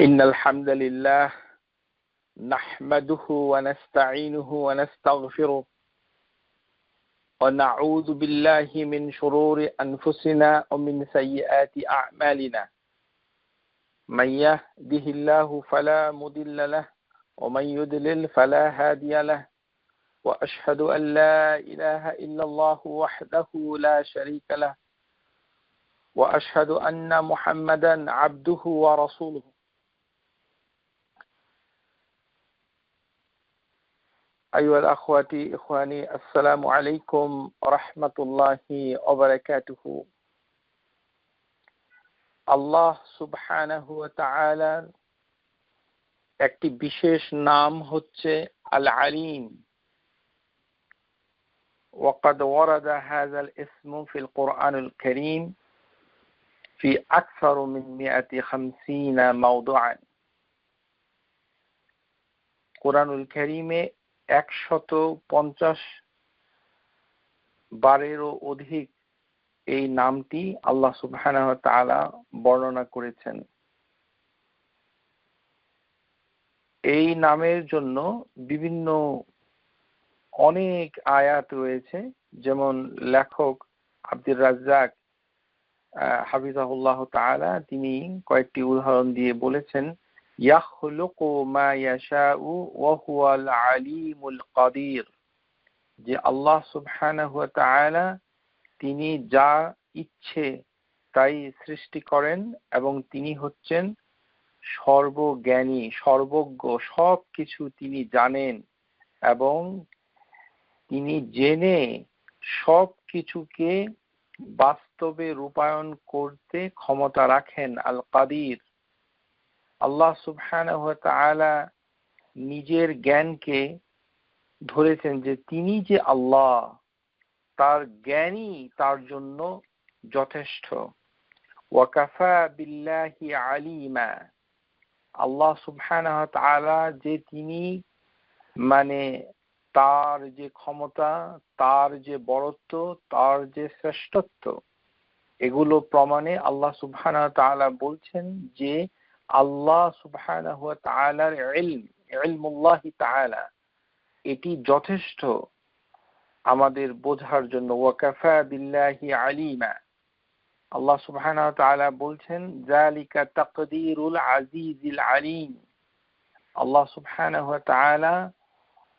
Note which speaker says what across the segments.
Speaker 1: إن الحمد لله نحمده ونستعينه ونستغفره ونعوذ بالله من شرور أنفسنا ومن سيئات أعمالنا من يهده الله فلا مضل له ومن يضلل فلا هادي له وأشهد أن لا إله إلا الله وحده لا شريك له وأشهد أن محمدا عبده ورسوله أيها الأخوة إخواني السلام عليكم ورحمة الله وبركاته আল্লাহ সুবহানাহু ওয়া তাআলার একটি বিশেষ নাম হচ্ছে আল আলিম وقد ورد هذا الاسم في القرآن الكريم في أكثر من 150 موضوعا কোরআনুল কারীমে 150 বারেরও অধিক এই নামটি আল্লাহ সুবহানাহু ওয়া তাআলা বর্ণনা করেছেন। এই নামের জন্য বিভিন্ন অনেক আয়াত রয়েছে, যেমন লেখক আব্দুর রাজ্জাক হাফিজাহুল্লাহ তাআলা তিনি কয়েকটি উদাহরণ দিয়ে বলেছেন, ইয়াখলুকু মা ইয়াশাউ ওয়া হুয়াল আলিমুল কাদির, যে আল্লাহ সুবহানাহু ওয়া তাআলা তিনি যা ইচ্ছে তাই সৃষ্টি করেন এবং তিনি হচ্ছেন সর্বজ্ঞানী, সর্বজ্ঞ, সব কিছু তিনি জানেন এবং তিনি জেনে সব কিছুকে বাস্তবে রূপায়ণ করতে ক্ষমতা রাখেন। আল কাদির, আল্লাহ সুবহানাহু ওয়া তাআলা নিজের জ্ঞানকে ধরেছেন যে তিনি যে আল্লাহ, তার জ্ঞানই তার জন্য যথেষ্ট। ওয়া কাফা বিল্লাহি আলিমা, আল্লাহ সুবহানাহু ওয়া তাআলা যে তিনি তার যে ক্ষমতা, তার যে বড়ত্ব, তার যে শ্রেষ্ঠত্ব, এগুলো প্রমাণে আল্লাহ সুবহানাহু ওয়া তাআলা বলছেন যে আল্লাহ সুবহানাহু ওয়া তাআলার ইলমুল্লাহি তাআলা এটি যথেষ্ট আমাদের বোঝার জন্য। ওয়া কাফা বিল্লাহি আলিমা, আল্লাহ সুবহানাহু ওয়া তাআলা বলছেন যালিকা তাকদীরুল আজিজিল আলিম, আল্লাহ সুবহানাহু ওয়া তাআলা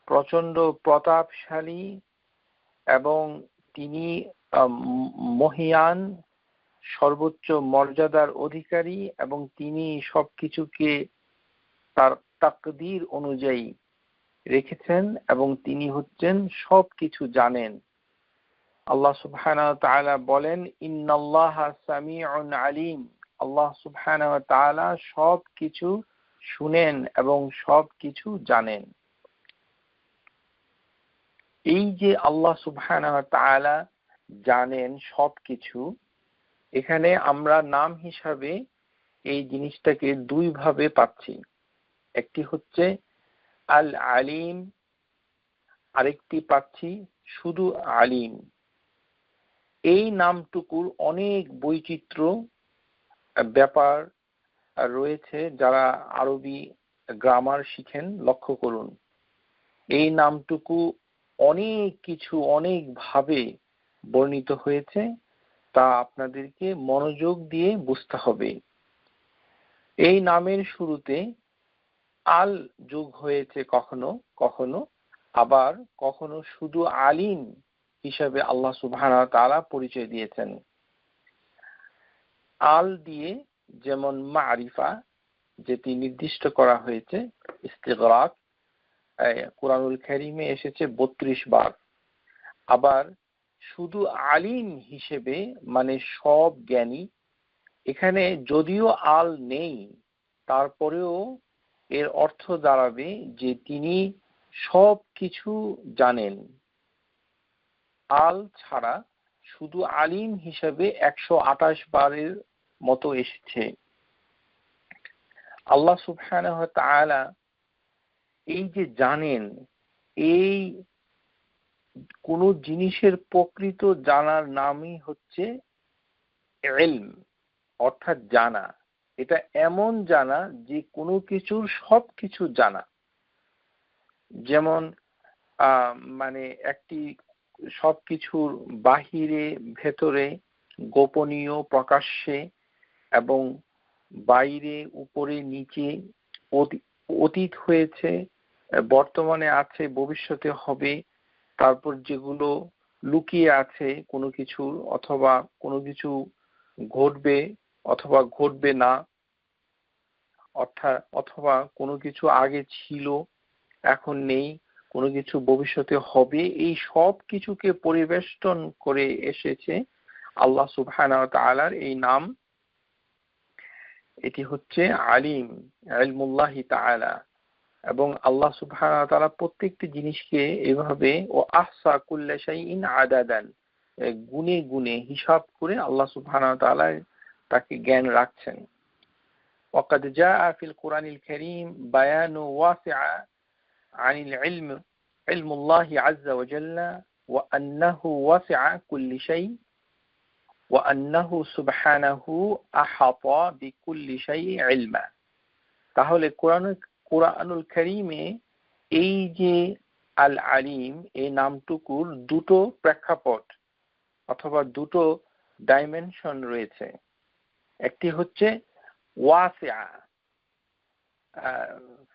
Speaker 1: প্রচন্ড প্রতাপশালী এবং তিনি মহিয়ান, সর্বোচ্চ মর্যাদার অধিকারী এবং তিনি সবকিছুকে তার তাকদীর অনুযায়ী রেখেছেন এবং তিনি হচ্ছেন সবকিছু জানেন। আল্লাহ সুবহানাহু ওয়া তাআলা বলেন ইন্নাল্লাহা সামিউন আলিম, আল্লাহ সুবহানাহু ওয়া তাআলা সবকিছু শুনেন এবং সবকিছু জানেন। এই যে আল্লাহ সুবহানাহু ওয়া তাআলা জানেন সবকিছু, এখানে আমরা নাম হিসাবে এই জিনিসটাকে দুই ভাবে পাচ্ছি। একটি হচ্ছে আল আলিম, আরেকটি পাচ্ছি শুধু আলিম। এই নামটুকুর অনেক বৈচিত্র্য ব্যাপার রয়েছে, যারা আরবি গ্রামার শিখেন লক্ষ্য করুন। এই নামটুকু অনেক কিছু অনেক ভাবে বর্ণিত হয়েছে, তা আপনাদেরকে মনোযোগ দিয়ে বুঝতে হবে। এই নামের শুরুতে আল যোগ হয়েছে কখনো কখনো, আবার কখনো শুধু আলিম হিসাবে আল্লাহ সুবহানাহু ওয়া তাআলা পরিচয় দিয়েছেন। আল দিয়ে যেমন মারিফা যেটি নির্দিষ্ট করা হয়েছে, ইস্তিগরাক কুরআনুল কারীমে এসেছে 32 বার। আবার শুধু আলিম হিসেবে সব জ্ঞানী, এখানে যদিও আল নেই তারপরেও এর অর্থ দাঁড়াবে যে তিনি সব কিছু জানেন। আল ছাড়া শুধু আলিম হিসেবে 128 বারের মতো এসেছে। আল্লাহ সুবহানাহু ওয়া তাআলা এই যে জানেন, এই কোন জিনিসের প্রকৃত জানার নামই হচ্ছে ইলম, অর্থাৎ জানা। এটা এমন জানা যে কোনো কিছুর সবকিছু জানা। যেমন মানে একটি সবকিছুর বাহিরে ভেতরে, গোপনীয় প্রকাশ্যে এবং বাইরে উপরে নিচে, অতীত হয়েছে, বর্তমানে আছে, ভবিষ্যতে হবে, তারপর যেগুলো লুকিয়ে আছে কোনো কিছুর, অথবা কোনো কিছু ঘটবে অথবা ঘটবে না, অথবা কোনো কিছু আগে ছিল এখন নেই, কোনো কিছু ভবিষ্যতে হবে, এই সব কিছুকে পরিবেষ্টন করে এসেছে আল্লাহ সুবহানাহু ওয়া তাআলার এই নাম। এটি হচ্ছে আলিম, ইলমুল্লাহি তাআলা। এবং আল্লাহ সুবহানাহু ওয়া তাআলা প্রত্যেকটি জিনিসকে এভাবে ও আহসা কুল্লা শাইইন আদাদান, গুণে গুণে হিসাব করে আল্লাহ সুবহানাহু ওয়া তাআলা তাকে জ্ঞান রাখছেন। وقد جاء في القرآن الكريم بيان واسع عن العلم، علم الله عز وجل، وأنه واسع كل شيء، وأنه سبحانه أحاط بكل شيء علما। তাহলে কুরআনুল কারীমে এই যে আল আলিম এই নামটুকুর দুটো প্রেক্ষাপট অথবা দুটো ডাইমেনশন রয়েছে। একটি হচ্ছে ওয়াসিআ,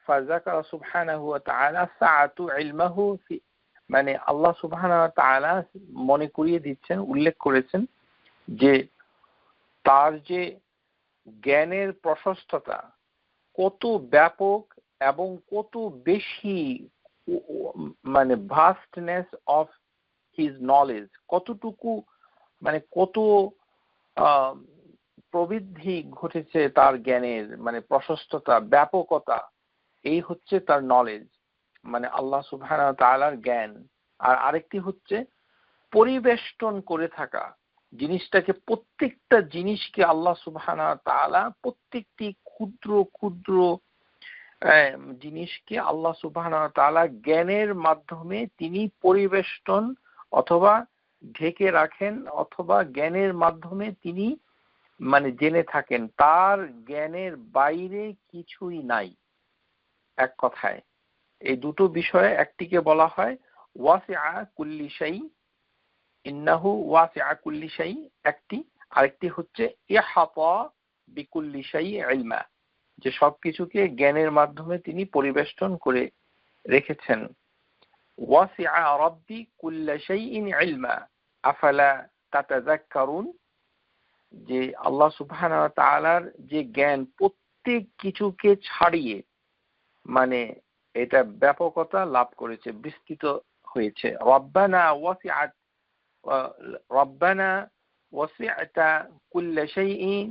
Speaker 1: ফাযাকারা সুবহানাহু ওয়া তাআলা সাআতু ইলমাহু, মানে আল্লাহ সুবহানাহু ওয়া তাআলা মনে করিয়ে দিচ্ছেন, উল্লেখ করেছেন যে তার যে জ্ঞানের প্রশস্ততা কত ব্যাপক এবং কত বেশি, মানে ভাস্টনেস অফ হিজ নলেজ, কতটুকু, মানে কত প্রবৃদ্ধি ঘটেছে তার জ্ঞানের, মানে প্রশস্ততা, ব্যাপকতা, এই হচ্ছে তার নলেজ, মানে আল্লাহ সুবহানাহু ওয়া তাআলার জ্ঞান। আর আরেকটি হচ্ছে পরিবেষ্টন করে থাকা, জিনিসটাকে, প্রত্যেকটা জিনিসকে আল্লাহ সুবহানাহু ওয়া তাআলা প্রত্যেকটি ক্ষুদ্র ক্ষুদ্র জিনিসকে আল্লাহ সুবহানাহু ওয়া তাআলা জ্ঞানের মাধ্যমে তিনি পরিবেষ্টন অথবা ঢেকে রাখেন, অথবা জ্ঞানের মাধ্যমে তিনি মানে জেনে থাকেন। তার জ্ঞানের বাইরে কিছুই নাই। এক কথায় এই দুটো বিষয়ে, একটিকে বলা হয় ওয়াসিআ কুল্লি শাই, ইন্নাহু ওয়াসিআ কুল্লি শাই একটি, আরেকটি হচ্ছে ইহাতা বিকুল্লি শাই ইলমা, যে সবকিছুকে জ্ঞানের মাধ্যমে তিনি পরিবেষ্টন করে রেখেছেন। ওয়াসিআ রাব্বি কুল্লা শাইইন ইলমা আফালা তাতাযাক্কারুন, যে আল্লাহ সুবহানাহু ওয়া তাআলার যে জ্ঞান প্রত্যেক কিছুকে ছাড়িয়ে, মানে এটা ব্যাপকতা লাভ করেছে, বিস্তৃত হয়েছে। রব্বানা ওয়াসি'তা কুল্লা শাইইন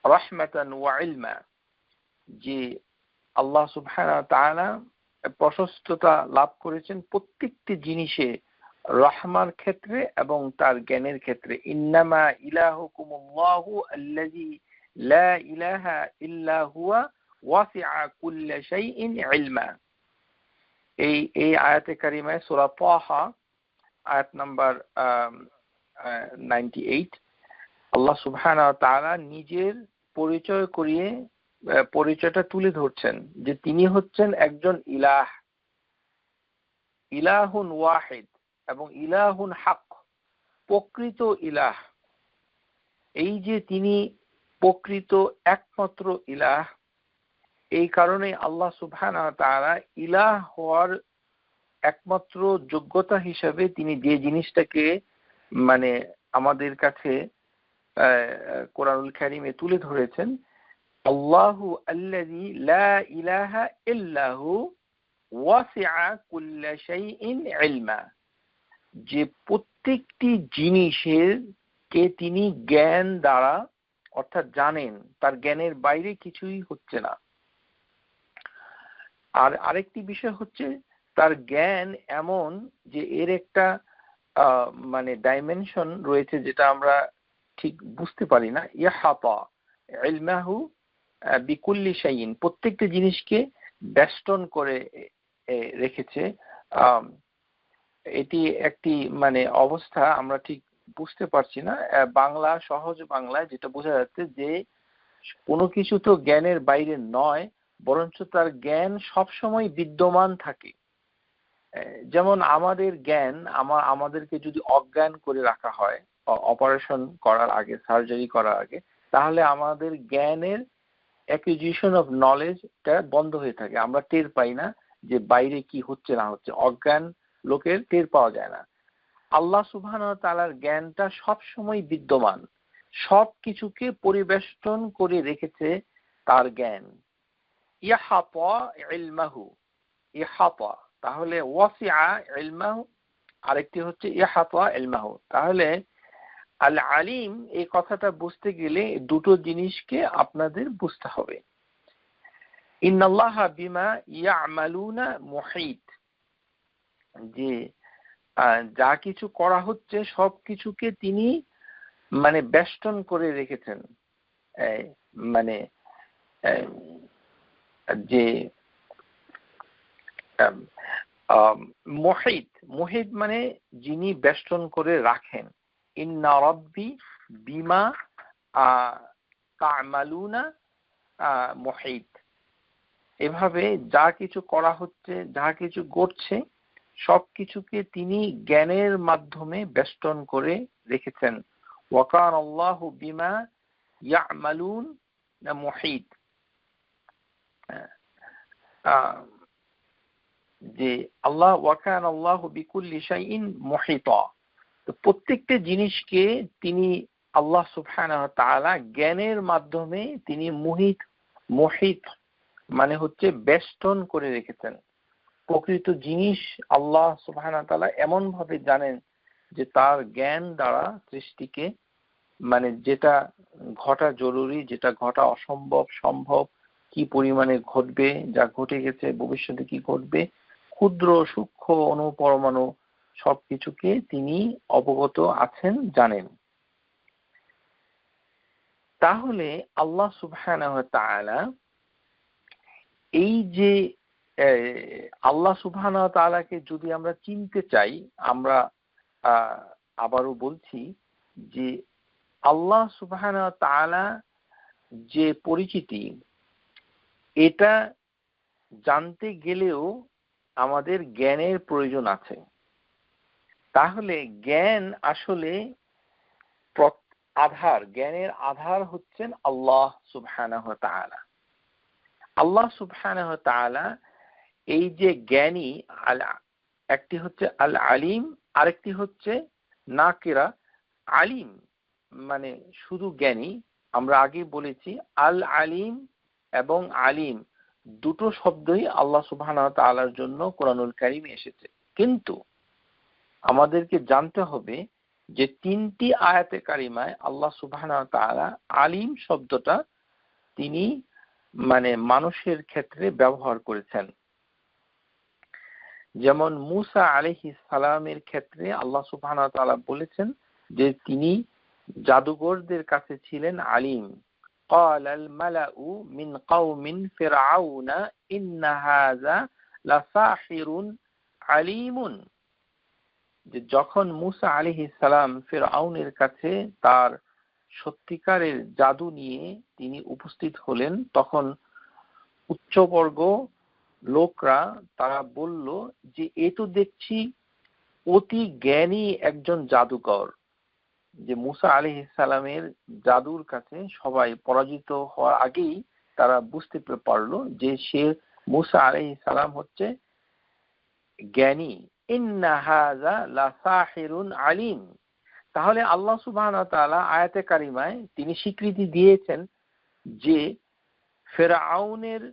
Speaker 1: রাহমাতান ওয়া ইলমা, যে আল্লাহ সুবহানাহু ওয়া তাআলা প্রশস্ততা লাভ করেছেন প্রত্যেকটি জিনিসে, রহমার ক্ষেত্রে এবং তার জ্ঞানের ক্ষেত্রে। ইন্নামা ইলাহুকুমুল্লাহু আল্লাযী লা ইলাহা ইল্লা হুয়া ওয়াসিআ কুল্লা শাইইন ইলমা। এই আয়াতে কারিমায় সূরা তাহা আয়াত নাম্বার 98 আল্লাহ সুবহানাহু ওয়া তাআলা নিজের পরিচয় করিয়ে, পরিচয়টা তুলে ধরছেন যে তিনি হচ্ছেন একজন ইলাহ, ইলাহুন ওয়াহিদ এবং ইলাহুন হক, প্রকৃত ইলাহ। এই যে তিনি প্রকৃত একমাত্র ইলাহ, এই কারণে আল্লাহ সুবহানাহু ওয়া তাআলা ইলাহ হওয়ার একমাত্র যোগ্যতা হিসাবে তিনি যে জিনিসটাকে মানে আমাদের কাছে কোরআনুল কারীমে তুলে ধরেছেন, আল্লাহু আল্লাযী লা ইলাহা ইল্লাহু ওয়াসিআ কুল্লা শাইইন ইলমা, যে প্রত্যেকটি জিনিসের কে তিনি জ্ঞান দ্বারা, অর্থাৎ জানেন, তার জ্ঞানের বাইরে কিছুই হচ্ছে না। আর আরেকটি বিষয় হচ্ছে তার জ্ঞান এমন যে এর একটা মানে ডাইমেনশন রয়েছে যেটা আমরা ঠিক বুঝতে পারি না। ইহাতা ইলমাহু বিকুল্লি শাইইন, প্রত্যেকটি জিনিসকে বেষ্টন করে রেখেছে। এটি একটি মানে অবস্থা আমরা ঠিক বুঝতে পারছি না। বাংলা, সহজ বাংলায় যেটা বোঝা যাচ্ছে যে কোনো কিছু তো জ্ঞানের বাইরে নয়, বরঞ্চ তার জ্ঞান সবসময় বিদ্যমান থাকে। যেমন আমাদের জ্ঞান, আমাদেরকে যদি অজ্ঞান করে রাখা হয় অপারেশন করার আগে, সার্জারি করার আগে, তাহলে আমাদের জ্ঞানের অ্যাকুইজিশন অফ নলেজটা বন্ধ হয়ে থাকে। আমরা টের পাই না যে বাইরে কি হচ্ছে না হচ্ছে। অজ্ঞান লোকের টের পাওয়া যায় না। আল্লাহ সুবহানাহু ওয়া তাআলার জ্ঞানটা সবসময় বিদ্যমান, সব কিছুকে পরিবেষ্টন করে রেখেছে তার জ্ঞান। ইহাতা ইলমাহু, ইহাতা তাহলে ওয়াসিআ ইলমাহু, আরেকটি হচ্ছে ইহাতা ইলমাহু। তাহলে আল আলিম এই কথাটা বুঝতে গেলে দুটো জিনিসকে আপনাদের বুঝতে হবে। ইন্নাল্লাহা বিমা ইয়ামালুনা মুহিত, যে যা কিছু করা হচ্ছে সব কিছুকে তিনি মানে বেষ্টন করে রেখেছেন। মানে যে মুহিত, মুহিত মানে যিনি বেষ্টন করে রাখেন। ইন্না রাব্বি বিমা তা'মালুনা মুহিত। এভাবে যা কিছু করা হচ্ছে, যা কিছু ঘটছে, সবকিছুকে তিনি জ্ঞানের মাধ্যমে বেষ্টন করে রেখেছেন। ওয়া কানা আল্লাহু বিমা ইয়ামালুন মুহিত, যে আল্লাহ ওয়া কানা আল্লাহু বিকুল্লি শাইইন মুহিতা। তো প্রত্যেকটা জিনিসকে তিনি আল্লাহ সুবহানাহু ওয়া তাআলা জ্ঞানের মাধ্যমে তিনি মুহিত মানে হচ্ছে বেষ্টন করে রেখেছেন। প্রকৃত জিনিস আল্লাহ সুবহানাহু ওয়া তাআলা এমন ভাবে জানেন যে তার জ্ঞান দ্বারা সৃষ্টিকে, মানে যেটা ঘটা জরুরি, যেটা ঘটা অসম্ভব, সম্ভব, কি পরিমাণে ঘটবে, যা ঘটে গেছে, ভবিষ্যতে কি ঘটবে, ক্ষুদ্র সূক্ষ্ম অনুপরমাণু সবকিছুকে তিনি অবগত আছেন, জানেন। তাহলে আল্লাহ সুবহানাহু ওয়া তাআলা এই যে আল্লাহ সুবহানাহু ওয়া তাআলাকে যদি আমরা চিনতে চাই, আমরা আবারও বলছি যে আল্লাহ সুবহানাহু ওয়া তাআলা যে পরিচিতি, এটা জানতে গেলেও আমাদের জ্ঞানের প্রয়োজন আছে। তাহলে জ্ঞান আসলে আধার, জ্ঞানের আধার হচ্ছেন আল্লাহ সুবহানাহু ওয়া তাআলা। আল্লাহ সুবহানাহু ওয়া তাআলা এই যে জ্ঞানী, একটি হচ্ছে আল আলিম, আরেকটি হচ্ছে নাকিরা। আলিম মানে শুধু জ্ঞানী। আমরা আগে বলেছি আল আলিম এবং আলিম দুটো শব্দই আল্লাহ সুবহানাহু ওয়া তাআলার জন্য কোরআনুল কারীমে এসেছে। কিন্তু আমাদেরকে জানতে হবে যে তিনটি আয়াতে কারিমায় আল্লাহ সুবহানাহু ওয়া তাআলা আলিম শব্দটা তিনি মানে মানুষের ক্ষেত্রে ব্যবহার করেছেন। যেমন মুসা আলাইহিস সালামের ক্ষেত্রে আল্লাহ সুবহানাহু ওয়া তাআলা বলেছেন যে তিনি জাদুকরদের কাছে ছিলেন আলিম। قال الملأ من قوم فرعون إن هذا لساحر عليم, যে যখন মুসা আলাইহিস সালাম ফিরআউনের কাছে তার সত্যিকারের জাদু নিয়ে তিনি উপস্থিত হলেন, তখন উচ্চবর্গ লোকরা তারা বলল যে এ তো দেখছি অতি জ্ঞানী একজন জাদুকর। যে মুসা আলাইহিস সালামের জাদুর কাছে সবাই পরাজিত হওয়ার আগেই তারা বুঝতে পারলো যে সে মুসা আলাইহিস সালাম হচ্ছে জ্ঞানী। ইন্না হাযা লাসাহিরুন আলিম। তাহলে আল্লাহ সুবহানাহু ওয়া তাআলা আয়াতে কারিমায় তিনি স্বীকৃতি দিয়েছেন যে ফিরআউনের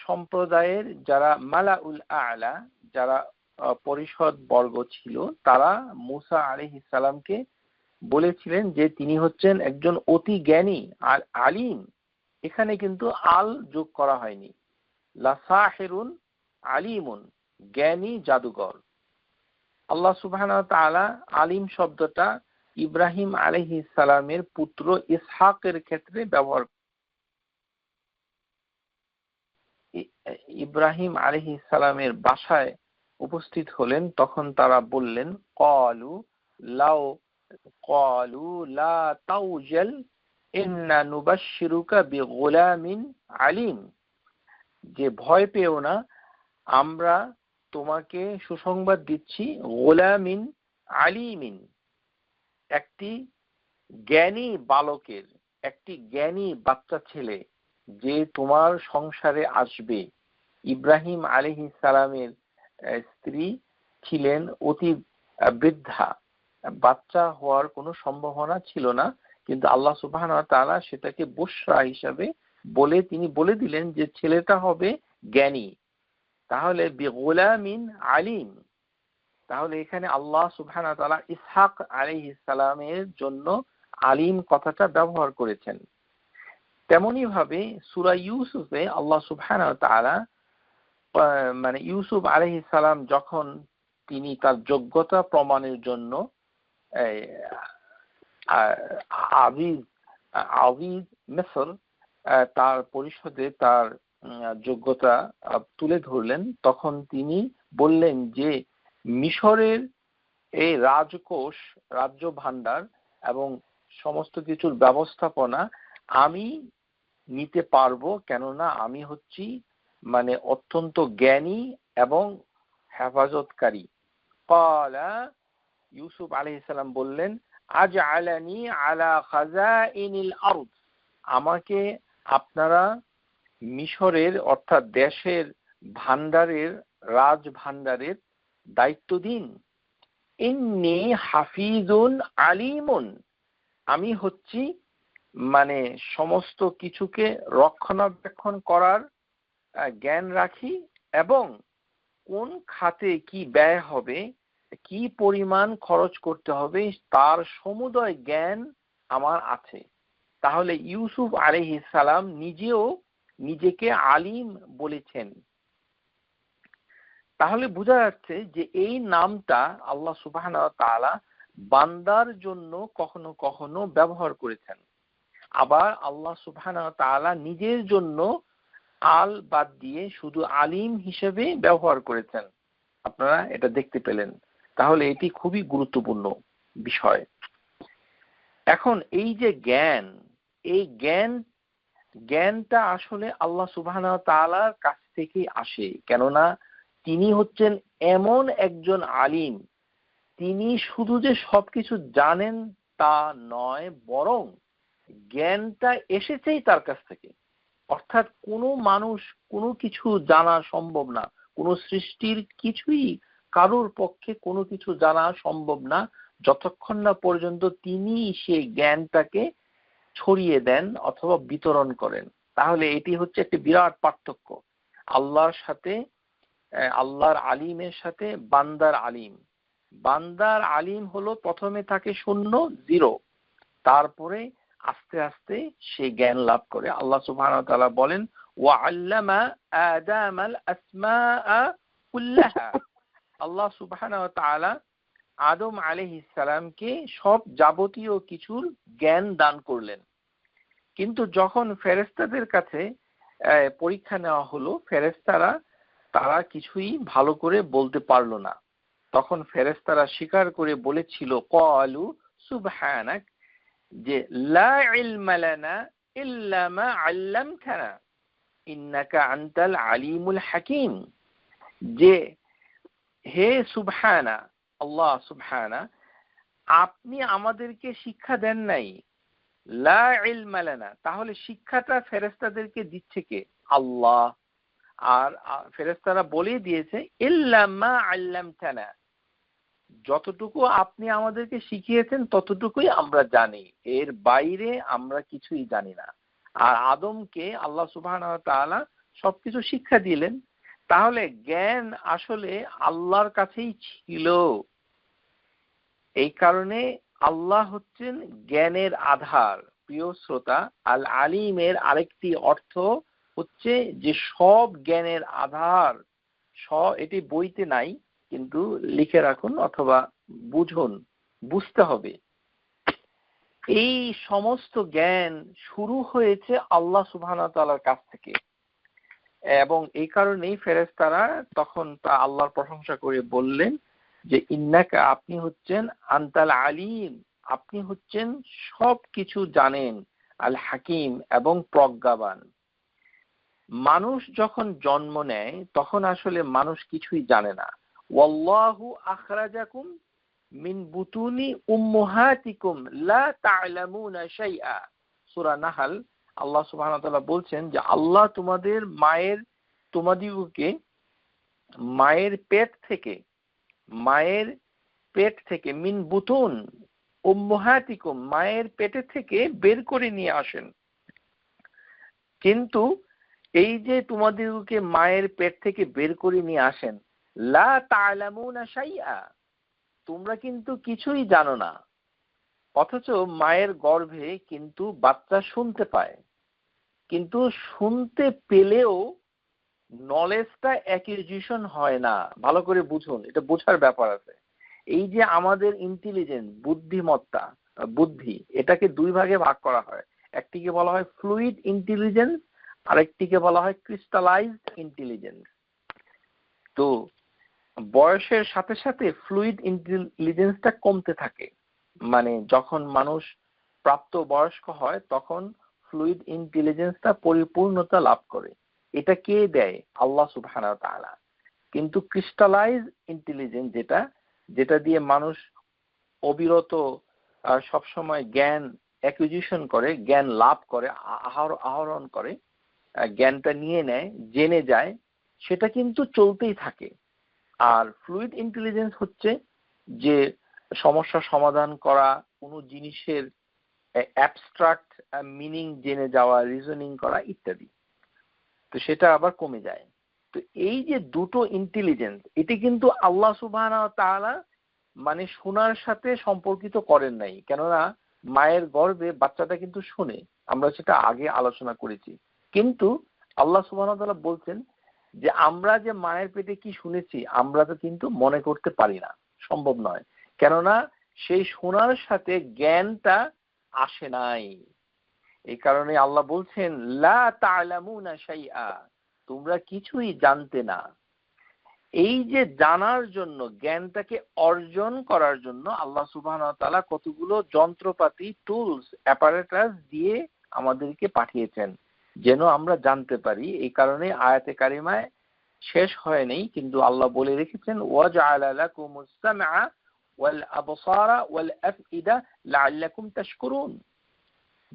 Speaker 1: সম্প্রদায়ের যারা মালাউল আ'লা, যারা পরিষদ বর্গ ছিল, তারা মুসা আলাইহিস সালামকে বলেছিলেন যে তিনি হচ্ছেন একজন অতি জ্ঞানী আর আলিম। এখানে কিন্তু আল যোগ করা হয়নি। লাসাহিরুন আলিমুন, জ্ঞানী জাদুকর। আল্লাহ সুবহানাহু ওয়া তাআলা আলিম শব্দটা ইব্রাহিম আলাইহিস সালামের পুত্র ইসহাকের ক্ষেত্রে ব্যবহার। ইব্রাহিম আলাইহিস সালামের বাসায় উপস্থিত হলেন, তখন তারা বললেন ক্বালু লা তাওজাল ইন্না নুবাশশিরুকা বিগুলামিন আলিম, যে ভয় পেও না, আমরা তোমাকে সুসংবাদ দিচ্ছি গোলামিন আলিমিন, একটি জ্ঞানী বালকের, একটি জ্ঞানী বাচ্চা ছেলে যে তোমার সংসারে আসবে। ইব্রাহিম আলাইহিস সালামের স্ত্রী ছিলেন অতি বৃদ্ধা, বাচ্চা হওয়ার কোনো সম্ভাবনা ছিল না, কিন্তু আল্লাহ সুবহানাহু ওয়া তাআলা সেটাকে বুশরা হিসাবে বলে তিনি বলে দিলেন যে ছেলেটা হবে জ্ঞানী। তাহলে বিগুলামিন আলিম, তাহলে এখানে আল্লাহ সুবহানাহু ওয়া তাআলা ইসহাক আলাইহিস সালামের জন্য আলিম কথাটা ব্যবহার করেছেন। তেমনি ভাবে সূরা ইউসুফে আল্লাহ সুবহানাহু ওয়া তাআলা মানে ইউসুফ আলাইহিস সালাম যখন তিনি তার যোগ্যতা প্রমাণের জন্য আজিজ আজিজ মিসর তার পরিষদে তার যোগ্যতা তুলে ধরলেন, তখন তিনি বললেন যে মিশরের এই রাজকোষ, রাজ্য ভাণ্ডার এবং সমস্ত কিছুর ব্যবস্থাপনা আমি নিতে পারবো, কেননা আমি হচ্ছি মানে অত্যন্ত জ্ঞানী এবং হেফাজতকারী। ক্বালা, ইউসুফ আলাইহিস সালাম বললেন, আজআলানি আলা খাযাইনিল আরদ, আমাকে আপনারা মিশরের অর্থাৎ দেশের ভান্ডারের, রাজ ভান্ডারের দায়িত্ব দিন। ইন্নী হাফিজুন আলিমুন, আমি হচ্ছি মানে সমস্ত কিছুকে রক্ষণাবেক্ষণ করার জ্ঞান রাখি, এবং কোন খাতে কি ব্যয় হবে, কি পরিমাণ খরচ করতে হবে তার সমুদয় জ্ঞান আমার আছে। তাহলে ইউসুফ আলাইহিস সালাম নিজেও নিজেকে আলিম বলেছেন। তাহলে বোঝা যাচ্ছে যে এই নামটা আল্লাহ সুবহানাহু ওয়া তাআলা বান্দার জন্য কখনো কখনো ব্যবহার করেছেন, আবার আল্লাহ সুবহানাহু ওয়া তাআলা নিজের জন্য আল বাদ দিয়ে শুধু আলিম হিসেবে ব্যবহার করেছেন। আপনারা এটা দেখতে পেলেন। তাহলে এটি খুবই গুরুত্বপূর্ণ বিষয়। এখন এই যে জ্ঞান, এই জ্ঞানটা আসলে আল্লাহ সুবহানাহু ওয়া তাআলার কাছ থেকেই আসে, কেননা তিনি হচ্ছেন এমন একজন আলিম, তিনি শুধু যে সবকিছু জানেন তা নয়, বরং জ্ঞানটা এসেছেই তার কাছ থেকে। অর্থাৎ কোনো মানুষ কোনো কিছু জানা সম্ভব না, কোনো সৃষ্টির কিছুই কারোর পক্ষে কোনো কিছু জানা সম্ভব না যতক্ষণ না পর্যন্ত তিনি সেই জ্ঞানটাকে ছড়িয়ে দেন অথবা বিতরণ করেন। তাহলে এটি হচ্ছে একটি বিরাট পার্থক্য আল্লাহর সাথে, আল্লাহর আলিমের সাথে বান্দার আলিম। বান্দার আলিম হলো প্রথমে থাকে শূন্য, জিরো, তারপরে আস্তে আস্তে সে জ্ঞান লাভ করে। আল্লাহ সুবহানাহু ওয়া তাআলা বলেন, ওয়া আল্লামা আদামাল আসমাআ কুল্লাহা, আল্লাহ সুবহানাহু ওয়া তাআলা আদম আলাইহিস সালামকে সব যাবতীয় কিছুর জ্ঞান দান করলেন। কিন্তু যখন ফেরেশতাদের কাছে পরীক্ষা নেওয়া হলো, ফেরেশতারা তারা কিছুই ভালো করে বলতে পারলো না। তখন ফেরেশতারা স্বীকার করে বলেছিল, ক্বালু সুবহানাক, যে লা ইলমা লানা ইল্লা মা আল্লামতানা ইন্নাকা আনতাল আলিমুল হাকিম, যে হে সুবহানা, আল্লাহ সুবহানা, আপনি আমাদেরকে শিক্ষা দেন নাই। লা ইলমা লানা, তাহলে শিক্ষাটা ফেরেশতাদেরকে দিচ্ছে কে? আল্লাহ। আর ফেরেশতারা বলেই দিয়েছে, ইল্লা মা আল্লামতানা, যতটুকু আপনি আমাদেরকে শিখিয়েছেন ততটুকুই আমরা জানি, এর বাইরে আমরা কিছুই জানি না। আর আদমকে আল্লাহ সুবহানাহু ওয়া তাআলা সবকিছু শিক্ষা দিলেন। তাহলে জ্ঞান আসলে আল্লাহর কাছেই ছিল। এই কারণে আল্লাহ হচ্ছেন জ্ঞানের আধার। প্রিয় শ্রোতা, আল আলিমের আরেকটি অর্থ হচ্ছে যে সব জ্ঞানের আধার। এটি বইতে নাই, কিন্তু লিখে রাখুন অথবা বুঝুন, বুঝতে হবে। এই সমস্ত জ্ঞান শুরু হয়েছে আল্লাহ সুবহানাহু ওয়া তাআলার কাছ থেকে, এবং এই কারণেই ফেরেশতারা তখন তা আল্লাহর প্রশংসা করে বললেন যে ইন্নাকা, আপনি হচ্ছেন আনতাল আলিম, আপনি হচ্ছেন সব কিছু জানেন, আল হাকিম এবং প্রজ্ঞাবান। মানুষ যখন জন্ম নেয় তখন আসলে মানুষ কিছুই জানে না। ওয়াল্লাহু আখরাজাকুম মিন বুতুনি উম্মাহাতিকুম লা তা'লামুনা শাইআ। সূরা নাহল আল্লাহ সুবহানাহু ওয়া তাআলা বলছেন যে আল্লাহ তোমাদিগকে মায়ের পেট থেকে মিন বুতুন উম্মাহাতিকুম মায়ের পেটে থেকে বের করে নিয়ে আসেন। কিন্তু এই যে তোমাদেরকে মায়ের পেট থেকে বের করে নিয়ে আসেন, লা তা'লামুনা শাইআ, তোমরা কিন্তু কিছুই জানো না। অথচ মায়ের গর্ভে কিন্তু বাচ্চা শুনতে পায়, কিন্তু শুনতে পেলেও নলেজটা অ্যাকুইজিশন হয় না। ভালো করে বুঝুন, এটা বোঝার ব্যাপার আছে। এই যে আমাদের ইন্টেলিজেন্স, বুদ্ধি, এটাকে দুই ভাগে ভাগ করা হয়। একটিকে বলা হয় ফ্লুইড ইন্টেলিজেন্স, আরেকটিকে বলা হয় ক্রিস্টালাইজড ইন্টেলিজেন্স। তো বয়সের সাথে সাথে ফ্লুইড ইন্টেলিজেন্সটা কমতে থাকে। মানে যখন মানুষ প্রাপ্ত বয়স্ক হয় তখন ফ্লুইড ইন্টেলিজেন্সটা পরিপূর্ণতা লাভ করে। এটা কে দেয়? আল্লাহ সুবহানাহু ওয়া তাআলা। কিন্তু ক্রিস্টালাইজ ইন্টেলিজেন্স যেটা দিয়ে মানুষ অবিরত সবসময় জ্ঞান অ্যাকুইজিশন করে, জ্ঞান লাভ করে, আহরণ করে, জ্ঞানটা নিয়ে নেয়, জেনে যায়, সেটা কিন্তু চলতেই থাকে। আর ফ্লুইড ইন্টেলিজেন্স হচ্ছে যে সমস্যা সমাধান করা, কোনো জিনিসের অ্যাবস্ট্রাক্ট মিনিং জেনে যাওয়া, রিজনিং করা ইত্যাদি। তো সেটা আবার কমে যায়। তো এই যে দুটো ইন্টেলিজেন্স, এটি কিন্তু আল্লাহ সুবহানাহু ওয়া তাআলা মানে শোনার সাথে সম্পর্কিত করেন নাই। কেননা মায়ের গর্ভে বাচ্চাটা কিন্তু শুনে, আমরা সেটা আগে আলোচনা করেছি। কিন্তু আল্লাহ সুবহানাহু ওয়া তাআলা বলছেন যে আমরা যে মায়ের পেটে কি শুনেছি আমরা তো কিন্তু মনে করতে পারি না, সম্ভব নয়। কেননা সেই শোনার সাথে জ্ঞানটা আসে নাই। এই কারণে আল্লাহ বলছেন লা তা'লামুনা শাইআ, তোমরা কিছুই জানতে না। এই যে জানার জন্য, জ্ঞানটাকে অর্জন করার জন্য আল্লাহ সুবহানাহু ওয়া তাআলা কতগুলো যন্ত্রপাতি, টুলস, অ্যাপারেটাস দিয়ে আমাদেরকে পাঠিয়েছেন যেন আমরা জানতে পারি। এই কারণে আয়াতে কারিমায় শেষ হয়নি, কিন্তু আল্লাহ বলে রেখেছেন ওয়াজআলা লাকুমুস সামআ ওয়াল আবসারা ওয়াল আফইদা লাআল্লাকুম তাশকুরুন,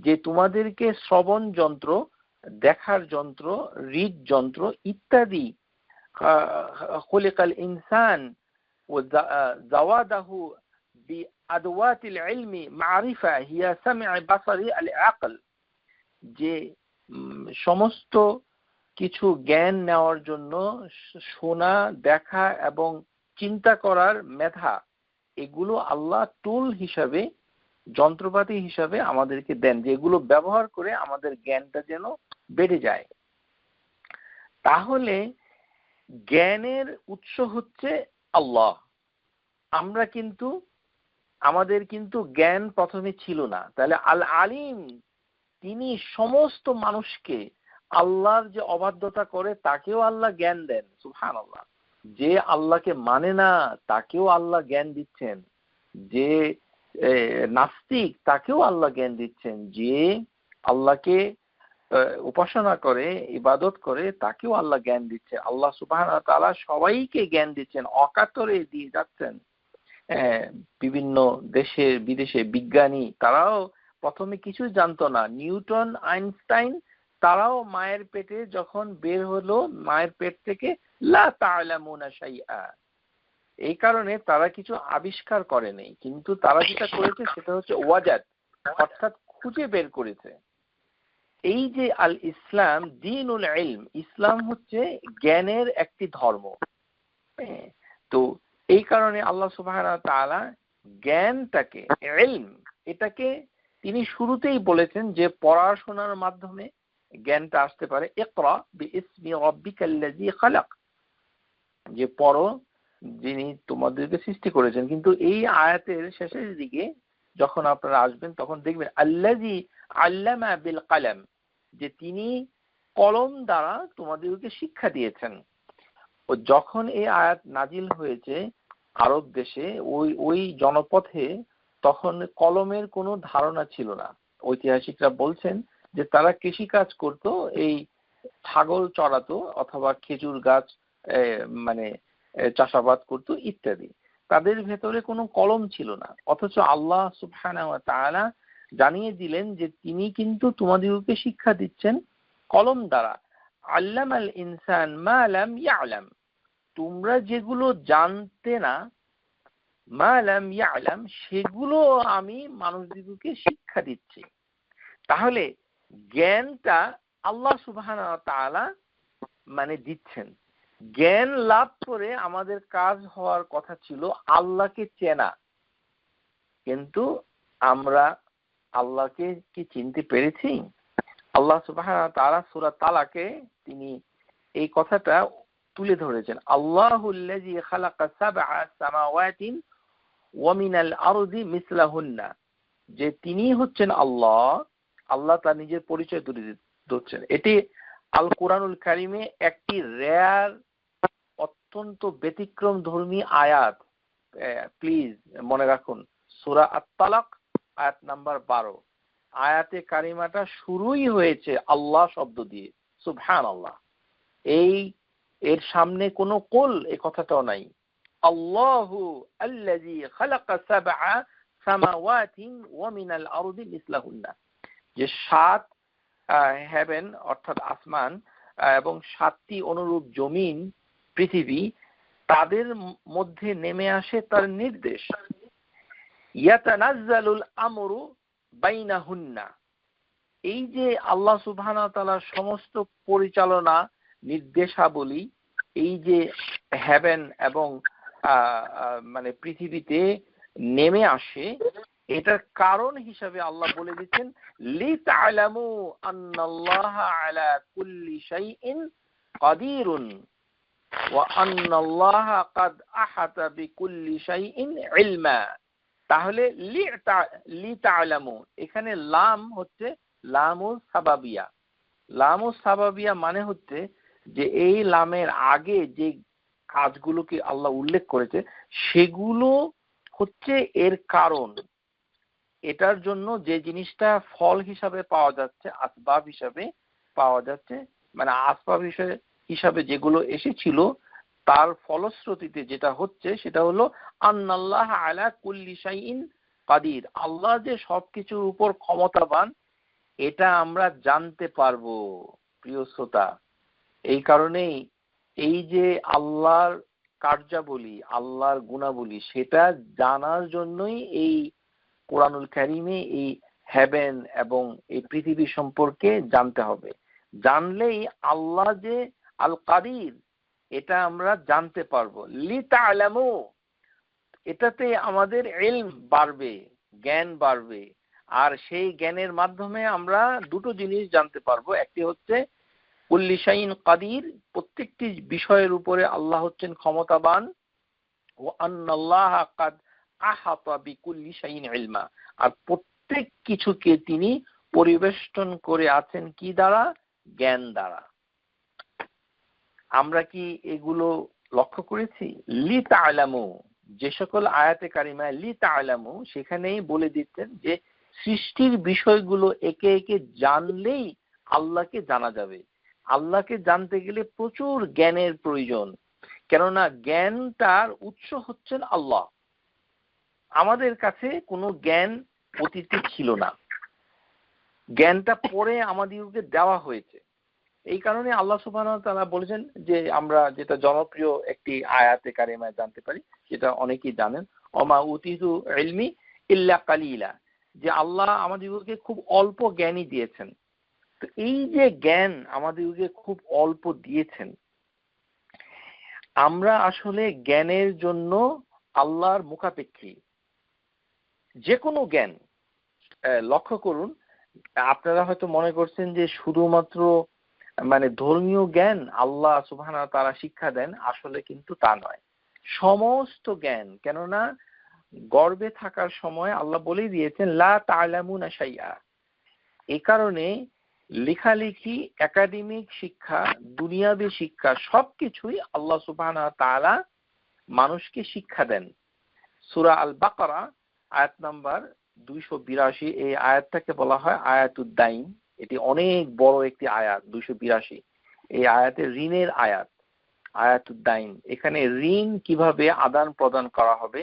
Speaker 1: যে তোমাদেরকে শ্রবণ যন্ত্র, দেখার যন্ত্র, হৃদযন্ত্র ইত্যাদি, খুলিকাল ইনসান ওয়াজাওয়াদাহু বিআদওয়াতিল ইলমি মারিফা হিয়া সামঈ বাসারি আল আকল, যে সমস্ত কিছু জ্ঞান নেওয়ার জন্য শোনা, দেখা এবং চিন্তা করার মেধা, এগুলো আল্লাহ টুল হিসাবে, যন্ত্রপাতি হিসাবে আমাদেরকে দেন, যেগুলো ব্যবহার করে আমাদের জ্ঞানটা যেন বেড়ে যায়। তাহলে জ্ঞানের উৎস হচ্ছে আল্লাহ। আমাদের কিন্তু জ্ঞান প্রথমে ছিল না। তাহলে আল আলিম, তিনি সমস্ত মানুষকে, আল্লাহর যে অবাধ্যতা করে তাকেও আল্লাহ জ্ঞান দেন, সুবহানাল্লাহ। যে আল্লাহকে মানে না তাকেও আল্লাহ জ্ঞান দিচ্ছেন, যে নাস্তিক তাকেও আল্লাহ জ্ঞান দিচ্ছেন, যে আল্লাহকে উপাসনা করে, ইবাদত করে, তাকেও আল্লাহ জ্ঞান দিচ্ছে। আল্লাহ সুবহানাহু ওয়া তাআলা সবাইকে জ্ঞান দিচ্ছেন, অকাতরে দিয়ে যাচ্ছেন। বিভিন্ন দেশে বিদেশে বিজ্ঞানী, তারাও প্রথমে কিছু জানতো না। নিউটন, আইনস্টাইন, তারাও মায়ের পেটে যখন বের হলো, মায়ের পেট থেকে লা তা'লামুনা শাইআ, এই কারণে তারা কিছু আবিষ্কার করেনি, কিন্তু তারা যেটা করেছে সেটা হচ্ছে ওয়াজাদ, অর্থাৎ খুঁজে বের করেছে। এই যে আল ইসলাম দ্বীনুল ইলম, ইসলাম হচ্ছে জ্ঞানের একটি ধর্ম। তো এই কারণে আল্লাহ সুবহানাহু ওয়া তাআলা জ্ঞানটাকে, ইলম, এটাকে তিনি শুরুতেই বলেছেন যে পড়াশোনার মাধ্যমে জ্ঞানটা আসতে পারে। ইকরা বিইসমি রাব্বিকাল্লাযী খালাক, যে পড়ো যিনি তোমাদেরকে সৃষ্টি করেছেন। কিন্তু এই আয়াতের শেষের দিকে যখন আপনারা আসবেন তখন দেখবেন আল্লাযী আল্লামা বিল কলম, যে তিনি কলম দ্বারা তোমাদেরকে শিক্ষা দিয়েছেন। ও যখন এই আয়াত নাজিল হয়েছে আরব দেশে, ওই জনপথে তখন কলমের কোনো ধারণা ছিল না। ঐতিহাসিকরা বলছেন যে তারা কৃষি কাজ করত, এই ছাগল চড়াতো অথবা খেজুর গাছ মানে চাষাবাদ করত ইত্যাদি। তাদের ভেতরে কোনো কলম ছিল না, অথচ আল্লাহ সুবহানাহু ওয়া তাআলা জানিয়ে দিলেন যে তিনি কিন্তু তোমাদেরকে শিক্ষা দিচ্ছেন কলম দ্বারা। আল্লামাল ইনসান মা লাম ইয়ালাম, তোমরা যেগুলো জানতে না, মা লাম ইয়ালাম, সেগুলো আমি মানুষদিগকে শিক্ষা দিচ্ছি। তাহলে জ্ঞানটা আল্লাহ সুবহানাহু ওয়া তাআলা মানে দিচ্ছেন। জ্ঞান লাভ করে আমাদের কাজ হওয়ার কথা ছিল আল্লাহকে চেনা, কিন্তু আমরা আল্লাহকে কি চিনতে পেরেছি? আল্লাহ সুবহানাহু ওয়া তাআলা সূরা তালাকে তিনি এই কথাটা তুলে ধরেছেন। আল্লাহুল্লাযী খালাকা সাবআ সামাওয়াতিন ওয়া মিনাল আরদি মিসলাহুন্না, যে তিনি হচ্ছেন আল্লাহ। আল্লাহ তার নিজের পরিচয় তুলে দিচ্ছেন। এটি আল কোরআনুল কারিমে একটি রেয়ার, অত্যন্ত ব্যতিক্রম ধর্মী আয়াত। প্লিজ মনে রাখুন, সূরা আত-তালাক আয়াত নাম্বার 12। আয়াতে কারিমাটা শুরুই হয়েছে আল্লাহ শব্দ দিয়ে, সুবহানাল্লাহ। এর সামনে কোনো কুল এই কথাটাও নাই। আল্লাহু আল্লাযী খালাকা সাবআ সামাওয়াতিন ওয়া মিনাল আরদি মিসলাহুন্না, যে 7 হেভেন অর্থাৎ আসমান এবং 7টি অনুরূপ জমিন পৃথিবী, তাদের মধ্যে নেমে আসে তার নির্দেশ। ইয়াতানাজ্জালুল আমরু বাইনাহুন্না, এই যে আল্লাহ সুবহানাহু ওয়া তাআলার সমস্ত পরিচালনা নির্দেশাবলী এই যে হেভেন এবং মানে পৃথিবীতে নেমে আসে, এটার কারণ হিসাবে আল্লাহ বলে দিচ্ছেন লিতা'লামু আন্নাল্লাহা আলা কুল্লি শাইইন কাদিরুন ওয়া আন্নাল্লাহা কাদ আহাতা বিকুল্লি শাইইন ইলমা। তাহলে লিতা'লামু, এখানে লাম হচ্ছে লামুস সাবাবিয়া। লামুস সাবাবিয়া মানে হচ্ছে যে এই লামের আগে যে কাজগুলোকে আল্লাহ উল্লেখ করেছে সেগুলো হচ্ছে এর কারণ। এটার জন্য যে জিনিসটা ফল হিসাবে পাওয়া যাচ্ছে, আসবাব হিসাবে পাওয়া যাচ্ছে, মানে আসবাব হিসাবে যেগুলো এসেছিল তার ফলশ্রুতিতে যেটা হচ্ছে সেটা হলো আন্নাল্লাহ আলা কুল্লি শাইইন কাদির, আল্লাহ যে সবকিছুর উপর ক্ষমতাবান, এটা আমরা জানতে পারবো প্রিয় শ্রোতা। এই কারণেই এই যে আল্লাহর কার্যাবলী, আল্লাহর গুণাবলী, সেটা জানার জন্যই এই কোরআনুল কারিমে এই হেভেন এবং এই পৃথিবী সম্পর্কে জানতে হবে। জানলেই আল্লাহ যে আল কাদির এটা আমরা জানতে পারবো। লিতা'লামু, এটাতে আমাদের ইলম বাড়বে, জ্ঞান বাড়বে। আর সেই জ্ঞানের মাধ্যমে আমরা দুটো জিনিস জানতে পারবো। একটি হচ্ছে কুল্লি শাইইন কাদির, প্রত্যেকটি বিষয়ের উপরে আল্লাহ হচ্ছেন ক্ষমতাবান। ওয়া আন্নাল্লাহা কাদ আহাতা বিকুল্লি শাইইন ইলমা, আর প্রত্যেক কিছুকে তিনি পরিবেষ্টন করে আছেন কি দ্বারা? জ্ঞান দ্বারা। আমরা কি এগুলো লক্ষ্য করেছি? লিতা'লামু, যে সকল আয়াতে কারিমায় লিতা'লামু, সেখানেই বলে দিচ্ছেন যে সৃষ্টির বিষয়গুলো একে একে জানলেই আল্লাহকে জানা যাবে। আল্লাহকে জানতে গেলে প্রচুর জ্ঞানের প্রয়োজন, কেননা জ্ঞানটার উৎস হচ্ছেন আল্লাহ। আমাদের কাছে কোনো জ্ঞান অতীতে ছিল না, জ্ঞানটা পরে আমাদেরকে দেওয়া হয়েছে। এই কারণে আল্লাহ সুবহানাহু ওয়া তাআলা বলেছেন যে আমরা যেটা জনপ্রিয় একটি আয়াতে কারিমায় জানতে পারি, যেটা অনেকেই জানেন, ওমা উতিতু ইলমি ইল্লা কালিলা, যে আল্লাহ আমাদেরকে খুব অল্প জ্ঞানই দিয়েছেন। তো এই যে জ্ঞান আমাদেরকে খুব অল্প দিয়েছেন, আমরা আসলে জ্ঞানের জন্য আল্লাহর মুখাপেক্ষী। যে কোনো জ্ঞান লক্ষ্য করুন, আপনারা হয়তো মনে করছেন যে শুধুমাত্র মানে ধর্মীয় জ্ঞান আল্লাহ সুবহানাহু ওয়া তাআলা শিক্ষা দেন, আসলে কিন্তু তা নয়। সমস্ত জ্ঞান, কেননা গর্ভে থাকার সময় আল্লাহ বলেই দিয়েছেন লা তা'লামুনা শাইআ। এই কারণে লেখালেখি, একাডেমিক শিক্ষা, দুনিয়াবী শিক্ষা সবকিছুই আল্লাহ সুবহানাহু ওয়া তাআলা মানুষকে শিক্ষা দেন। সূরা আল বাকারা আয়াত নাম্বার 282 এই আয়াতটাকে বলা হয় আয়াতুদ দাইন। এটি অনেক বড় একটি আয়াত, 282। এই আয়াতে ঋণের আয়াত, আয়াতুদ দাইন। এখানে ঋণ কিভাবে আদান প্রদান করা হবে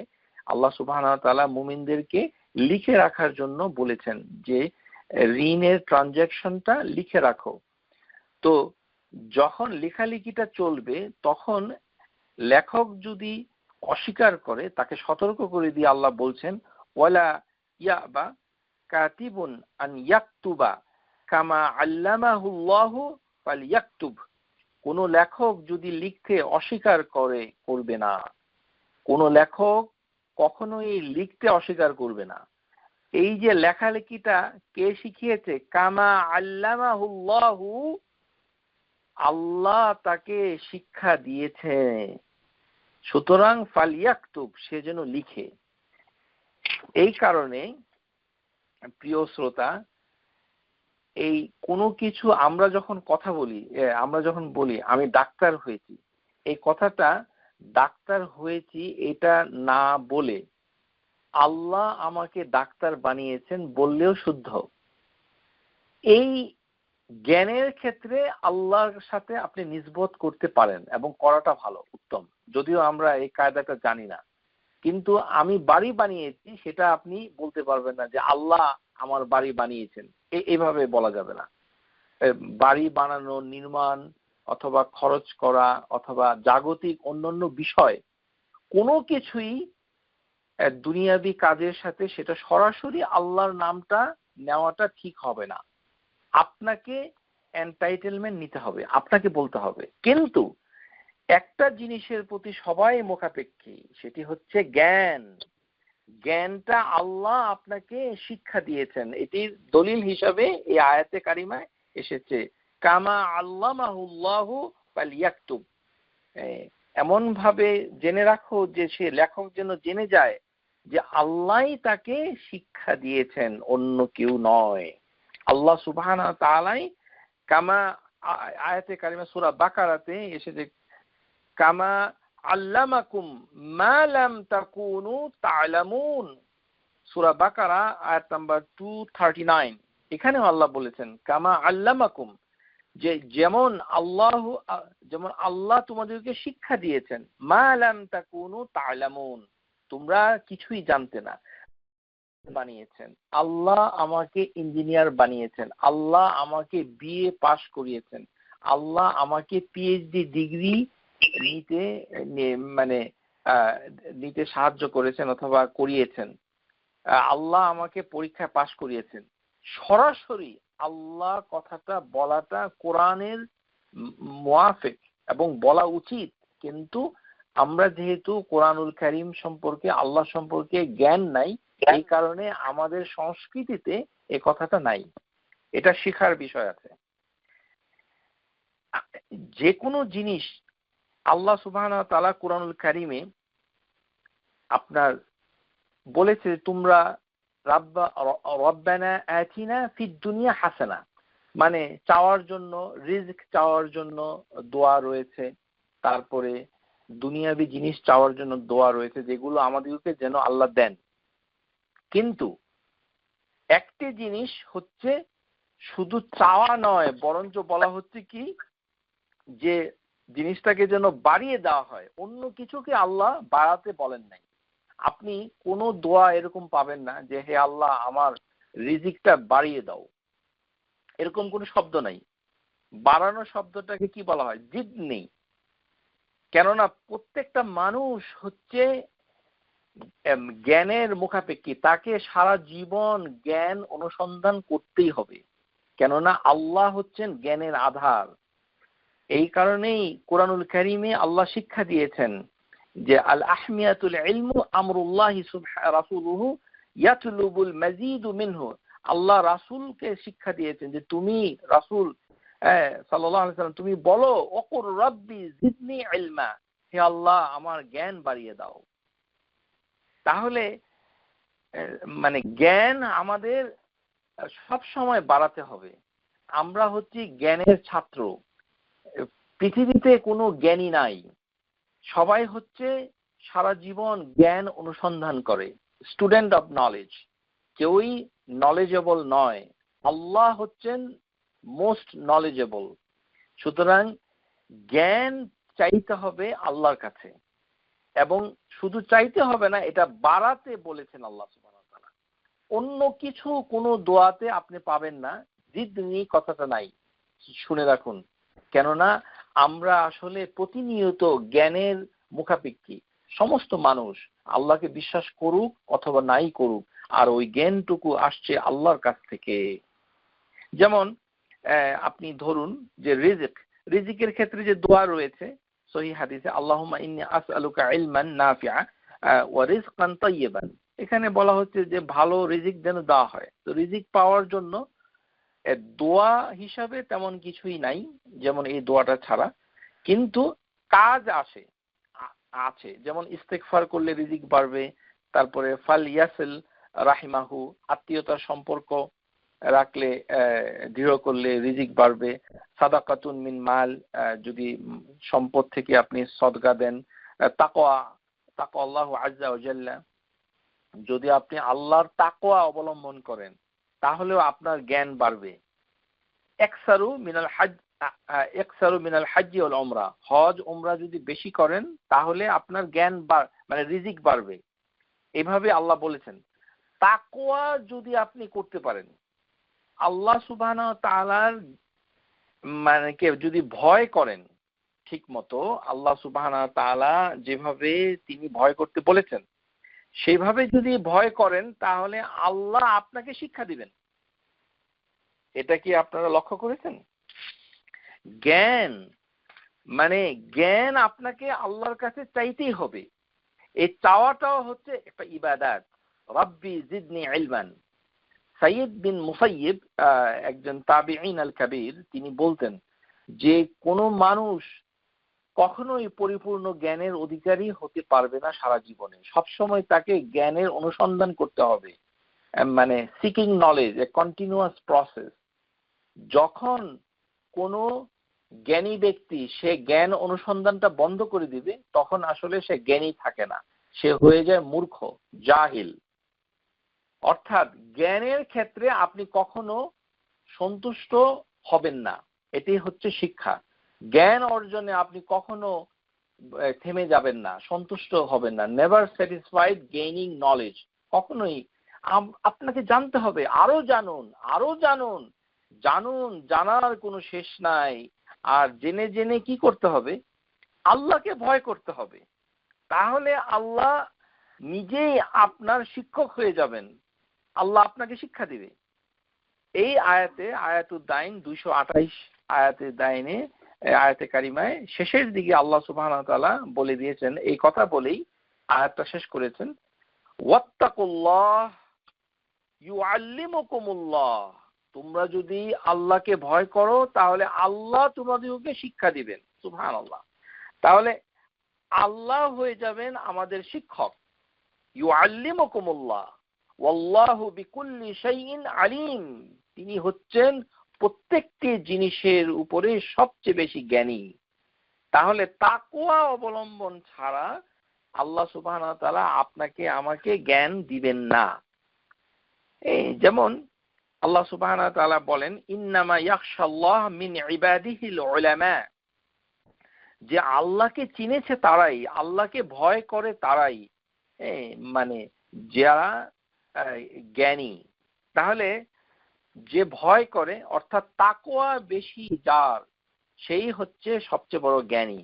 Speaker 1: আল্লাহ সুবহানাহু ওয়া তাআলা মুমিনদেরকে লিখে রাখার জন্য বলেছেন যে ঋণের ট্রানজাকশনটা লিখে রাখো। তো যখন লেখালেখিটা চলবে তখন লেখক যদি অস্বীকার করে তাকে সতর্ক করে দিয়ে আল্লাহ বলছেন ওয়ালা ইয়াবা কাতিবুন আন ইয়াকতুবা কামা আল্লামাহুল্লাহু ফালইয়াকতুব। কোন লেখক যদি লিখতে অস্বীকার করবে না, কোন লেখক কখনোই লিখতে অস্বীকার করবে না। এই যে লেখালেখিটা কে শিখিয়েছে? কামা আল্লামাহুল্লাহু, আল্লাহ তাকে শিক্ষা দিয়েছে। সুতরাং ফালইয়াকতুব, সে যেন লিখে। এই কারণে প্রিয় শ্রোতা, এই কোনো কিছু আমরা যখন কথা বলি, আমরা যখন বলি আমি ডাক্তার হয়েছি, এই কথাটা ডাক্তার হয়েছি এটা না বলে আল্লাহ আমাকে ডাক্তার বানিয়েছেন বললেও শুদ্ধ। এই জ্ঞানের ক্ষেত্রে আল্লাহর সাথে আপনি নিসবত করতে পারেন এবং করাটা ভালো, উত্তম, যদিও আমরা এই কায়দাটা জানি না। কিন্তু আমি বাড়ি বানিয়েছি সেটা আপনি বলতে পারবেন না যে আল্লাহ আমার বাড়ি বানিয়েছেন, এইভাবে বলা যাবে না। বাড়ি বানানো, নির্মাণ অথবা খরচ করা অথবা জাগতিক অন্যান্য বিষয় কোনো কিছুই দুনিয়াবি কাজের সাথে সেটা সরাসরি আল্লাহর নামটা নেওয়াটা ঠিক হবে না। আপনাকে এন্টাইটেলমেন্ট নিতে হবে, আপনাকে বলতে হবে। কিন্তু একটা জিনিসের প্রতি সবাই মুখাপেক্ষী, সেটি হচ্ছে জ্ঞান। জ্ঞানটা আল্লাহ আপনাকে শিক্ষা দিয়েছেন, এটির দলিল হিসাবে এই আয়াতে কারিমায় এসেছে কামা আল্লামাহুল্লাহু ফালইয়াকতুব। এমন ভাবে জেনে রাখো যে সে লেখক যেন জেনে যায় যে আল্লাহই তাকে শিক্ষা দিয়েছেন, অন্য কেউ নয়। আল্লাহ সুবহানাহু ওয়া তাআলাই কামা, আয়াতে কারিমা সূরা বাকারাতে এসেছে কামা আল্লামাকুম মা লাম তাকুনু তা'লামুন, সূরা বাকারা আয়াত নাম্বার 239। এখানেও আল্লাহ বলেছেন কামা আল্লামাকুম, যে যেমন আল্লাহ তোমাদেরকে শিক্ষা দিয়েছেন, মা লাম তাকুনু তা'লামুন, তোমরা কিছুই জানতে না। বানিয়েছেন আল্লাহ, আমাকে ইঞ্জিনিয়ার বানিয়েছেন আল্লাহ, আমাকে বিএ পাশ করিয়েছেন আল্লাহ, আমাকে পিএইচডি ডিগ্রি নিতে সাহায্য করেছেন অথবা করিয়েছেন, আল্লাহ আমাকে পরীক্ষায় পাশ করিয়েছেন। সরাসরি আল্লাহ কথাটা বলাটা কোরআনের মুআফিক এবং বলা উচিত। কিন্তু আমরা যেহেতু কোরআনুল কারীম সম্পর্কে, আল্লাহ সম্পর্কে জ্ঞান নাই, এই কারণে আমাদের সংস্কৃতিতে এই কথাটা নাই। এটা শেখার বিষয় আছে। যে কোনো জিনিস আল্লাহ সুবহানাহু ওয়া তাআলা কোরআনুল কারীমে আপনার বলেছে তোমরা রব্বানা আতিনা ফিদ দুনিয়া হাসানা, মানে চাওয়ার জন্য, রিজক চাওয়ার জন্য দোয়া রয়েছে, তারপরে দুনিয়াবি জিনিস চাওয়ার জন্য দোয়া রয়েছে যেগুলো আমাদেরকে যেন আল্লাহ দেন। কিন্তু একটি জিনিস হচ্ছে শুধু চাওয়া নয়, বরঞ্চ বলা হচ্ছে কি যে জিনিসটাকে যেন বাড়িয়ে দেওয়া হয়, অন্য কিছুকে আল্লাহ বাড়াতে বলেন নাই। আপনি কোনো দোয়া এরকম পাবেন না যে হে আল্লাহ আমার রিজিকটা বাড়িয়ে দাও, এরকম কোনো শব্দ নাই। বাড়ানো শব্দটাকে কি বলা হয়? জিদনি। কেননা প্রত্যেকটা মানুষ হচ্ছে জ্ঞানের মুখাপেক্ষী, তাকে সারা জীবন জ্ঞান অনুসন্ধান করতেই হবে, কেননা আল্লাহ হচ্ছেন জ্ঞানের আধার। এই কারণেই কোরআনুল কারীমে আল্লাহ শিক্ষা দিয়েছেন যে আল আহমিয়াতুল ইলমু আমরুল্লাহি রাসূলুহু ইয়াতলুবুল মাযীদু মিনহু। আল্লাহ রাসূলকে শিক্ষা দিয়েছেন যে তুমি রাসূল সাল্লাল্লাহু আলাইহি ওয়াসাল্লাম তুমি বলো ওকুর রাব্বি জিদনি ইলমা, হে আল্লাহ আমার জ্ঞান বাড়িয়ে দাও। তাহলে মানে জ্ঞান আমাদের সব সময় বাড়াতে হবে। আমরা হচ্ছি জ্ঞানের ছাত্র, পৃথিবীতে কোনো জ্ঞানী নাই, সবাই হচ্ছে সারা জীবন জ্ঞান অনুসন্ধান করে, স্টুডেন্ট অফ নলেজ। কেউই নলেজেবল নয়, আল্লাহ হচ্ছেন মোস্ট নলেজেবল। সুতরাং জ্ঞান চাইতে হবে আল্লাহর কাছে, এবং শুধু চাইতে হবে না, এটা বাড়াতে বলেছেন আল্লাহ সুবহানাহু ওয়া তাআলা। অন্য কিছু কোনো দোয়াতে আপনি পাবেন না জিদনি কথাটা নাই, শুনে রাখুন। কেননা আমরা আসলে প্রতিনিয়ত জ্ঞানের মুখাপেক্ষী। সমস্ত মানুষ আল্লাহকে বিশ্বাস করুক অথবা নাই করুক, আর ওই জ্ঞানটুকু আসছে আল্লাহর কাছ থেকে। যেমন আপনি ধরুন যে রিজিকের ক্ষেত্রে যে দোয়া রয়েছে সহিহ হাদিসে, আল্লাহুম্মা ইন্নী আসআলুকা ইলমান নাফিআ ওয়া রিজকান তাইয়্যিবান, এখানে বলা হচ্ছে যে ভালো রিজিক যেন দেওয়া হয়। তো রিজিক পাওয়ার জন্য দোয়া হিসাবে তেমন কিছুই নাই, যেমন এই দোয়াটা ছাড়া, কিন্তু কাজ আছে। যেমন ইস্তেগফার করলে রিজিক বাড়বে, তারপরে ফাল ইয়াসিল রাহিমাহু, আত্মীয়তার সম্পর্ক রাখলে দৃঢ় করলে রিজিক বাড়বে। সাদাকাতুন মিন মাল, যদি সম্পদ থেকে আপনি সদকা দেন। তাকওয়া আল্লাহু আযজা ওয়া জাল্লা, যদি আপনি আল্লাহর তাকওয়া অবলম্বন করেন তাহলেও আপনার জ্ঞান বাড়বে। একসারু মিনাল হজ ওয়াল উমরা, হজ উমরা যদি বেশি করেন তাহলে আপনার জ্ঞান মানে রিজিক বাড়বে। এভাবে আল্লাহ বলেছেন। তাকওয়া যদি আপনি করতে পারেন, আল্লাহ সুবহানাহু ওয়া তাআলার মানে কে যদি ভয় করেন ঠিক মতো, আল্লাহ সুবহানাহু ওয়া তাআলা যেভাবে তিনি ভয় করতে বলেছেন সেইভাবে যদি ভয় করেন তাহলে আল্লাহ আপনাকে শিক্ষা দিবেন। এটা কি আপনারা লক্ষ্য করেছেন? জ্ঞান আপনাকে আল্লাহর কাছে চাইতেই হবে। এই চাওয়াটাও হচ্ছে একটা ইবাদত। রাব্বি জিদনি ইলমান। সাইয়্যিদ বিন মুসাইয়্যিব, একজন তাবিঈন আল কাবীর, তিনি বলতেন যে কোনো মানুষ কখনোই পরিপূর্ণ জ্ঞানের অধিকারী হতে পারবে না সারা জীবনে। সবসময় তাকে জ্ঞানের অনুসন্ধান করতে হবে, মানে সিকিং নলেজ, এ কন্টিনিউয়াস প্রসেস। যখন কোনো জ্ঞানী ব্যক্তি সে জ্ঞান অনুসন্ধানটা বন্ধ করে দিবে, তখন আসলে সে জ্ঞানী থাকে না, সে হয়ে যায় মূর্খ, জাহিল। অর্থাৎ জ্ঞানের ক্ষেত্রে আপনি কখনো সন্তুষ্ট হবেন না, এটাই হচ্ছে শিক্ষা। জ্ঞান অর্জনে আপনি কখনো থেমে যাবেন না, সন্তুষ্ট হবেন না। নেভার স্যাটিসফাইড গেইনিং নলেজ, কখনোই। আপনাকে জানতে হবে, আরো জানুন, আরো জানুন, জানার কোনো শেষ নাই। আর জেনে জেনে কি করতে হবে? আল্লাহকে ভয় করতে হবে। তাহলে আল্লাহ নিজেই আপনার শিক্ষক হয়ে যাবেন, আল্লাহ আপনাকে শিক্ষা দিবে। এই আয়াতে, আয়াতুদ দাইন 228 আয়াতে দাইনে, আয়াতে কারিমায় শেষের দিকে আল্লাহ সুবহানাহু ওয়া তাআলা বলে দিয়েছেন, এই কথা বলেই আয়াতটা শেষ করেছেন, ওয়াত্তাকুল্লাহ ইউআল্লিমুকুমুল্লাহ, তোমরা যদি আল্লাহকে ভয় করো তাহলে আল্লাহ তোমাদেরকে শিক্ষা দিবেন। সুবহানাল্লাহ। তাহলে আল্লাহ হয়ে যাবেন আমাদের শিক্ষক। ইউআল্লিমুকুমুল্লাহ ওয়াল্লাহু বিকুল্লি শাইইন আলিম, তিনি হচ্ছেন প্রত্যেকটি জিনিসের উপরে সবচেয়ে বেশি জ্ঞানী। তাহলে তাকওয়া অবলম্বন ছাড়া আল্লাহ সুবহানাহু ওয়া তাআলা আপনাকে আমাকে জ্ঞান দিবেন না। এই যেমন আল্লাহ সুবহানাহু ওয়া তাআলা বলেন, ইন্নামা ইয়াখশাল্লাহ মিন ইবাদিহিল উলামা, যে আল্লাহকে চিনেছে তারাই, আল্লাহকে ভয় করে তারাই, মানে যারা জ্ঞানী। তাহলে যে ভয় করে, অর্থাৎ তাকওয়া বেশি যার, সেই হচ্ছে সবচেয়ে বড় জ্ঞানী।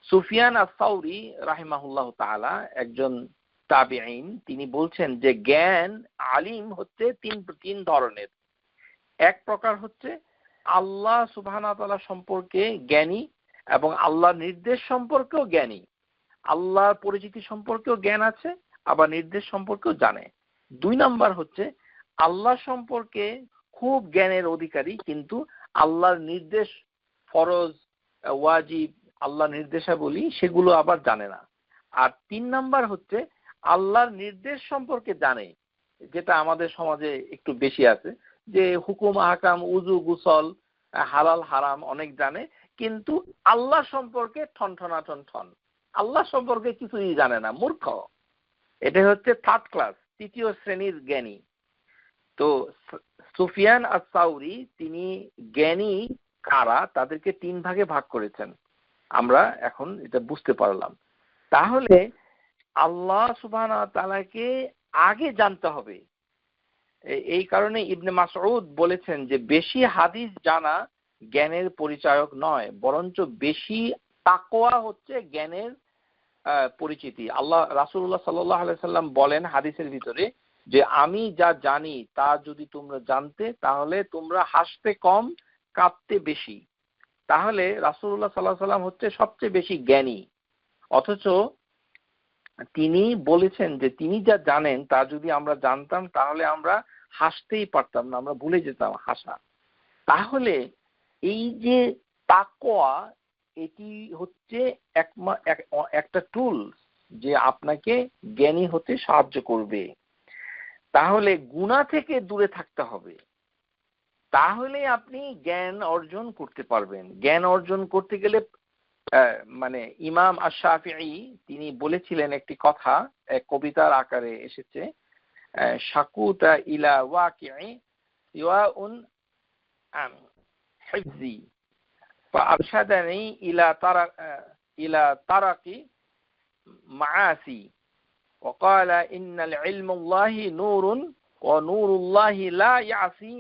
Speaker 1: সুফিয়ান আস-সাউরি রাহিমাহুল্লাহ তাআলা, একজন তাবিঈন, তিনি বলছেন যে জ্ঞান, আলিম হচ্ছে তিন ধরনের। এক প্রকার হচ্ছে আল্লাহ সুবহানাহু ওয়া তাআলা সম্পর্কে জ্ঞানী এবং আল্লাহর নির্দেশ সম্পর্কেও জ্ঞানী। আল্লাহর পরিচিতি সম্পর্কেও জ্ঞান আছে, আবার নির্দেশ সম্পর্কেও জানে। 2 নাম্বার হচ্ছে আল্লাহ সম্পর্কে খুব জ্ঞানের অধিকারী, কিন্তু আল্লাহর নির্দেশ, ফরজ, ওয়াজিব, আল্লাহর নির্দেশাবলী সেগুলো আবার জানে না। আর 3 নাম্বার হচ্ছে আল্লাহর নির্দেশ সম্পর্কে জানে, যেটা আমাদের সমাজে একটু বেশি আছে, যে হুকুম আহকাম, উযু, গোসল, হালাল হারাম অনেক জানে, কিন্তু আল্লাহ সম্পর্কে ঠন। আল্লাহ সম্পর্কে কিছুই জানে না, মূর্খ। এটা হচ্ছে থার্ড ক্লাস, তৃতীয় শ্রেণীর জ্ঞানী। তো সুফিয়ান আস-সাউরি তিনি জ্ঞানী কারা তাদেরকে 3 ভাগে ভাগ করেছেন। আমরা এখন এটা বুঝতে পারলাম। তাহলে আল্লাহ সুবহানাহু ওয়া তাআলাকে আগে জানতে হবে। এই কারণে ইবনে মাসউদ বলেছেন যে বেশি হাদিস জানা জ্ঞানের পরিচায়ক নয়, বরঞ্চ বেশি তাকওয়া হচ্ছে জ্ঞানের পরিচিতি। রাসূলুল্লাহ সাল্লাল্লাহু আলাইহি সাল্লাম বলেন হাদিসের ভিতরে যে আমি যা জানি তা যদি তোমরা জানতে তাহলে তোমরা হাসতে কম কাঁদতে বেশি। তাহলে রাসূলুল্লাহ সাল্লাল্লাহু আলাইহি সাল্লাম হচ্ছে সবচেয়ে বেশি জ্ঞানী, অথচ তিনি বলেছেন যে তিনি যা জানেন তা যদি আমরা জানতাম তাহলে আমরা হাসতেই পারতাম না, আমরা ভুলে যেতাম হাসা। তাহলে এই যে তাকওয়া এটি হচ্ছে একটা টুল যে আপনাকে জ্ঞানী হতে সাহায্য করবে। তাহলে গুনাহ থেকে দূরে থাকতে হবে, তাহলে আপনি জ্ঞান অর্জন করতে পারবেন। জ্ঞান অর্জন করতে গেলে মানে ইমাম আশ-শাফিঈ তিনি বলেছিলেন একটি কথা, কবিতার আকারে এসেছে, শাকুতা ইলা ওয়াকি'i সিওয়াউন আন হিফজি ফাআরশাদানি ইলা তারাকি মাআসি وقال إن العلم الله نور ونور الله لا يعصي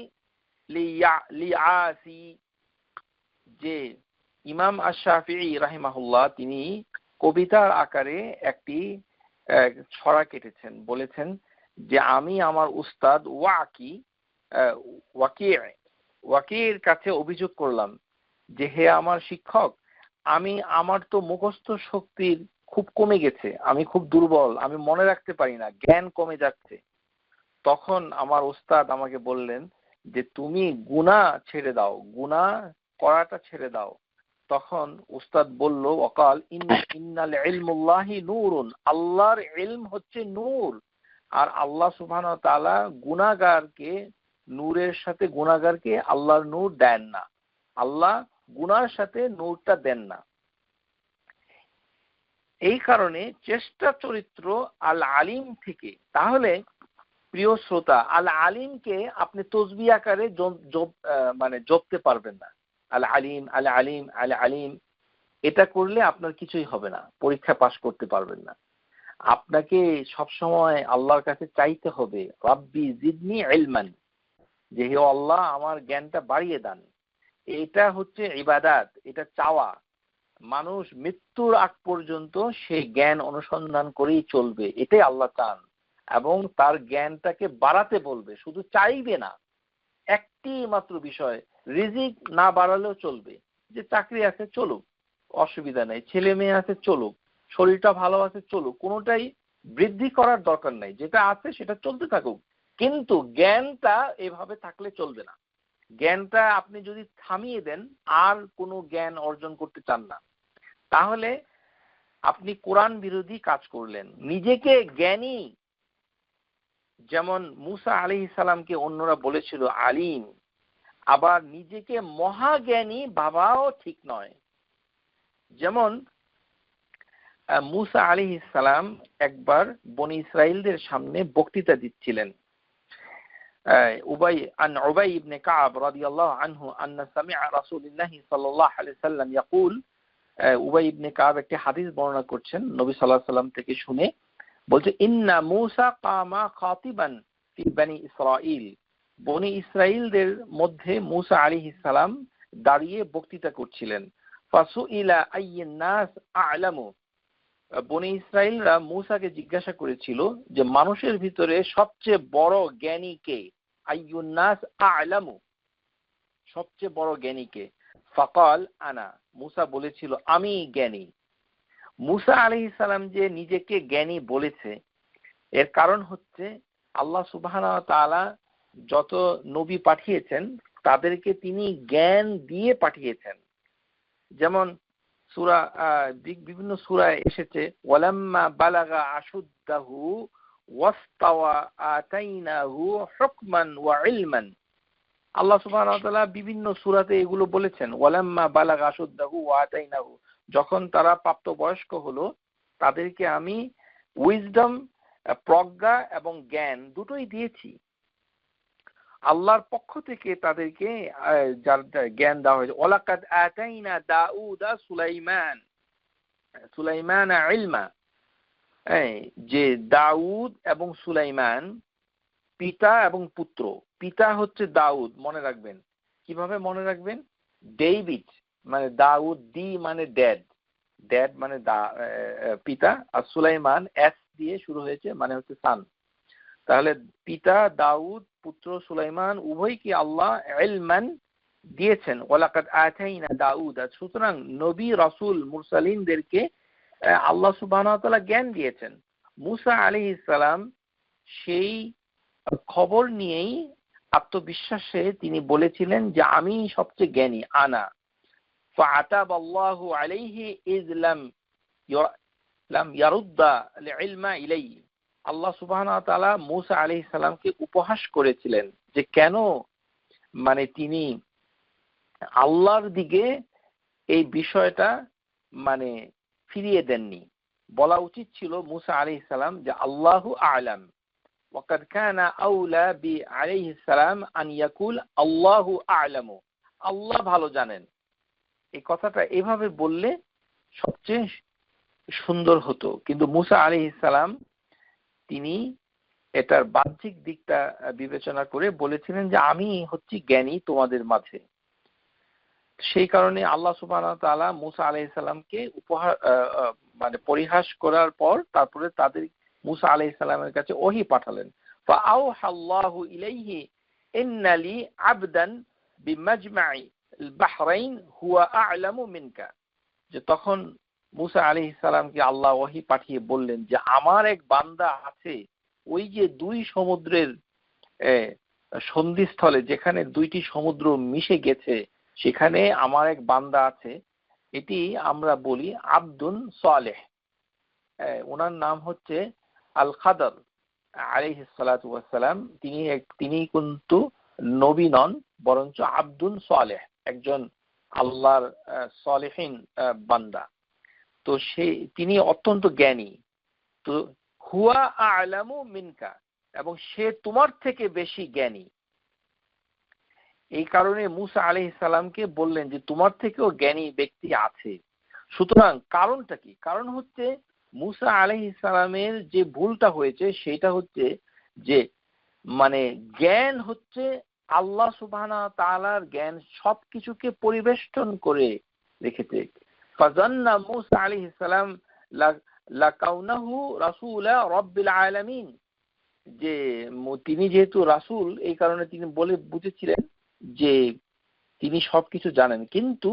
Speaker 1: লিআসি। যে ইমাম আশ-শাফিঈ রাহিমাহুল্লাহ তিনি কবিতার আকারে একটি ছড়া কেটেছেন, বলেছেন যে আমি আমার উস্তাদ ওয়াকির কাছে অভিযোগ করলাম যে হে আমার শিক্ষক, আমার তো মুখস্থ শক্তির খুব কমে গেছে, আমি খুব দুর্বল, আমি মনে রাখতে পারি না, জ্ঞান কমে যাচ্ছে। তখন আমার উস্তাদ আমাকে বললেন যে তুমি গুনাহ ছেড়ে দাও, গুনাহ করাটা ছেড়ে দাও। তখন উস্তাদ বলল ওয়াকাল ইন্নাল ইলমুল্লাহি নূরুন, আল্লাহর ইলম হচ্ছে নূর, আর আল্লাহ সুবহানাহু ওয়া তাআলা গুনাহগারকে নূরের সাথে গুনাহগারকে আল্লাহর নূর দেন না, আল্লাহ গুনাহর সাথে নূরটা দেন না। এই কারণে চেষ্টা চরিত্র আল আলিম থেকে, তাহলে প্রিয় শ্রোতা আল আলিমকে আপনি তসবিহ আকারে মানে জপতে পারবেন না। আল আলিম আল আলিম আল আলিম এটা করলে আপনার কিছুই হবে না, পরীক্ষা পাশ করতে পারবেন না। আপনাকে সবসময় আল্লাহর কাছে চাইতে হবে রাব্বি জিদনি ইলমান, যে হে আল্লাহ আমার জ্ঞানটা বাড়িয়ে দেন। এটা হচ্ছে ইবাদত, এটা চাওয়া। মানুষ মৃত্যুর আগ পর্যন্ত সে জ্ঞান অনুসন্ধান করেই চলবে, এটাই আল্লাহ চান, এবং তার জ্ঞানটাকে বাড়াতে বলবে, শুধু চাইবে না। একটি মাত্র বিষয়, রিজিক না বাড়ালেও চলবে, যে চাকরি আছে চলুক, অসুবিধা নেই, ছেলে মেয়ে আছে চলুক, শরীরটা ভালো আছে চলুক, কোনোটাই বৃদ্ধি করার দরকার নাই, যেটা আছে সেটা চলতে থাকুক, কিন্তু জ্ঞানটা এভাবে থাকলে চলবে না। জ্ঞানটা আপনি যদি থামিয়ে দেন আর কোনো জ্ঞান অর্জন করতে চান না, তাহলে আপনি কোরআন বিরোধী কাজ করলেন। নিজেকে জ্ঞানী, যেমন মুসা আলাইহিস সালামকে অন্যরা বলেছিল আলিম, আবার নিজেকে মহাজ্ঞানী ভাবাও ঠিক নয়। যেমন মুসা আলাইহিস সালাম একবার বনি ইসরাইলদের সামনে বক্তৃতা দিচ্ছিলেন। উবাই ইবনে কাব রাদিয়াল্লাহু আনহু আন্না সামি'a রাসূলুল্লাহি সাল্লাল্লাহু আলাইহি ওয়াসাল্লাম ইয়াকুল, উবাই ইবনে কাব একটি হাদিস বর্ণনা করছেন নবী সাল্লাল্লাহু আলাইহি ওয়াসাল্লাম থেকে শুনে, বলছে ইন্না মুসা কামা খাতিবান ফি বনি ইসরাইল, বনি ইসরাইলদের মধ্যে মুসা আলাইহিস সালাম দাঁড়িয়ে বক্তৃতা করছিলেন। ফাসুইলা আইয়ুন নাস আ'লামু, বনি ইসরাইলরা মুসাকে জিজ্ঞাসা করেছিল যে মানুষের ভিতরে সবচেয়ে বড় জ্ঞানী কে? আইয়ুন নাস আ'লামু, সবচেয়ে বড় জ্ঞানী কে? ফাকাল আনা, মুসা বলেছিল আমি জ্ঞানী। মুসা আলাইহিস সালাম যে নিজেকে জ্ঞানী বলেছে, এর কারণ হচ্ছে আল্লাহ সুবহানাহু ওয়া তাআলা যত নবী পাঠিয়েছেন তাদেরকে তিনি জ্ঞান দিয়ে পাঠিয়েছেন। যেমন বিভিন্ন সূরায় এসেছে ওয়ালাম্মা বালাগা আশুদ্দাহু ওয়াস্তাওয়া আতাইনাহু হুকমান ওয়া ইলমান। আল্লাহ সুবহানাহু ওয়া তাআলা বিভিন্ন সূরাতে এগুলো বলেছেন, ওয়ালাম্মা বালাগা আশুদ্দাহু ওয়া আতাইনাহু, যখন তারা প্রাপ্তবয়স্ক হলো তাদেরকে আমি উইজডম, প্রজ্ঞা এবং জ্ঞান দুটোই দিয়েছি। আল্লাহর পক্ষ থেকে তাদেরকে যার জ্ঞান দেওয়া হয়েছে। ওয়ালাকাদ আতাইনা দাউদা সুলাইমান ইলমা, যে দাউদ এবং সুলাইমান পিতা এবং পুত্র। পিতা হচ্ছে দাউদ, মনে রাখবেন। কিভাবে মনে রাখবেন? ডেভিড মানে দাউদ, দি মানে ড্যাড মানে পিতা, আর সুলাইমান এস দিয়ে শুরু হয়েছে মানে হচ্ছে সান। তাহলে পিতা দাউদ, পুত্র সুলাইমান উভয়কে আল্লাহ ইলমান দিয়েছেন। ওয়ালাকাদ আতাইনা দাউদ। সুতরাং নবী রাসূল মুরসালিনদেরকে আল্লাহ সুবহানাহু ওয়া তাআলা জ্ঞান দিয়েছেন। মুসা আলাইহিস সালাম সেই খবর নিয়েই আত্মবিশ্বাসে তিনি বলেছিলেন যে আমি সবচেয়ে জ্ঞানী, আনা। ফাআতাবাল্লাহু আলাইহি ইয লাম ইয়ারুদ্দা ইলমা ইলাইহি। আল্লাহ সুবহানাহু ওয়া তাআলা মুসা আলাইহিস সালামকে উপহাস করেছিলেন যে কেন মানে তিনি আল্লাহর দিকে এই বিষয়টা মানে ফিরিয়ে দেননি। বলা উচিত ছিল মুসা আলাইহিস সালাম যে আল্লাহু আ'লাম ওয়াকাদ কানা আউলা বি আলাইহিস সালাম আন ইয়াকুল আল্লাহু আ'লামু, আল্লাহ ভালো জানেন। এই কথাটা এভাবে বললে সবচেয়ে সুন্দর হতো। কিন্তু মুসা আলাইহিস সালাম তিনি এটার বাহ্যিক দিকটা বিবেচনা করে বলেছিলেন যে আমি হচ্ছি জ্ঞানী তোমাদের মাঝে। সেই কারণে আল্লাহ সুবহানাহু ওয়া তাআলা মুসা আলাইহিস সালামকে মানে পরিহাস করার পর তারপরে তাদের মুসা আলাইহিস সালামের কাছে ওহী পাঠালেন। ফাআওহাল্লাহু ইলাইহি ইন্না লি আবদান বিমাজমা'i আল-বাহরাইন হুয়া আ'লামু মিনকা। যে তখন মুসা আলাইহিস সালামকে আল্লাহ ওহী পাঠিয়ে বললেন যে আমার এক বান্দা আছে ওই যে দুই সমুদ্রের সন্ধিস্থলে, যেখানে দুইটি সমুদ্র মিশে গেছে, সেখানে আমার এক বান্দা আছে। এটি আমরা বলি আব্দুন সালেহ। ওনার নাম হচ্ছে আল খাদর আলাইহিস সালাতু ওয়াস সালাম। তিনি কিন্তু নবী নন, বরঞ্চ আব্দুন সালেহ, একজন আল্লাহর সালেহিন বান্দা। তো তিনি অত্যন্ত জ্ঞানী। তো হুয়া আ'লামু মিনকা, এবং সে তোমার থেকে বেশি জ্ঞানী। এই কারণে মুসা আলাইহিস সালামকে বললেন যে তোমার থেকেও জ্ঞানী ব্যক্তি আছে। সুতরাং কারণটা কি? কারণ হচ্ছে মুসা আলাইহিস সালামের যে ভুলটা হয়েছে সেটা হচ্ছে যে মানে জ্ঞান হচ্ছে আল্লাহ সুবহানাহু ওয়া তাআলার জ্ঞান সবকিছুকে পরিবেষ্টন করে রেখেছে। ফাজান্না মুসা আলাইহিস সালাম লাকাউনাহু রাসূলা রাব্বিল আলামিন, যে তিনি যেহেতু রাসূল এই কারণে তিনি বলে বুঝেছিলেন যে তিনি সবকিছু জানেন। কিন্তু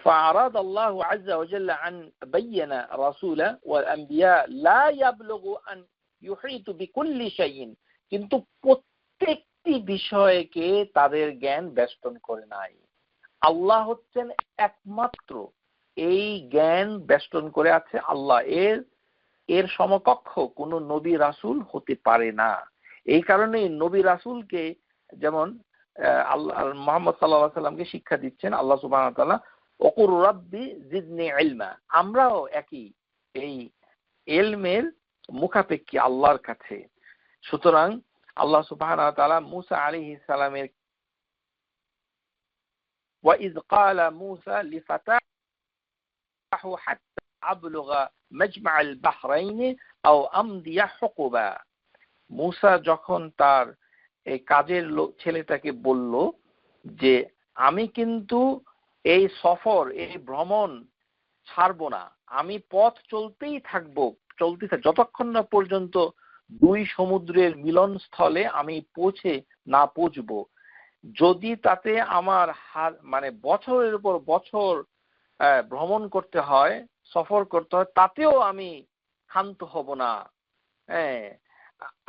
Speaker 1: فأراد الله عز وجل أن بين رسولا والأنبياء لا يبلغ أن يحيط بكل شيء, কিন্তু প্রত্যেকটি বিষয়কে তাদের জ্ঞান বেষ্টন করে নাই। আল্লাহ হচ্ছেন একমাত্র এই জ্ঞান বেষ্টন করে আছে আল্লাহ। এর সমকক্ষ কোনো নবী রাসূল হতে পারে না। এই কারণে নবী রাসূলকে যেমন আল্লাহ মুহাম্মদ সাল্লাল্লাহু আলাইহি সাল্লামকে শিক্ষা দিচ্ছেন আল্লাহ সুবহানাহু ওয়া তাআলা, ওকুর রাব্বি জিদনি ইলমা। আমরাও একই এই ইলমের মুখাপেক্ষী আল্লাহর কাছে। সুতরাং আল্লাহ সুবহানাহু ওয়া তাআলা মুসা আলাইহিস সালামের ওয়া ইয ক্বালা মুসা লিফাতাহু হাত্তা আবলুগা মাজমা' আল-বাহরাইন আও আমদিয়া হুকুবা। মুসা যখন তার এই কাজের ছেলেটাকে বলল যে আমি কিন্তু এই সফর, এই ভ্রমণ ছাড়বো না, আমি পথ চলতেই থাকবো, যতক্ষণ না পর্যন্ত দুই সমুদ্রের মিলন স্থলে আমি না পৌঁছবো। যদি তাতে আমার মানে বছরের উপর বছর ভ্রমণ করতে হয়, সফর করতে হয়, তাতেও আমি ক্ষান্ত হব না।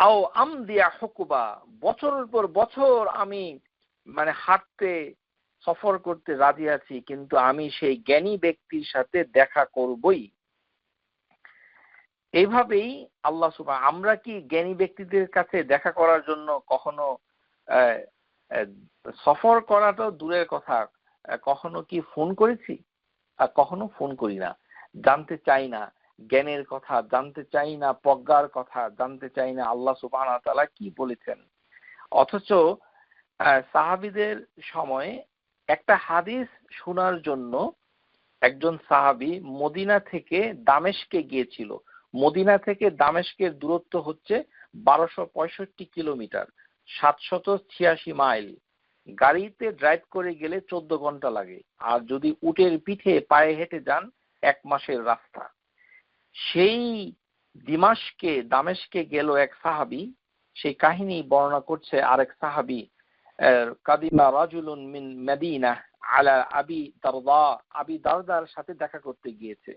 Speaker 1: আও আমদিয়া হুকুবা, বছরের পর বছর আমি মানে হাঁটতে সফর করতে রাজি আছি, কিন্তু আমি সেই জ্ঞানী ব্যক্তির সাথে দেখা করবই। এইভাবেই আল্লাহ সুবহানাহু, আমরা কি জ্ঞানী ব্যক্তিদের কাছে দেখা করার জন্য কখনো সফর করাটাও দূরের কথা, কখনো কি ফোন করেছি? আর কখনো ফোন করি না। জানতে চাই না জ্ঞানের কথা, জানতে চাই না প্রজ্ঞার কথা, জানতে চাই না আল্লাহ সুবহানাহু ওয়া তাআলা কি বলেছেন। অথচ সাহাবীদের সময়ে একটা হাদিস শোনার জন্য একজন সাহাবী মদিনা থেকে দামেস্কে গিয়েছিল। মদিনা থেকে দামেস্কের দূরত্ব হচ্ছে 1265 কিলোমিটার, 786 মাইল। গাড়িতে ড্রাইভ করে গেলে 14 ঘন্টা লাগে, আর যদি উটের পিঠে পায়ে হেঁটে যান 1 মাসের রাস্তা। সেই দামেস্কে গেল এক সাহাবী, সেই কাহিনী বর্ণনা করছে আরেক সাহাবী, কাদিমা রাজুলুন মিন মদিনা আলা আবি দারদা, আবি দারদার সাথে দেখা করতে গিয়েছে।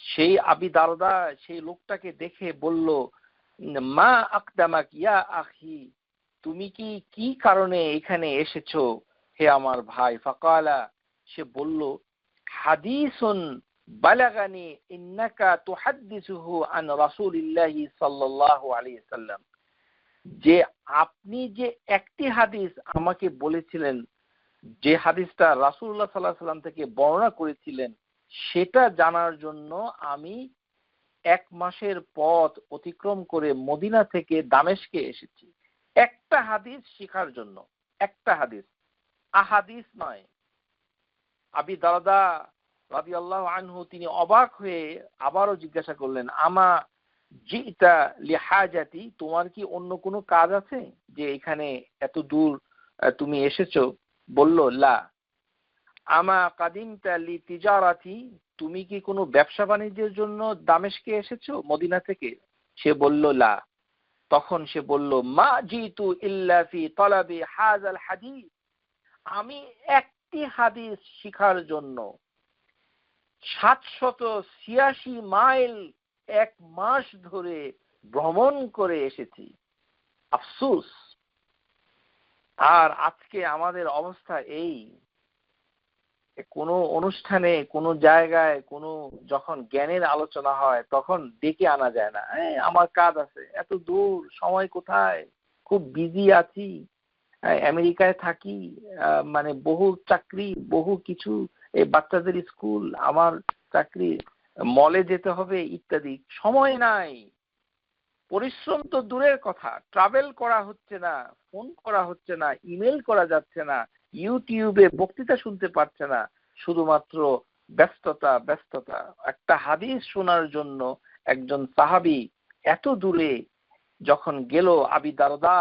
Speaker 1: সেই আবি দারদা সেই লোকটাকে দেখে বলল, মা আকদামাক ইয়া আখি, তুমি কি কারণে এখানে এসেছো হে আমার ভাই? ফাকালা, সে বলল, হাদিসুন বালাগানি ইন্নাকা তুহাদ্দিসুহু আন রাসূলিল্লাহি সাল্লাল্লাহু আলাইহি সাল্লাম, যে আপনি যে একটি হাদিস আমাকে বলেছিলেন, যে হাদিসটা রাসূলুল্লাহ সাল্লাল্লাহু আলাইহি সাল্লাম থেকে বর্ণনা করেছিলেন, সেটা জানার জন্য আমি 1 মাসের পথ অতিক্রম করে মদিনা থেকে দামেস্কে এসেছি একটা হাদিস শেখার জন্য। একটা হাদিস, আহাদিস নয়। আবি দারদা রাদিয়াল্লাহু আনহু তিনি অবাক হয়ে আবারও জিজ্ঞাসা করলেন, আমা জিতা লিহাজাতি, তোমার কি অন্য কোনো কাজ আছে যে এখানে এত দূর তুমি এসেছো? বলল, লা। আমা কাদিমতা লিতিজারাতি, তুমি কি কোনো ব্যবসা বাণিজ্যের জন্য দামেস্কে এসেছো মদিনা থেকে? সে বলল, লা। তখন সে বলল, মা জিতু ইল্লা ফি তালাবি হাযাল হাদিস, আমি একটি হাদিস শিখার জন্য 786 মাইল 1 মাস ধরে ভ্রমণ করে এসেছি। আফসোস। আর আজকে আমাদের অবস্থা এই, কোনো অনুষ্ঠানে, কোনো জায়গায়, কোনো যখন জ্ঞানের আলোচনা হয় তখন ডেকে আনা যায় না। আমার কাজ আছে, এত দূর, সময় কোথায়, খুব বিজি আছি, আমেরিকায় থাকি, মানে বহু চাকরি, বহু কিছু, এই বাচ্চাদের স্কুল, আমার চাকরি, মলে যেতে হবে ইত্যাদি, সময় নাই। পরিশ্রম তো দূরের কথা, ট্রাভেল করা হচ্ছে না, ফোন করা হচ্ছে না, ইমেল করা যাচ্ছে না, ইউটিউবে বক্তৃতা শুনতে পারছে না, শুধুমাত্র ব্যস্ততা ব্যস্ততা। একটা হাদিস শোনার জন্য একজন সাহাবী এত দূরে যখন গেল, আবি দারদা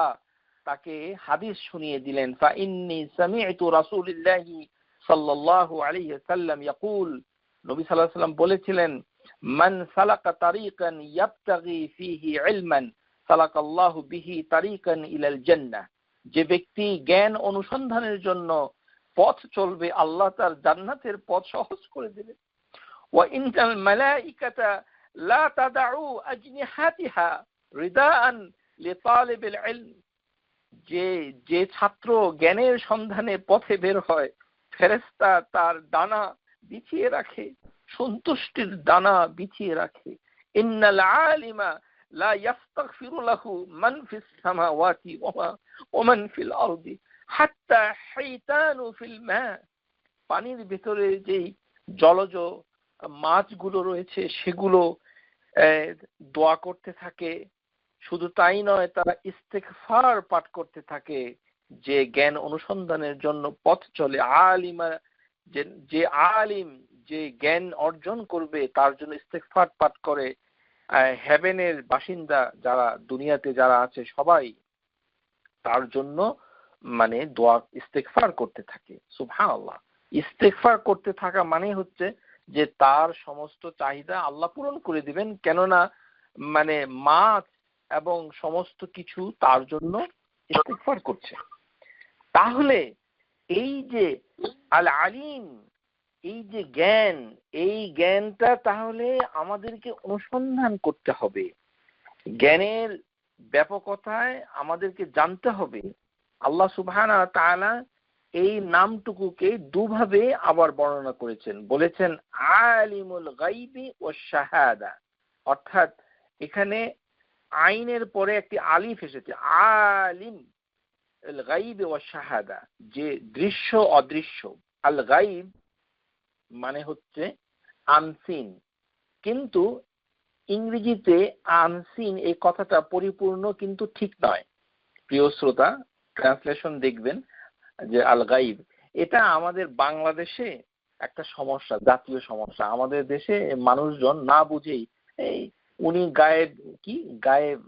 Speaker 1: তাকে হাদিস শুনিয়ে দিলেন। ফা ইন্নী সামি'তু রাসূলুল্লাহি সাল্লাল্লাহু আলাইহি ওয়াসাল্লাম ইয়াকুল, নবী সাল্লাল্লাহু আলাইহি ওয়াসাল্লাম বলেছিলেন, মান সালাকা তারিকান ইয়াবতাগি ফিহি ইলমান সালাকাল্লাহু বিহি তারিকান ইলাল জান্নাহ, যে ব্যক্তি জ্ঞান অনুসন্ধানের জন্য পথ চলবে, আল্লাহ তার জান্নাতের পথ সহজ করে দেবেন। ওয়া ইন্নাল মালাইকাতা লা তাদউ আজনিহাতিহা রিদাআন লিতালিবিল ইলম, যে ছাত্র জ্ঞানের সন্ধানে পথে বের হয়, ফেরেশতা তার ডানা বিছিয়ে রাখে, সন্তুষ্টির ডানা বিছিয়ে রাখে। ইন্নাল আলিমা লা ইস্তাগফিরু লাহু মান ফিস সামাওয়াতি ওয়া মান ফিল আরদি হাত্তা হাইতানু ফিল মা, পানির ভিতরে যেই জলজ মাছগুলো রয়েছে সেগুলো দোয়া করতে থাকে। শুধু তাই নয়, তারা ইস্তেগফার পাঠ করতে থাকে, যে জ্ঞান অনুসন্ধানের জন্য পথ চলে। আলিমা, যে আলিম, যে জ্ঞান অর্জন করবে তার জন্য ইস্তেগফার পাঠ করে। হেভেনের বাসিন্দা যারা দুনিয়াতে যারা আছে সবাই তার জন্য মানে দোয়া ইস্তেগফার করতে থাকে। সুবহানাল্লাহ। ইস্তেগফার করতে থাকা মানে হচ্ছে যে তার সমস্ত চাহিদা আল্লাহ পূরণ করে দিবেন, কেননা মানে মাছ এবং সমস্ত কিছু তার জন্য ইস্তেগফার করছে। তাহলে এই যে আল আলিম, এই যে জ্ঞান, এই জ্ঞানটা তাহলে আমাদেরকে অনুসন্ধান করতে হবে, জ্ঞানের ব্যাপকতায় আমাদেরকে জানতে হবে। আল্লাহ সুবহানাহু ওয়া তাআলা এই নামটুকুকে দুভাবে আবার বর্ণনা করেছেন, বলেছেন আলিমুল গায়বি ওয়াশ শাহাদা, অর্থাৎ এখানে আইনের পরে একটি আলিফ এসেছে, আলিম আল গায়ব ওয়াশ শাহাদা, যে দৃশ্য অদৃশ্য। আল গায়ব মানে হচ্ছে আনসিন, কিন্তু ইংরেজিতে আনসিন এই কথাটা পরিপূর্ণ কিন্তু ঠিক নয়। প্রিয় শ্রোতা, ট্রান্সলেশন দেখবেন যে আল গাইব, এটা আমাদের বাংলাদেশে একটা সমস্যা, জাতীয় সমস্যা। আমাদের দেশে মানুষজন না বুঝেই এই উনি গায়েব, কি গায়েব,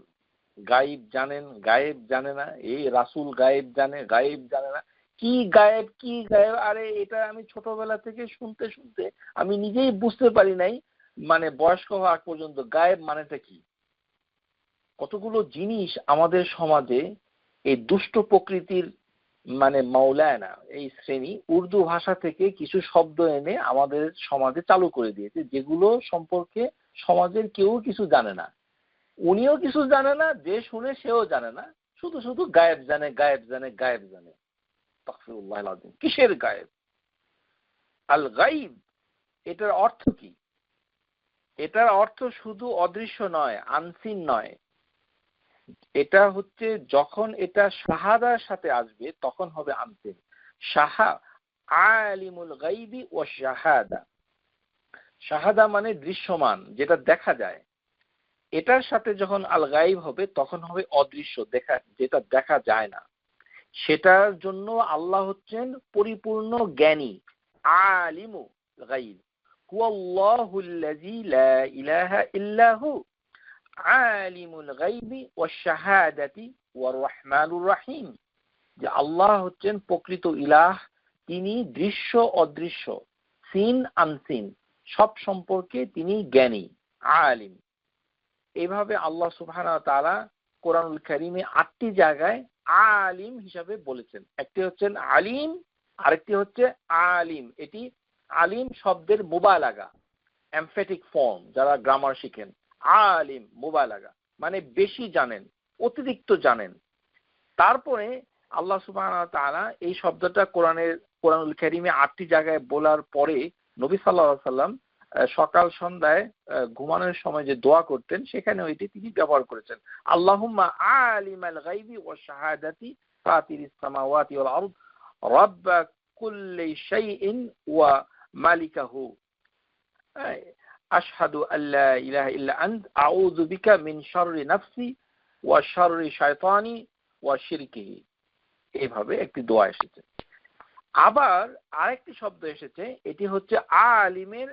Speaker 1: গায়েব জানেন, গায়েব জানে না, এই রাসূল গায়েব জানে, গায়েব জানে না, কি গায়েব কি গায়েব। আরে এটা আমি ছোটবেলা থেকে শুনতে শুনতে আমি নিজেই বুঝতে পারি নাই, মানে বয়স্ক হওয়া আগ পর্যন্ত গায়েব মানেটা কি। কতগুলো জিনিস আমাদের সমাজে এই দুষ্ট প্রকৃতির মানে মাওলানা এই শ্রেণী উর্দু ভাষা থেকে কিছু শব্দ এনে আমাদের সমাজে চালু করে দিয়েছে, যেগুলো সম্পর্কে সমাজের কেউ কিছু জানে না, উনিও কিছু জানে না, যে শুনে সেও জানে না, শুধু শুধু গায়েব জানে, গায়েব জানে, গায়েব জানে। তাকফিরুল্লাহ আল-আযীম। কিসের গায়েব? আল গাইব এটার অর্থ কি? এটার অর্থ শুধু অদৃশ্য নয়, আনসিন নয়। এটা হচ্ছে যখন এটা শাহাদার সাথে আসবে তখন হবে আনসিন। শাহা আলিমুল গাইবি ও শাহাদা। শাহাদা মানে দৃশ্যমান, যেটা দেখা যায়। এটার সাথে যখন আল গাইব হবে তখন হবে অদৃশ্য, দেখা, যেটা দেখা যায় না। সেটার জন্য আল্লাহ হচ্ছেন পরিপূর্ণ জ্ঞানী, আলিমু গাইব। হুয়াল্লাহুল্লাযী লা ইলাহা ইল্লা হু আলিমুল গাইবি ওয়াশ শাহাদাতি ওয়ার রহমানুর রহিম। যে আল্লাহ হচ্ছেন প্রকৃত ইলাহ, তিনি দৃশ্য অদৃশ্য, সিন আনসিন সব সম্পর্কে তিনি জ্ঞানী, আলিম। এইভাবে আল্লাহ সুবহানাহু ওয়া তাআলা কোরআনুল কারীমে ৮টি জায়গায় আলিম হিসাবে বলেছেন। একটি হচ্ছেন আলিম, আরেকটি হচ্ছে আলিম। এটি আলিম শব্দের মুবালাগা, এমফেটিক ফর্ম, যারা গ্রামার শিখেন। আলিম মুবালাগা মানে বেশি জানেন, অতিরিক্ত জানেন। তারপরে আল্লাহ সুবহানাহু ওয়া তাআলা এই শব্দটা কোরআনুল কারীমে ৮টি জায়গায় বলার পরে নবী সাল্লাল্লাহু আলাইহি সাল্লাম সকাল সন্ধ্যায় ঘুমানোর সময় যে দোয়া করতেন সেখানে ওইটি তিনি ব্যবহার করেছেন। আল্লাহুম্মা আলিমাল গায়বি ওয়াশ শাহাদাতি ফাতিরিস সামাওয়াতি ওয়াল আরদ রাব্বা কুল্লি শাইইন ওয়া মালিকাহু আশহাদু আল্লা ইলাহা ইল্লা আনত আউযু বিকা মিন শাররি নাফসি ওয়া শাররি শাইতানি ওয়া শিরকিহি। এইভাবে একটি দোয়া এসেছে। আবার আরেকটি শব্দ এসেছে, এটি হচ্ছে আলিমের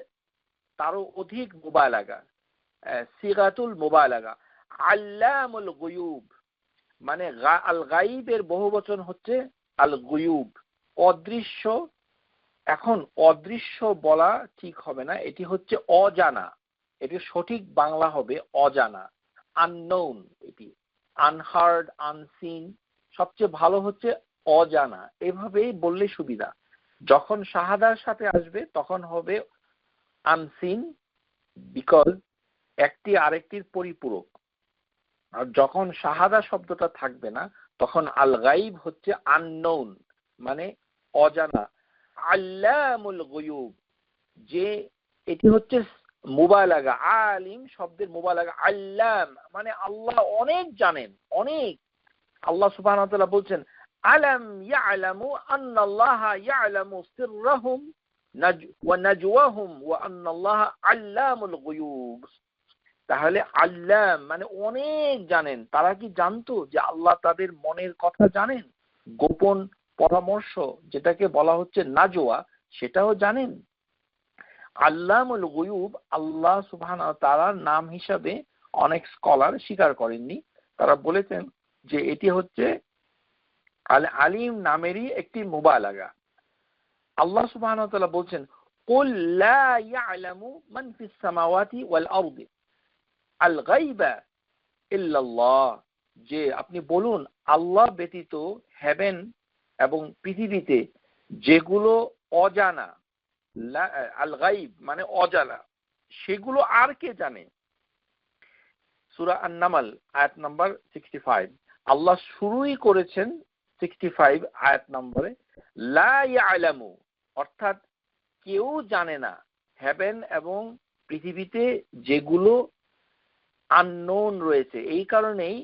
Speaker 1: তারও অধিক মুবালাগা, সিগাতুল মুবালাগা, আল্লামুল গুয়ুব। মানে আল গাইবের বহুবচন হচ্ছে আল গুয়ুব, অদৃশ্য। এখন অদৃশ্য বলা ঠিক হবে না, এটি হচ্ছে অজানা। এটি সঠিক বাংলা হবে অজানা, আননোন। এটি আনহার্ড, আনসিন, সবচেয়ে ভালো হচ্ছে অজানা। এভাবেই বললে সুবিধা। যখন শাহাদার সাথে আসবে তখন হবে আনসিন, বিকজ একটি আরেকটির পরিপূরক। আর যখন শাহাদা শব্দটা থাকবে না তখন আল গাইব হচ্ছে আননোন, মানে অজানা। আল্লামুল গুয়ুব, যে এটি হচ্ছে মুবালাগা, আলিম শব্দের মুবালাগা। আল্লাম মানে আল্লাহ অনেক জানেন, অনেক। আল্লাহ সুবহানাহু ওয়া তাআলা বলছেন আলাম ইয়ালামু আন্নাল্লাহা ইয়ালামু সিররাহুম ওয়া নাজওয়াহুম ওয়া আন্নাল্লাহা আল্লামুল গুয়ুব। তাহলে আল্লাম মানে অনেক জানেন। তারা কি জানতো যে আল্লাহ তাদের মনের কথা জানেন? গোপন পরামর্শ যেটাকে বলা হচ্ছে নাজওয়া, সেটাও জানেন। আল্লামুল গুয়ুব আল্লাহ সুবহানাহু ওয়া তাআলার নাম হিসাবে অনেক স্কলার স্বীকার করেননি। তারা বলেছেন যে এটি হচ্ছে আল আলিম নামেরই একটি মুবালাগা। আল্লাহ সুবহানাহু ওয়া তাআলা বলছেন কুল লা ইয়ালামু মান ফিস সামাওয়াতি ওয়াল আরদি আল গায়বা ইল্লাল্লাহ। যে আপনি বলুন আল্লাহ ব্যতীত হেভেন এবং পৃথিবীতে যেগুলো অজানা, আল গায়ব মানে অজানা, সেগুলো আর কে জানে? সূরা আন-নামল আয়াত নাম্বার 65। আল্লাহ শুরুই করেছেন 65 আয়াত নম্বরে লা ইয়ালামু, অর্থাৎ কেউ জানে না হেভেন এবং পৃথিবীতে যেগুলো আননোন রয়েছে। এই কারণেই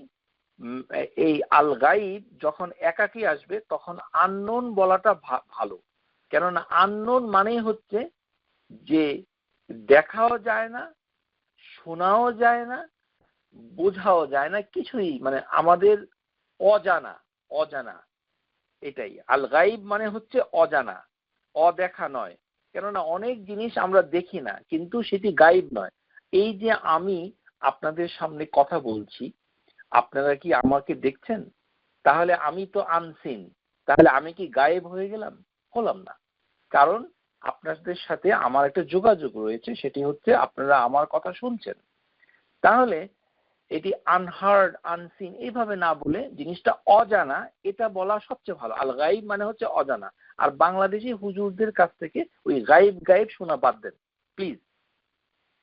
Speaker 1: এই আল গাইব যখন একাকী আসবে তখন আননোন বলাটা ভালো। কেননা আননোন মানেই হচ্ছে যে দেখাও যায় না, শোনাও যায় না, বোঝাও যায় না, কিছুই মানে আমাদের অজানা, অজানা। এটাই আল গাইব মানে হচ্ছে অজানা, অদেখা নয়। কেননা অনেক জিনিস আমরা দেখি না, কিন্তু সেটি গাইব নয়। এই যে আমি আপনাদের সামনে কথা বলছি, আপনারা কি আমাকে দেখছেন? তাহলে আমি তো আনসিন, তাহলে আমি কি গায়েব হয়ে গেলাম? হলাম না। কারণ আপনাদের সাথে আমার একটা যোগাযোগ রয়েছে, সেটি হচ্ছে আপনারা আমার কথা শুনছেন। তাহলে এটি আনহার্ড, আনসিন এইভাবে না বলে জিনিসটা অজানা এটা বলা সবচেয়ে ভালো। আল গাইব মানে হচ্ছে অজানা। আর বাংলাদেশি হুজুরদের কাছ থেকে ওই গাইব গাইব শোনা বাদ দেন প্লিজ।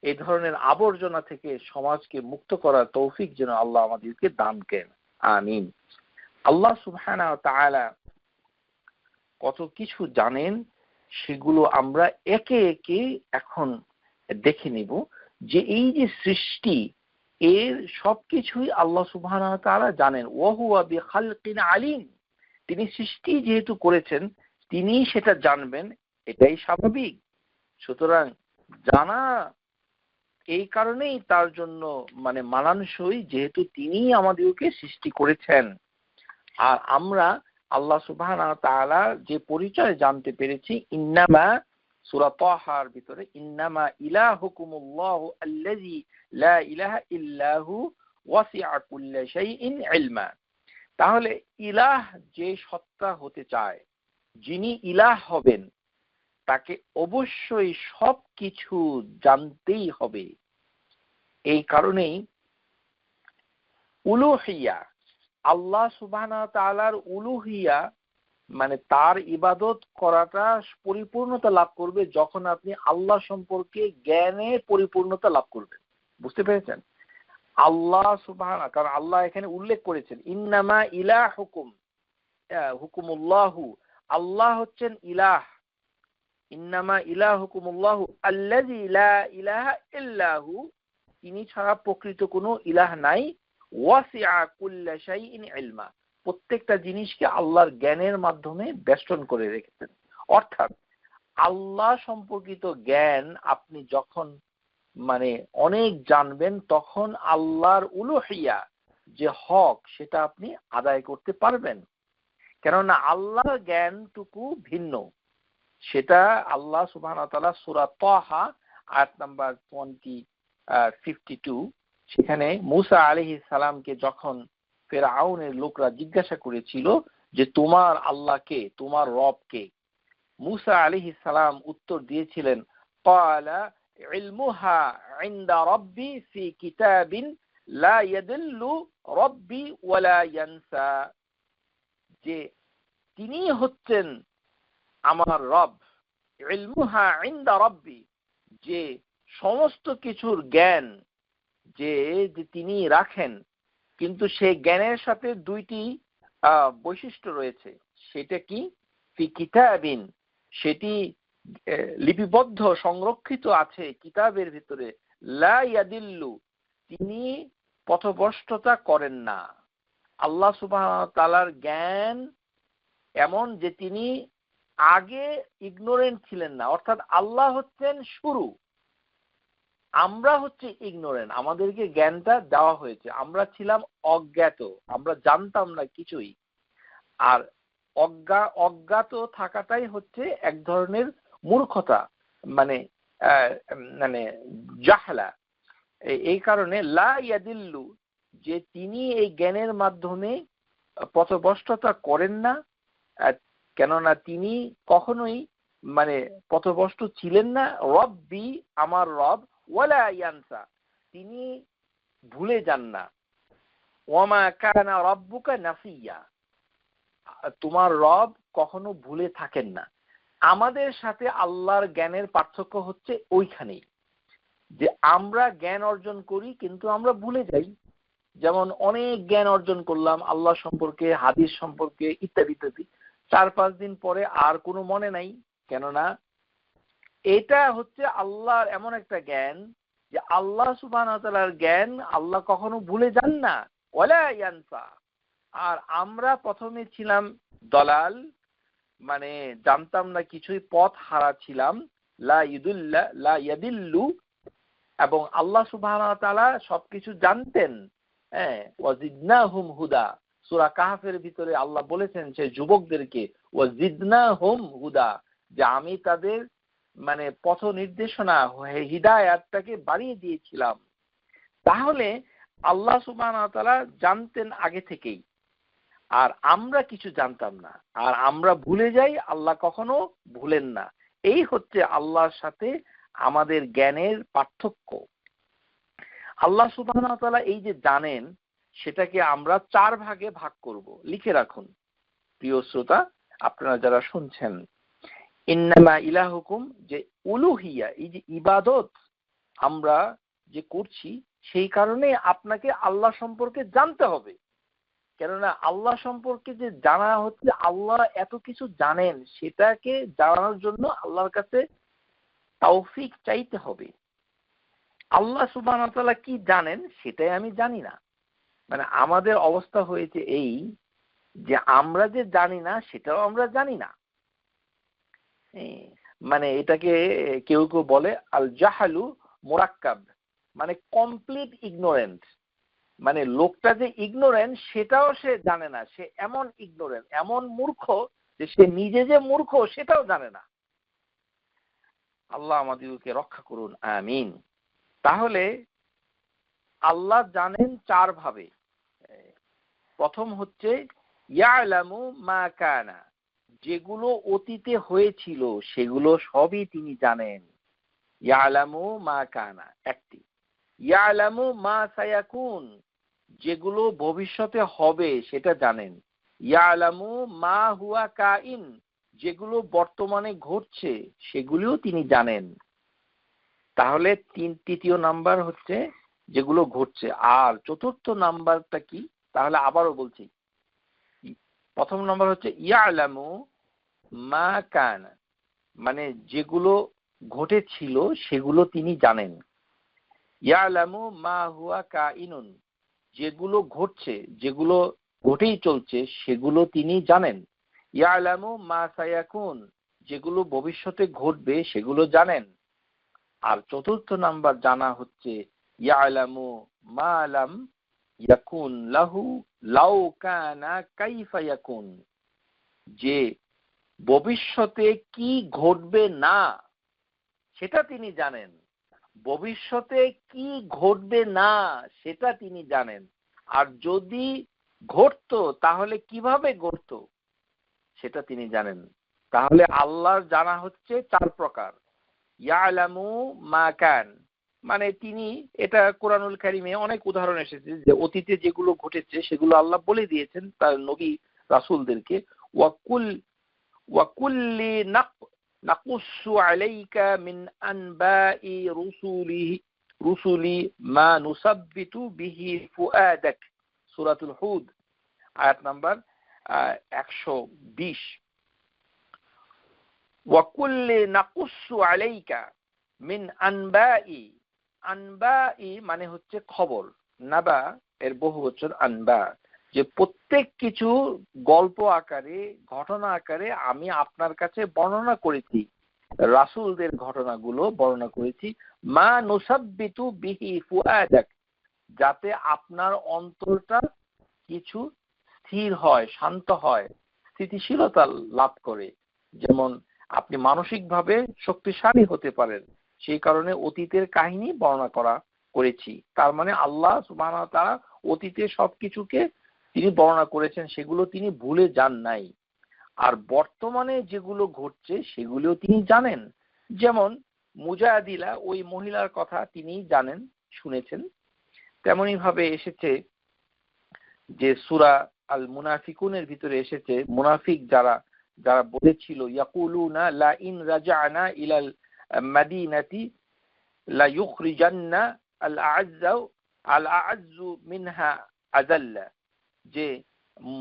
Speaker 1: এই ধরনের আবর্জনা থেকে সমাজকে মুক্ত করার তৌফিক যেন আল্লাহ আমাদেরকে দান করেন, আমিন। আল্লাহ সুবহানাহু ওয়া তাআলা কত কিছু জানেন, সেগুলো আমরা একে একে এখন দেখে নিব। যে এই যে সৃষ্টি, এর সবকিছুই আল্লাহ সুবহানাহু ওয়া তাআলা জানেন। ওয়া হুয়া বিখালকিন আলিম, তিনি সৃষ্টি যেহেতু করেছেন তিনি সেটা জানবেন, এটাই স্বাভাবিক। সুতরাং জানা এই কারণেই তার জন্য মানানসই, যেহেতু তিনি আমাদেরকে সৃষ্টি করেছেন। আর আমরা আল্লাহ সুবহানাহু ওয়া তাআলার যে পরিচয় জানতে পেরেছি, ইন্নামা সূরা তাহার ভিতরে ইন্নামা ইলাহুকুমুল্লাহু আল্লাযী লা ইলাহা ইল্লাহু ওয়াসিআ কুল্লা শাইইন ইলমা। তাহলে ইলাহ যে সত্তা হতে চায়, যিনি ইলাহ হবেন, তাকে অবশ্যই সবকিছু জানতেই হবে। এই কারণেই উলুহিয়া, আল্লাহ সুবহানাহু ওয়া তাআলার উলুহিয়া তার ইবাদত করাটা পরিপূর্ণতা লাভ করবে যখন আপনি আল্লাহ সম্পর্কে জ্ঞানে পরিপূর্ণতা লাভ করবেন। বুঝতে পেরেছেন? আল্লাহ সুবহানাহু, কারণ আল্লাহ এখানে উল্লেখ করেছেন ইন্নামা ইলাহুকুম হুকুমুল্লাহু, আল্লাহ হচ্ছেন ইলাহ। ইন্নামা ইলাহুকুমুল্লাহু আল্লাযী লা ইলাহা ইল্লাহু, তিনি ছাড়া প্রকৃত কোনো ইলাহ নাই। ওয়াসিআ কুল্লা শাইইন ইলমা, প্রত্যেকটা জিনিসকে আল্লাহর জ্ঞানের মাধ্যমে বেষ্টন করে রেখেছেন। অর্থাৎ আল্লাহ সম্পর্কিত জ্ঞান আপনি যখন অনেক জানবেন, তখন আল্লাহর উলুহিয়া যে হক সেটা আপনি আদায় করতে পারবেন। কেননা আল্লাহর জ্ঞানটুকু ভিন্ন। সেটা আল্লাহ সুবহানাহু ওয়া তাআলা সূরা তাহা আয়াত নাম্বার 52 সেখানে মুসা আলাইহিস সালামকে যখন ফেরাউনের লোকরা জিজ্ঞাসা করেছিল যে তোমার আল্লাহ কে, তোমার রব কে, মুসা আলাইহিস সালাম উত্তর দিয়েছিলেন ক্বালা ইলমুহা ইনদা রাব্বি ফি কিতাবিন লা ইয়াদিল্লু রাব্বি ওয়ালা ইয়ানসা, যে তিনি হচ্ছেন আমার রব। ইলমুহা ইনদা রাব্বি, যে সমস্ত কিছুর জ্ঞান যে তিনি রাখেন, কিন্তু সেই জ্ঞানের সাথে দুইটি বৈশিষ্ট্য রয়েছে। সেটা কি? ফি কিতাবিন, সেটি লিপিবদ্ধ সংরক্ষিত আছে কিতাবের ভিতরে। লা ইয়াদিল্লু, তিনি পথভ্রষ্টতা করেন না। আল্লাহ সুবহানাহু ওয়া তাআলার জ্ঞান এমন যে তিনি আগে ইগনোরেন্ট ছিলেন না, অর্থাৎ আল্লাহ হচ্ছেন শুরু, আমরা হচ্ছে ইগনোরেন্ট। আমাদেরকে জ্ঞানটা দেওয়া হয়েছে, আমরা ছিলাম অজ্ঞাত, আমরা জানতাম না কিছুই। আর অজ্ঞাত থাকাটাই হচ্ছে এক ধরনের মূর্খতা, জাহলা। এই কারণে লা ইয়াদিল্লু, যে তিনি এই জ্ঞানের মাধ্যমে পথভ্রষ্টতা করেন না। কেননা তিনি কখনোই পথভ্রষ্ট ছিলেন না। রব্বি, আমার রব, ওয়ালা ইয়ানসা, তিনি ভুলে যান না। ওয়ামা কানা রাব্বুকা নাসিয়া, তোমার রব কখনো ভুলে থাকেন না। আমাদের সাথে আল্লাহর জ্ঞানের পার্থক্য হচ্ছে ওইখানেই, যে আমরা জ্ঞান অর্জন করি কিন্তু আমরা ভুলে যাই। যেমন অনেক জ্ঞান অর্জন করলাম আল্লাহ সম্পর্কে, হাদিস সম্পর্কে, ইত্যাদি ইত্যাদি, 4-5 দিন পরে আর কোনো মনে নাই। কেননা এটা হচ্ছে আল্লাহর এমন একটা জ্ঞান যে আল্লাহ সুবহানাহু ওয়া তাআলার জ্ঞান আল্লাহ কখনো ভুলে যান না, ওয়ালা ইয়ানসা। আর আমরা প্রথমে ছিলাম দলাল, জানতাম না কিছুই, পথ হারা ছিলাম। লা ইয়াদিল্লু, এবং আল্লাহ সুবহানাহু ওয়া তাআলা সবকিছু জানতেন। ওয়াজিদনাহুম হুদা, সূরা কাহফের ভিতরে আল্লাহ বলেছেন সেই যুবকদেরকে, ওয়াজিদনাহুম হুদা, যে আমি তাদের মানে পথ নির্দেশনা হিদায়াতটাকে বাড়িয়ে দিয়েছিলাম। তাহলে আল্লাহ সুবহানাহু ওয়া তাআলা জানতেন আগে থেকেই, আর আমরা কিছু জানতাম না, আর আমরা ভুলে যাই, আল্লাহ কখনো ভুলেন না। এই হচ্ছে আল্লাহর সাথে আমাদের জ্ঞানের পার্থক্য। আল্লাহ সুবহানাহু ওয়া তাআলা এই যে জানেন, সেটাকে আমরা 4 ভাগে ভাগ করব। লিখে রাখুন প্রিয় শ্রোতা, আপনারা যারা শুনছেন, ইন্নামা ইলাহুকুম, যে উলুহিয়া, এই যে ইবাদত আমরা যে করছি, সেই কারণে আপনাকে আল্লাহ সম্পর্কে জানতে হবে। কেননা আল্লাহ সম্পর্কে যে জানা হচ্ছে, আল্লাহ এত কিছু জানেন, সেটাকে জানার জন্য আল্লাহর কাছে তৌফিক চাইতে হবে। আল্লাহ সুবহানাহু ওয়া তাআলা কি জানেন সেটাই আমি জানি না। মানে আমাদের অবস্থা হয়েছে এই যে আমরা যে জানি না সেটাও আমরা জানি না। মানে এটাকে কেউ কেউ বলে আল জাহালু মুরাক্কাব, মানে কমপ্লিট ইগনোরেন্ট। মানে লোকটা যে ইগনোরেন্ট সেটাও সে জানে না, সে এমন ইগনোরেন্ট, এমন মূর্খ যে সে নিজে যে মূর্খ সেটাও জানে না। আল্লাহ আমাদেরকে রক্ষা করুন, আমিন। তাহলে আল্লাহ জানেন 4 ভাবে। প্রথম হচ্ছে ইয়ালামু মা কানা, যেগুলো অতীতে হয়েছিল সেগুলো সবই তিনি জানেন। ইয়ালামু মা কানা একটি। ইয়ালামু মা সায়াকুন, যেগুলো ভবিষ্যতে হবে সেটা জানেন। ইয়ালামু মা হুয়া কাইন, যেগুলো বর্তমানে ঘটছে সেগুলিও তিনি জানেন। তাহলে তৃতীয় নাম্বার হচ্ছে যেগুলো ঘটছে। আর চতুর্থ নাম্বারটা কি? তাহলে আবারও বলছি, প্রথম নাম্বার হচ্ছে ইয়ালামু মা কানা, মানে যেগুলো ঘটেছিল সেগুলো তিনি জানেন। ইয়ালামু মা হুয়া কাইনুন, যেগুলো ঘটছে, যেগুলো ঘটেই চলছে সেগুলো তিনি জানেন। ইয়ালামু মা সায়াকুন, যেগুলো ভবিষ্যতে ঘটবে সেগুলো জানেন। আর চতুর্থ নাম্বার জানা হচ্ছে ইয়ালামু মা লাম ইয়াকুন লাহু লাউ কানা কাইফা ইয়াকুন, যে ভবিষ্যতে কি ঘটবে না সেটা তিনি জানেন। ভবিষ্যতে কি ঘটবে না সেটা তিনি জানেন। আর যদি ঘটতো তাহলে কিভাবে ঘটতো সেটা তিনি জানেন। তাহলে আল্লাহর জানা হচ্ছে 4 প্রকার। ইয়ালামু মা কান, মানে তিনি, এটা কোরআনুল কারীমে অনেক উদাহরণ এসেছে যে অতীতে যেগুলো ঘটেছে সেগুলো আল্লাহ বলে দিয়েছেন তার নবী রাসূলদেরকে। ওয়াকুল্লি নাকুসু আলাইকা মিন আনবাই রুসুলি মা নুসাব্বিতু বিহি ফুআদাক, সূরাতুল হুদ আয়াত নাম্বার 120। ওয়াকুল্লি নাকুসু আলাইকা মিন আনবাই, আনবাই মানে হচ্ছে খবর, নাবা এর বহুবচন আনবা, যে প্রত্যেক কিছু গল্প আকারে, ঘটনা আকারে আমি আপনার কাছে বর্ণনা করেছি, রাসূলদের ঘটনাগুলো বর্ণনা করেছি। মা নুসাব্বিতু বিহি ফুআদাক, যাতে আপনার অন্তরটা কিছু স্থির হয়, শান্ত হয়, স্থিতিশীলতা লাভ করে, যেমন আপনি মানসিকভাবে শক্তিশালী হতে পারেন। সেই কারণে অতীতের কাহিনী বর্ণনা করেছি। তার মানে আল্লাহ সুবহানাহু ওয়া তাআলা অতীতে সবকিছুকে তিনি বর্ণনা করেছেন, সেগুলো তিনি ভুলে যান নাই। আর বর্তমানে যেগুলো ঘটছে সেগুলো তিনি জানেন। যেমন মুজাদিলা, ওই মহিলার কথা তিনি জানেন, শুনেছেন। তেমনি ভাবে এসেছে যে সূরা আল মুনাফিকুনের ভিতরে এসেছে, মুনাফিক যারা যারা বলেছিল ইয়াকুলুনা লা ইন রাজা'না ইলাল মাদিনাতি লা ইউখরিজান্না আল আ'আজ্জু মিনহা আযাল্লা, যে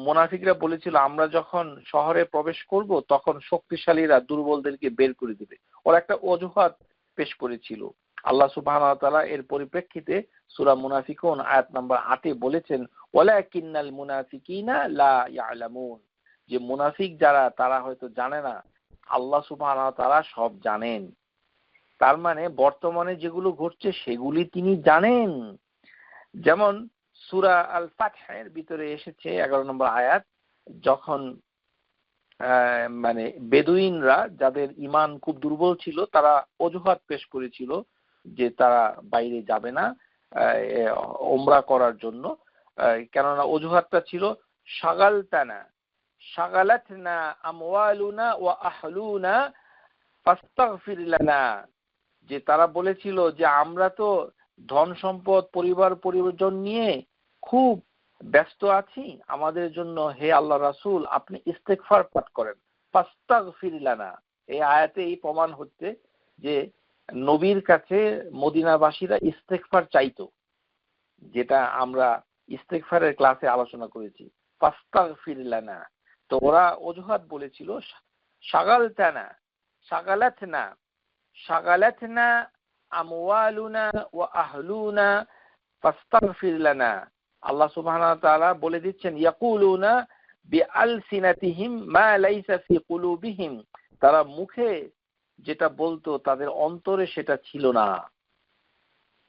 Speaker 1: মুনাফিকরা বলেছিল আমরা যখন শহরে প্রবেশ করব তখন শক্তিশালীরা দুর্বলদেরকে বের করে দেবে। ওরা একটা অজুহাত পেশ করেছিল। আল্লাহ সুবহানাহু ওয়া তাআলা এর পরিপ্রেক্ষিতে সূরা মুনাফিকুন আয়াত নাম্বার 8 বলেছেন ওয়ালাকিন্নাল মুনাফিকিনা লা ইয়ালামুন, যে মুনাফিক যারা তারা হয়তো জানে না, আল্লাহ সুবহানাহু ওয়া তাআলা সব জানেন। তার মানে বর্তমানে যেগুলো ঘটছে সেগুলি তিনি জানেন। যেমন সূরা আল ফাতহের ভিতরে এসেছে 11 নম্বর আয়াত, যখন মানে বেদুইনরা যাদের ঈমান খুব দুর্বল ছিল তারা অজুহাত পেশ করেছিল যে তারা বাইরে যাবে না উমরা করার জন্য, কেননা অজুহাতটা ছিল শাগালাতনা আমওয়ালুনা ওয়া আহলুনা ফাস্তাগফির লানা, যে তারা বলেছিল যে আমরা তো ধন সম্পদ পরিবার পরিজন নিয়ে খুব ব্যস্ত আছি, আমাদের জন্য হে আল্লাহ রাসূল আপনি ইস্তেগফার পাঠ করেন। ফাস্তাগফির লানা, এই আয়াতে এই প্রমাণ হচ্ছে যে নবীর কাছে মদিনাবাসীরা ইস্তেগফার চাইতো, যেটা আমরা ইস্তেগফারের ক্লাসে আলোচনা করেছি। ফাস্তাগফির লানা, তো ওরা অজুহাত বলেছিল শাগালাতনা আমওয়ালুনা ওয়া আহলুনা ফাস্তাগফির লানা। আল্লাহ সুবহানাহু ওয়া তাআলা বলে দিচ্ছেন ইয়াকুলুনা বিআলসিনাতিহিম মা লাইসা ফি কুলুবিহিম, তারা মুখে যেটা বলতো তাদের অন্তরে সেটা ছিল না।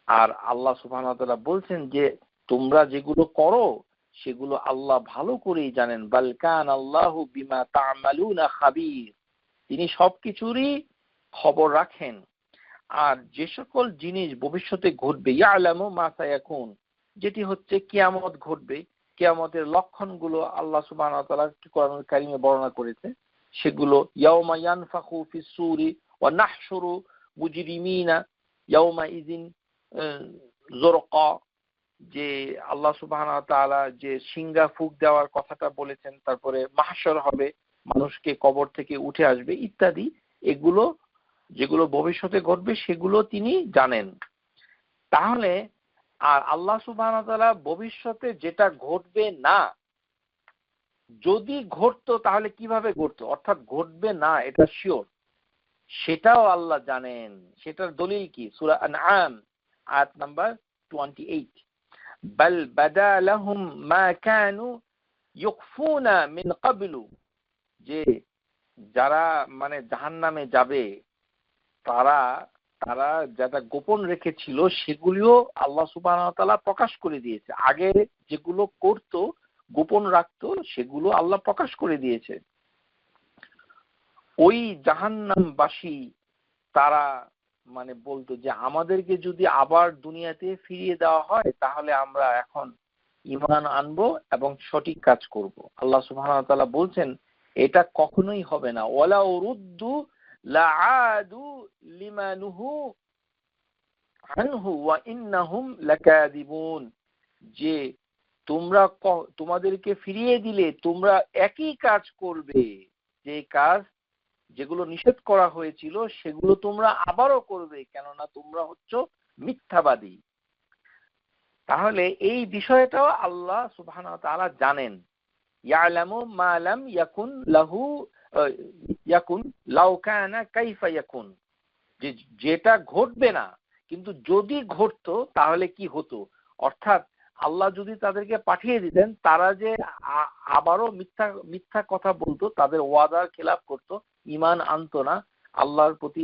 Speaker 1: আর আল্লাহ সুবহানাহু ওয়া তাআলা বলছেন যে তোমরা যেগুলো করো সেগুলো আল্লাহ ভালো করেই জানেন। বাল কান আল্লাহু বিমা তা'মালুনা খাবীর, তিনি সবকিছুরই খবর রাখেন। আর যে সকল জিনিস ভবিষ্যতে ঘটবে, ইয়ালামু মা সায়াকুন, যেটি হচ্ছে কিয়ামত ঘটবে, কিয়ামতের লক্ষণগুলো আল্লাহ সুবহানাহু ওয়া তাআলা কোরআনুল কারীমে বর্ণনা করেছে, সেগুলো ইয়াউমা ইয়ানফাখু ফিস সূরি ওয়া নাহশুরু মুজরিমিনা ইয়াউমা ইযিন যুরকা, যে আল্লাহ সুবহানাহু ওয়া তাআলা যে সিংহা ফুঁক দেওয়ার কথাটা বলেছেন, তারপরে মাহশর হবে, মানুষকে কবর থেকে উঠে আসবে ইত্যাদি, এগুলো যেগুলো ভবিষ্যতে ঘটবে সেগুলো তিনি জানেন। তাহলে আর আল্লাহ সুবহানাহু ওয়া তাআলা ভবিষ্যতে যেটা ঘটবে না, যদি ঘটতো তাহলে কিভাবে ঘটতো, অর্থাৎ ঘটবে না এটা শিওর, সেটাও আল্লাহ জানেন। সেটার দলিল কি? সূরা আনআম আয়াত নাম্বার 28, বাল বাদা লাহুম মা কানু ইউখফুনা মিন ক্বাবলু, যে যারা মানে জাহান্নামে যাবে তারা যেটা গোপন রেখেছিল সেগুলিও আল্লাহ সুবহানাহু ওয়া তাআলা প্রকাশ করে দিয়েছে। আগে যেগুলো করতো গোপন রাখতো সেগুলো আল্লাহ প্রকাশ করে দিয়েছে। ওই জাহান্নামবাসী তারা মানে বলতো যে আমাদেরকে যদি আবার দুনিয়াতে ফিরিয়ে দেওয়া হয় তাহলে আমরা এখন ঈমান আনবো এবং সঠিক কাজ করব। আল্লাহ সুবহানাহু ওয়া তাআলা বলছেন এটা কখনোই হবে না। ওয়ালা উরুদ্দু লাআদু লিমা নুহু আনহু ওয়া ইন্নাহুম লাকাযিবুন, যে তোমরা তোমাদেরকে ফিরিয়ে দিলে তোমরা একই কাজ করবে, যে কাজ যেগুলো নিষেধ করা হয়েছিল সেগুলো তোমরা আবারও করবে, কেননা তোমরা হচ্ছ মিথ্যাবাদী। তাহলে এই বিষয়টাও আল্লাহ সুবহানাহু ওয়া তাআলা জানেন। ইয়ালামু মা লাম ইয়াকুন লাহু ইয়াকুন লাউ কানা কাইফা ইয়াকুন, যে যেটা ঘটবে না কিন্তু যদি ঘটতো তাহলে কি হতো, অর্থাৎ আল্লাহ যদি তাদেরকে পাঠিয়ে দিতেন তারা যে আবারও মিথ্যা কথা বলতো, তাদের ওয়াদার খেলাফ করতো, ঈমান আনতো না, আল্লাহর প্রতি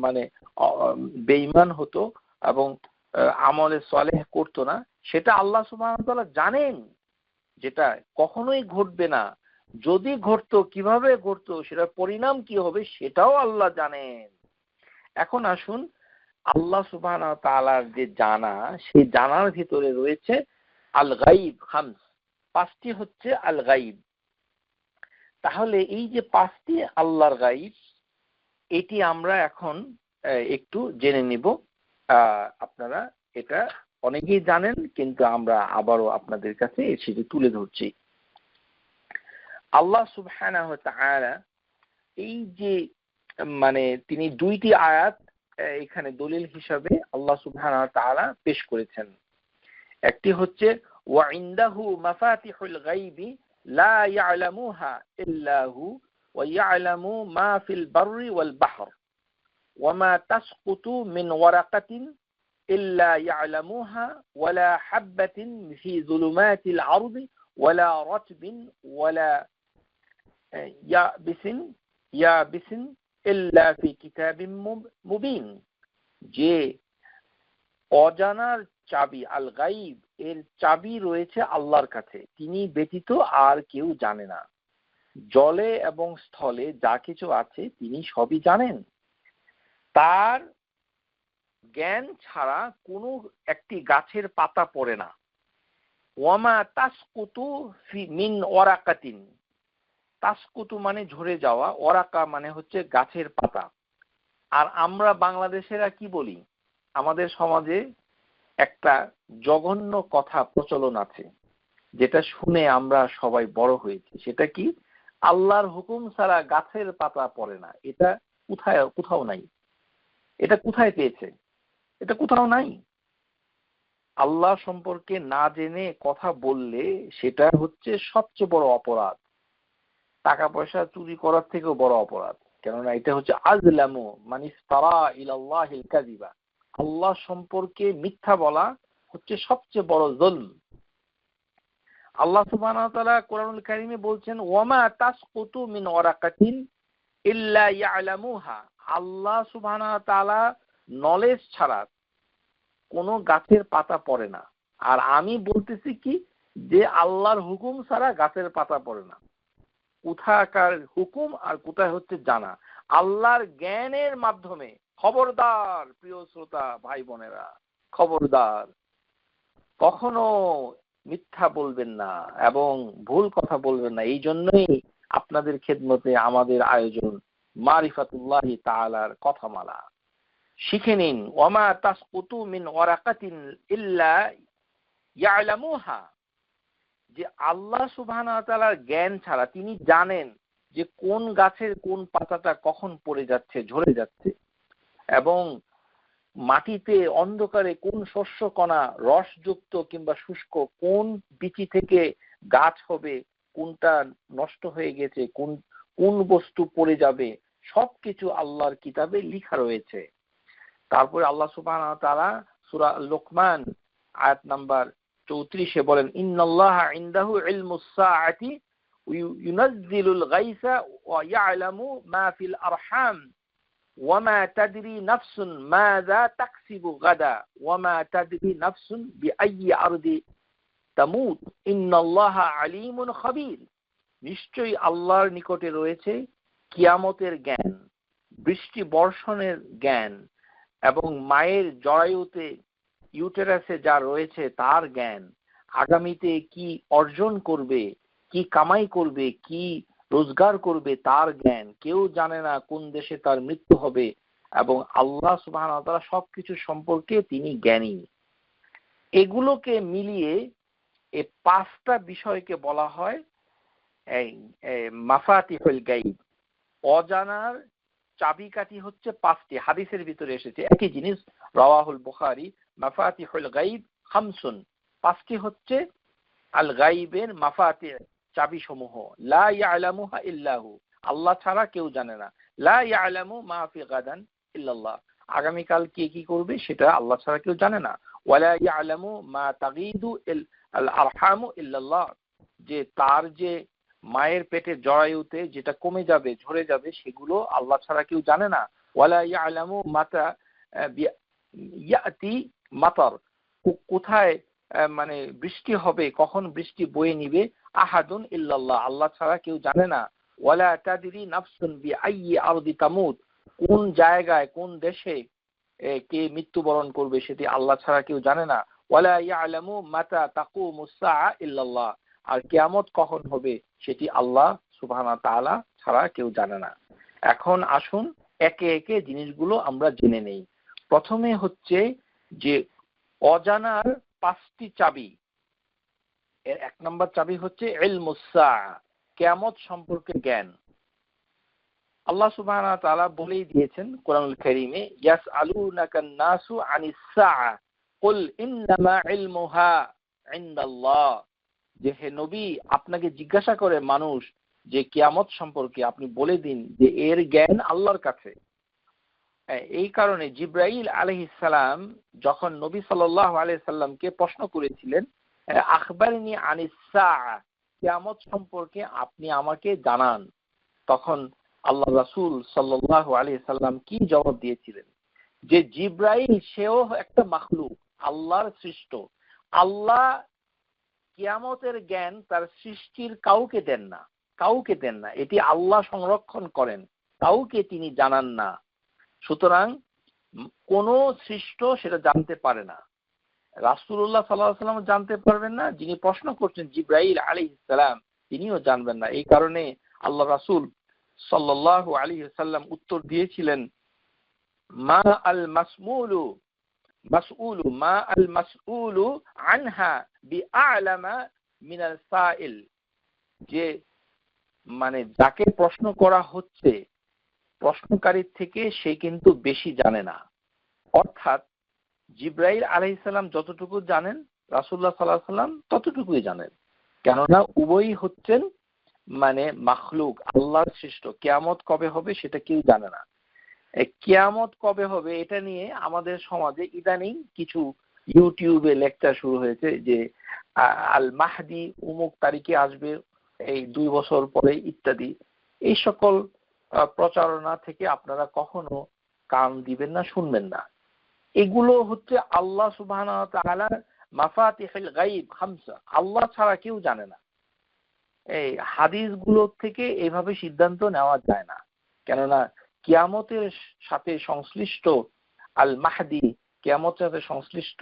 Speaker 1: মানে বেঈমান হতো এবং আমলে সালেহ করতো না, সেটা আল্লাহ সুবহানাহু ওয়া তাআলা জানেন, যেটা কখনোই ঘটবে না। যদি ঘটতো কিভাবে ঘটতো, সেটার পরিণাম কি হবে সেটাও আল্লাহ জানেন। এখন আসুন আল্লাহ সুবহানাহু ওয়া তাআলার যে জানা, সেই জানার ভিতরে রয়েছে আল গাইব খামস, পাঁচটি হচ্ছে আল গাইব। তাহলে এই যে পাঁচটি আল্লাহর গাইব, এটি আমরা এখন একটু জেনে নিব। আপনারা এটা অনেকেই জানেন কিন্তু আমরা আবারও আপনাদের কাছে সেটি তুলে ধরছি। আল্লাহ সুবহানাহু ওয়া তাআলা এই যে মানে তিনি দুইটি আয়াত এখানে দলিল হিসাবে আল্লাহ সুবহানাহু ওয়া তাআলা পেশ করেছেন। একটি হচ্ছে ওয়া ইনদাহু মাফাতিহুল গায়বি লা ইয়ালামুহা ইল্লা হু ওয়া ইয়ালামু মা ফিল বাররি ওয়াল বাহর ওয়া মা তাসকুতু মিন ওয়ারাকাতিন ইল্লা ইয়ালামুহা ওয়ালা হাববাতিন ফি যুলুমাতিল আরদি ওয়ালা রাতবিন ওয়ালা ইয়াবিসিন ইল্লা ফি কিতাবিম মুবিন, যে অজানার চাবি আল গাইব, এর চাবি রয়েছে আল্লাহর কাছে, তিনি ব্যতীত আর কেউ জানে না। জলে এবং স্থলে যা কিছু আছে তিনি সবই জানেন। তার জ্ঞান ছাড়া কোনো একটি গাছের পাতা পড়ে না। ওয়ামা তাসকুতু মিন ওয়ারাকাতিন, তাসকুতু মানে ঝরে যাওয়া, ওরাকা মানে হচ্ছে গাছের পাতা। আর আমরা বাংলাদেশেরা কি বলি, আমাদের সমাজে একটা জঘন্য কথা প্রচলন আছে, যেটা শুনে আমরা সবাই বড় হয়েছি। সেটা কি? আল্লাহর হুকুম ছাড়া গাছের পাতা পড়ে না। এটা কোথাও নাই। এটা কোথায় পেয়েছে? এটা কোথাও নাই। আল্লাহ সম্পর্কে না জেনে কথা বললে সেটা হচ্ছে সবচেয়ে বড় অপরাধ। টাকা পয়সা চুরি করার থেকেও বড় অপরাধ। কেননা এটা হচ্ছে আজলামু মান ইফতারা ইলাল্লাহিল কাযিবা, আল্লাহ সম্পর্কে মিথ্যা বলা হচ্ছে সবচেয়ে বড় জুলম। আল্লাহ সুবহানাহু ওয়া তাআলা কোরআনুল কারীমে বলছেন, ওয়ামা তাসকুতু মিন ওয়ারাকাতিন ইল্লা ইয়ালামুহা, আল্লাহ সুবহানাহু ওয়া তাআলা নলেজ ছাড়া কোনো গাছের পাতা পড়ে না। আর আমি বলতেছি কি, যে আল্লাহর হুকুম ছাড়া গাছের পাতা পড়ে না। কোথাকার হুকুম আর কোথায় হচ্ছে জানা, আল্লাহর জ্ঞানের মাধ্যমে। খবরদার প্রিয় শ্রোতা ভাই বোনেরা, খবরদার কখনো মিথ্যা বলবেন না এবং ভুল কথা বলবেন না। এই জন্যই আপনাদের খেদমতে আমাদের আয়োজন মারিফাতুল্লাহি তাআলার কথামালা। শিখে নিন, ওয়ামা তাসকুতু মিন ওয়ারাকাতিন ইল্লা ইয়ালামুহা, যে আল্লাহ সুবহানাহু ওয়া তাআলার জ্ঞান ছাড়া, তিনি জানেন যে কোন গাছের কোন পাতাটা কখন পড়ে যাচ্ছে, ঝরে যাচ্ছে, এবং মাটিতে অন্ধকারে কোন শস্য কণা রসযুক্ত কিংবা শুষ্ক, কোন বীচি থেকে গাছ হবে, কোনটা নষ্ট হয়ে গেছে, কোন কোন বস্তু পড়ে যাবে, সবকিছু আল্লাহর কিতাবে লেখা রয়েছে। তারপরে আল্লাহ সুবহানাহু ওয়া তাআলা সূরা লোকমান আয়াত নাম্বার 34 বলেন, ইন্নাল্লাহা ইনদাহু ইলমুস সাআতি ইউনাজ্জিলুল গায়সা ওয়া ইয়ালামু মা ফিল আরহাম ওয়া মা তাদরি নাফসুন মাযা তাকসিবু গাদা ওয়া মা তাদরি নাফসুন বিআইয়ি আরদি তামুত ইন্নাল্লাহা আলীমুন খাবীর। নিশ্চয়ই আল্লাহর নিকটে রয়েছে কিয়ামতের জ্ঞান, বৃষ্টি বর্ষণের জ্ঞান, এবং মায়ের জরায়ুতে ইউটেরাসে যা রয়েছে তার জ্ঞান, আগামীতে কি অর্জন করবে, কি কামাই করবে, কি রোজগার করবে তার জ্ঞান। কেউ জানে না কোন দেশে তার মৃত্যু হবে, এবং আল্লাহ সুবহানাহু ওয়া তাআলা সবকিছু সম্পর্কে তিনি জ্ঞানী। এগুলোকে মিলিয়ে এই পাঁচটা বিষয়কে বলা হয় মাফাতিহুল গায়ব। অজানার চাবিকাঠি হচ্ছে পাঁচটি, হাদিসের ভিতরে এসেছে একই জিনিস, রাওয়াহুল বুখারী। মাফাতিহুল গায়ব খামসুন, পাঁচটি হচ্ছে আল গায়বের মাফাতি, চাবি সমূহ। লা ইয়ালামুহা ইল্লাহু, আল্লাহ ছাড়া কেউ জানে না। লা ইয়ালামু মা ফি গাদান ইল্লাল্লাহ, আগামীকাল কে কি করবে সেটা আল্লাহ ছাড়া কেউ জানে না। ওয়ালা ইয়ালামু মা তাগীদু আল আরহামু ইল্লাল্লাহ, যে তার যে মায়ের পেটের জরায়ুতে যেটা কমে যাবে, ঝরে যাবে, সেগুলো আল্লাহ ছাড়া কেউ জানে না। ওয়ালা ইয়ালামু মাতা ইয়াতি মাতার, কোথায় মানে বৃষ্টি হবে, কখন বৃষ্টি বয়ে নিবে, আহাদুন ইল্লাল্লাহ, আল্লাহ ছাড়া কেউ জানে না। ওয়ালা তাদরি নাফসুন বিআইয়ি আরদি তামুত, কোন জায়গায় কোন দেশে কে মৃত্যুবরণ করবে সেটি আল্লাহ ছাড়া কেউ জানে না। ওয়ালা ইয়ালামু মাতা তাকুমুস সাআ ইল্লাল্লাহ, আর কিয়ামত কখন হবে সেটি আল্লাহ সুবহানাহু ওয়া তাআলা ছাড়া কেউ জানে না। এখন আসুন একে একে জিনিসগুলো আমরা জেনে নেই। প্রথমে হচ্ছে যে অজানার পাঁচটি চাবি। এর এক নম্বর চাবি হচ্ছে ইলমুস সাআ, কিয়ামত সম্পর্কে জ্ঞান। আল্লাহ সুবহানাহু ওয়া তাআলা বলেই দিয়েছেন কোরআনুল কারীমে, ইয়াসআলুনাকান নাসু আনিস সাআ কুল ইন্নামা ইলমুহা ইনদাল্লাহ, যে হে নবী, আপনাকে জিজ্ঞাসা করে মানুষ যে কিয়ামত সম্পর্কে, আপনি বলে দিন যে এর জ্ঞান আল্লাহর কাছে। এই কারণে জিবরাইল আলাইহিস সালাম যখন নবী সাল্লাল্লাহু আলাইহি সাল্লামকে প্রশ্ন করেছিলেন, আখবারনি আনিস সাআ, কিয়ামত সম্পর্কে আপনি আমাকে জানান, তখন আল্লাহ রাসূল সাল্লাল্লাহু আলাইহি সাল্লাম কি জবাব দিয়েছিলেন? যে জিব্রাইল সেও একটা মাখলুক, আল্লাহর সৃষ্ট। আল্লাহ কিয়ামতের জ্ঞান তার সৃষ্টির কাউকে দেন না, কাউকে দেন না, এটি আল্লাহ সংরক্ষণ করেন, কাউকে তিনি জানান না। সুতরাং কোন সৃষ্ট সেটা জানতে পারে না। রাসূলুল্লাহ সাল্লাল্লাহু আলাইহি ওয়াসাল্লাম জানতে পারবেন না, যিনি প্রশ্ন করছেন জিব্রাইল আলাইহিস সালাম তিনিও জানবেন না। এই কারণে আল্লাহ রাসূল সাল্লাল্লাহু আলাইহি ওয়াসাল্লাম উত্তর দিয়েছিলেন, মা আল মাসমুলু মাসউলু মা আল মাসউলু আনহা বিআলামা মিনাল সাইল, যে মানে যাকে প্রশ্ন করা হচ্ছে প্রশ্নকারীর থেকে সে কিন্তু বেশি জানে না। অর্থাৎ জিব্রাইল আলাইহিস সালাম যতটুকু জানেন রাসূলুল্লাহ সাল্লাল্লাহু আলাইহি ওয়াসাল্লাম ততটুকুই জানেন, কেননা উভয়ই হচ্ছেন মানে মাখলুক, আল্লাহর সৃষ্ট। কিয়ামত কবে হবে সেটা কেউ জানে না। কিয়ামত কবে হবে এটা নিয়ে আমাদের সমাজে ইদানিং কিছু ইউটিউবে লেকচার শুরু হয়েছে যে আল মাহদি অমুক তারিখে আসবে, এই 2 বছর পরে ইত্যাদি। এই সকল প্রচারণা থেকে আপনারা কখনো কান দিবেন না, শুনবেন না। এগুলো হচ্ছে আল্লাহ সুবহানাহু ওয়া তাআলার মাফাতিহুল গায়ব খামসা, আল্লাহ ছাড়া কেউ জানে না। এই হাদিসগুলো থেকে এইভাবে সিদ্ধান্ত নেওয়া যায় না, কেননা কিয়ামতের সাথে সংশ্লিষ্ট আল মাহদি, কিয়ামতের সাথে সংশ্লিষ্ট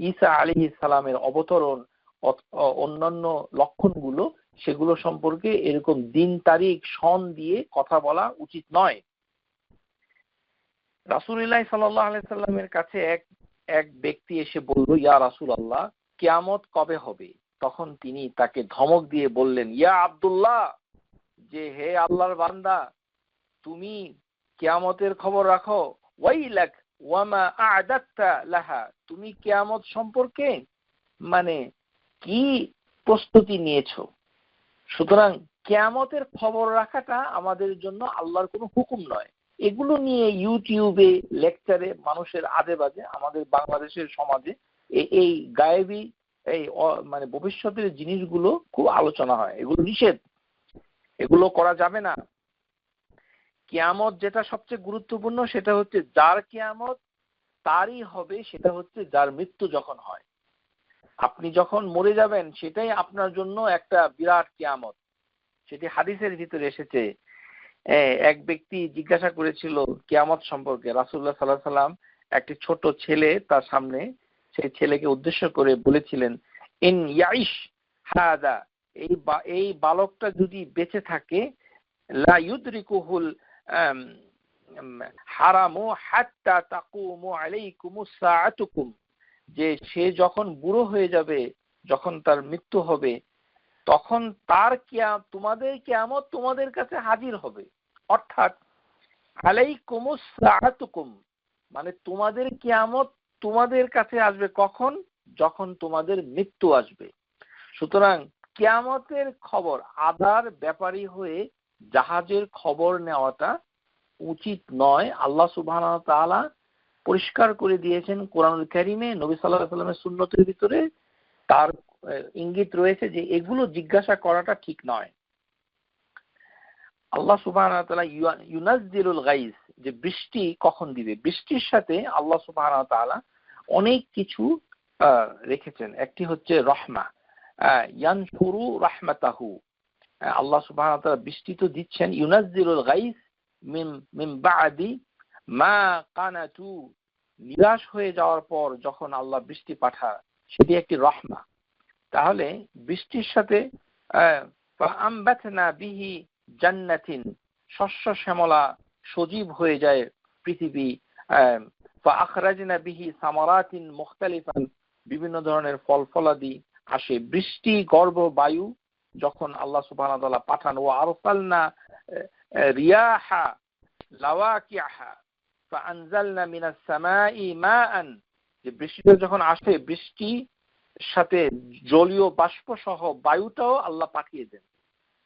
Speaker 1: ঈসা আলাইহিস সালামের অবতরণ, অন্যান্য লক্ষণগুলো, সেগুলো সম্পর্কে এরকম দিন তারিখ সন দিয়ে কথা বলা উচিত নয়। রাসূলুল্লাহ সাল্লাল্লাহু আলাইহি সাল্লামের কাছে এক ব্যক্তি এসে বলল, ইয়া রাসূলুল্লাহ, কিয়ামত কবে হবে? তখন তিনি তাকে ধমক দিয়ে বললেন, ইয়া আব্দুল্লাহ, যে হে আল্লাহর বান্দা, তুমি কিয়ামতের খবর রাখো। ওয়াইলাক ওয়ামা আ'দাদতা লাহা, তুমি কিয়ামত সম্পর্কে মানে কি প্রস্তুতি নিয়েছো? সুতরাং কিয়ামতের খবর রাখাটা আমাদের জন্য আল্লাহর কোনো হুকুম নয়। এগুলো নিয়ে ইউটিউবে লেকচারে মানুষের আজে বাজে আমাদের বাংলাদেশের সমাজে এই গায়েবী এই মানে ভবিষ্যতের জিনিসগুলো খুব আলোচনা হয়। এগুলো নিষেধ, এগুলো করা যাবে না। কিয়ামত যেটা সবচেয়ে গুরুত্বপূর্ণ সেটা হচ্ছে যার কিয়ামত তারই হবে, সেটা হচ্ছে যার মৃত্যু যখন হয়। আপনি যখন মরে যাবেন সেটাই আপনার জন্য একটা বিরাট কিয়ামত। সেটি হাদিসের ভিতরে এসেছে। এক ব্যক্তি জিজ্ঞাসা করেছিল কিয়ামত সম্পর্কে, রাসূলুল্লাহ সাল্লাল্লাহু আলাইহি সাল্লাম একটি ছোট ছেলে তার সামনে, সেই ছেলেকে উদ্দেশ্য করে বলেছিলেন, ইন ইয়াইশ হাদা, এই বালকটা যদি বেঁচে থাকে, লা ইউদরিকুহুল হারামু হাত্তা তাকুমু আলাইকুমুস সাআতুকুম, যে সে যখন বুড়ো হয়ে যাবে, যখন তার মৃত্যু হবে, তখন তার তোমাদের কিয়ামত তোমাদের কাছে হাজির হবে। অর্থাৎ আলাইকুমুস সাআতুকুম মানে তোমাদের কিয়ামত তোমাদের কাছে আসবে কখন? যখন তোমাদের মৃত্যু আসবে। সুতরাং কিয়ামতের খবর আধার ব্যাপারী হয়ে জাহাজের খবর নেওয়াটা উচিত নয়। আল্লাহ সুবহানাহু ওয়া তাআলা পরিষ্কার করে দিয়েছেন কোরআনুল কারীমে, নবী সাল্লাল্লাহু আলাইহি ওয়াসাল্লামের সুন্নতের ভিতরে তার ইঙ্গিত রয়েছে যে এগুলো জিজ্ঞাসা করাটা ঠিক নয়। আল্লাহ সুবহানাহু ওয়া তাআলা ইউনাজ্জিলুল গাইস, যে বৃষ্টি কখন দিবে, বৃষ্টির সাথে আল্লাহ সুবহানাহু ওয়া তাআলা অনেক কিছু রেখেছেন। একটি হচ্ছে রহমা, ইয়ানফুরু রাহমাতাহু, আল্লাহ সুবহানাহু ওয়া তাআলা বৃষ্টি তো দিচ্ছেন। ইউনাজ্জিলুল গাইস মিন বাদি মা কানাতু, নিরাশ হয়ে যাওয়ার পর যখন আল্লাহ বৃষ্টি পাঠায় সেটি একটি রহমা। তাহলে বৃষ্টির সাথে ফাআমবাতনা বিহি জান্নাতিন, শস্য শ্যামলা সজীব হয়ে যায় পৃথিবী। ফাআখরাজনা বিহি সামারাতিন মুখতালিফান, বিভিন্ন ধরনের ফল ফলাদি আসে। বৃষ্টি গর্ভ বায়ু যখন আল্লাহ সুবহানাহু ওয়া তাআলা পাঠান, ওয়া আরসালনা রিয়াহা লাওয়াকিহা ফাআনজালনা মিনাস সামাই মাআন, যে বৃষ্টিটা যখন আসে বৃষ্টি সাথে জলীয় বাষ্প সহ বায়ুটাও আল্লাহ পাঠিয়ে দেন।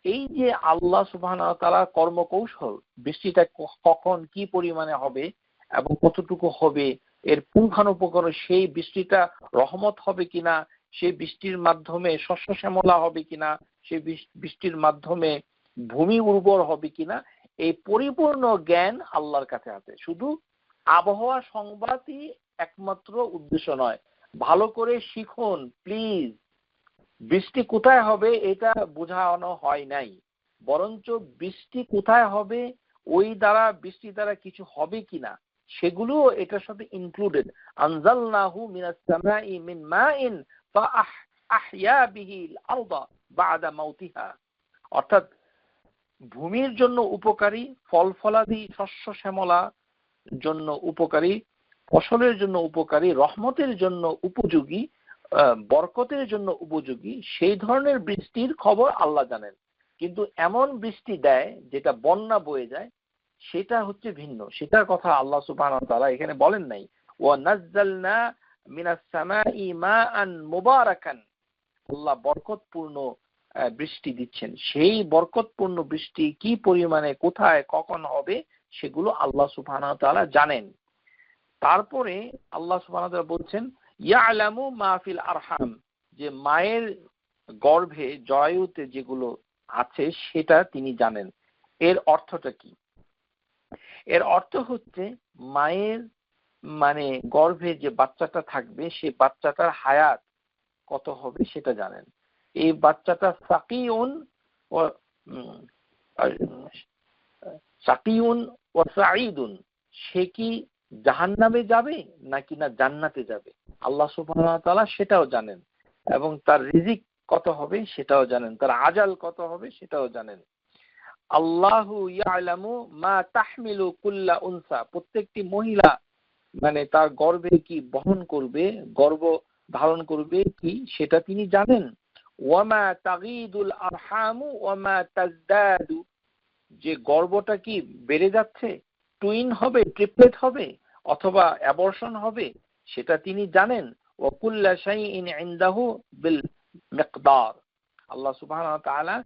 Speaker 1: এই যে আল্লাহ সুবহানাহু ওয়া তাআলার কর্মকৌশল, বৃষ্টিটা কখন কি পরিমাণে হবে এবং কতটুকু হবে এর পুঙ্খানুপুঙ্খ, সেই বৃষ্টিটা রহমত হবে কিনা, সেই বৃষ্টির মাধ্যমে শস্য শ্যামলা হবে কিনা, সেই বৃষ্টির মাধ্যমে ভূমি উর্বর হবে কিনা, এই পরিপূর্ণ জ্ঞান আল্লাহর কাছে আছে। শুধু আবহাওয়া সংবাদই একমাত্র উদ্দেশ্য নয়। ভালো করে শিখুন প্লিজ। বৃষ্টি কোথায় হবে এটা বোঝানো হয় নাই, বরঞ্চ বৃষ্টি কোথায় হবে, ওই দ্বারা বৃষ্টি দ্বারা কিছু হবে কিনা সেগুলো এটার সাথে ইনক্লুডেড। আনজালনাহু মিনাস সামাই মিন মাইন ফাআহইয়া বিহিল আরদা বাদা মাউতিহা। অর্থাৎ ভূমির জন্য উপকারী, ফল ফলাদি শস্য শ্যামলা জন্য উপকারী, ফসলের জন্য উপকারী, রহমতের জন্য উপযোগী, বরকতের জন্য উপযোগী সেই ধরনের বৃষ্টির খবর আল্লাহ জানেন। কিন্তু এমন বৃষ্টি দেয় যেটা বন্যা বয়ে যায়, সেটা হচ্ছে ভিন্ন। সেটার কথা আল্লাহ সুবহানাহু ওয়া তাআলা এখানে বলেন নাই। ওয়া নাযালনা মিনাস সামাই মাআন মুবারাকান, আল্লাহ বরকতপূর্ণ বৃষ্টি দিচ্ছেন। সেই বরকতপূর্ণ বৃষ্টি কি পরিমাণে, কোথায়, কখন হবে সেগুলো আল্লাহ সুবহানাহু ওয়া তাআলা জানেন। তারপরে আল্লাহ সুবহানাহু ওয়া তাআলা বলছেন ইয়ালামু মা ফিল আরহাম, যে মায়ের গর্ভে জরায়ুতে যেগুলো আছে সেটা তিনি জানেন। এর অর্থটা কি? এর অর্থ হচ্ছে মায়ের মানে গর্ভে যে বাচ্চাটা থাকবে সে বাচ্চাটার হায়াত কত হবে সেটা জানেন। এই বাচ্চাটা সাকিউন ও সাকিউন ও সাঈদুন, সে কি জাহান্নামে যাবে নাকি না জান্নাতে যাবে, আল্লাহ সুবহানাহু ওয়া তাআলা সেটাও জানেন। এবং তার রিজিক কত হবে সেটাও জানেন, তার আজাল কত হবে সেটাও জানেন। আল্লাহু ইয়ালামু মা তাহমিলু কুল্লা উনসা, প্রত্যেকটি মহিলা মানে তার গর্ভে কি বহন করবে, গর্ভ ধারণ করবে কি সেটা তিনি জানেন। ওয়ামা তাগীদুল আরহামু ওয়ামা তাজদাদু, যে গর্ভটা কি বেড়ে যাচ্ছে, টুইন হবে, ট্রিপলেট হবে অথবা অ্যাবর্শন হবে সেটা তিনি জানেন। ওয়া কুল্লা শাইইন ইনদাহু বিল মিকদার, আল্লাহ সুবহানাহু ওয়া তাআলা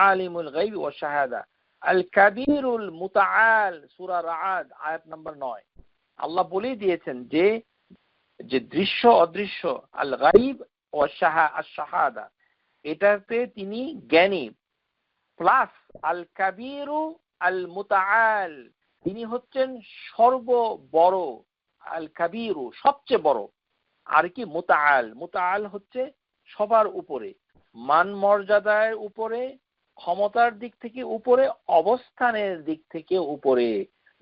Speaker 1: আলিমুল গায়বি ওয়াশ শাহাদা আল কাবীরুল মুতাআল, সূরা রা'দ আয়াত নম্বর 9। আল্লাহ বলে দিয়েছেন যে যে দৃশ্য অদৃশ্য, আল গায়ব ওয়াশ শাহাদা, এটাতে তিনি জ্ঞানী, প্লাস আল কাবীরু আল মুতাআল, তিনি হচ্ছেন সর্ববড়, আল কাবীরু সবচেয়ে বড়, আর কি মুতাআল, মুতাআল হচ্ছে সবার উপরে, মান মর্যাদার উপরে, ক্ষমতার দিক থেকে উপরে, অবস্থানের দিক থেকে উপরে।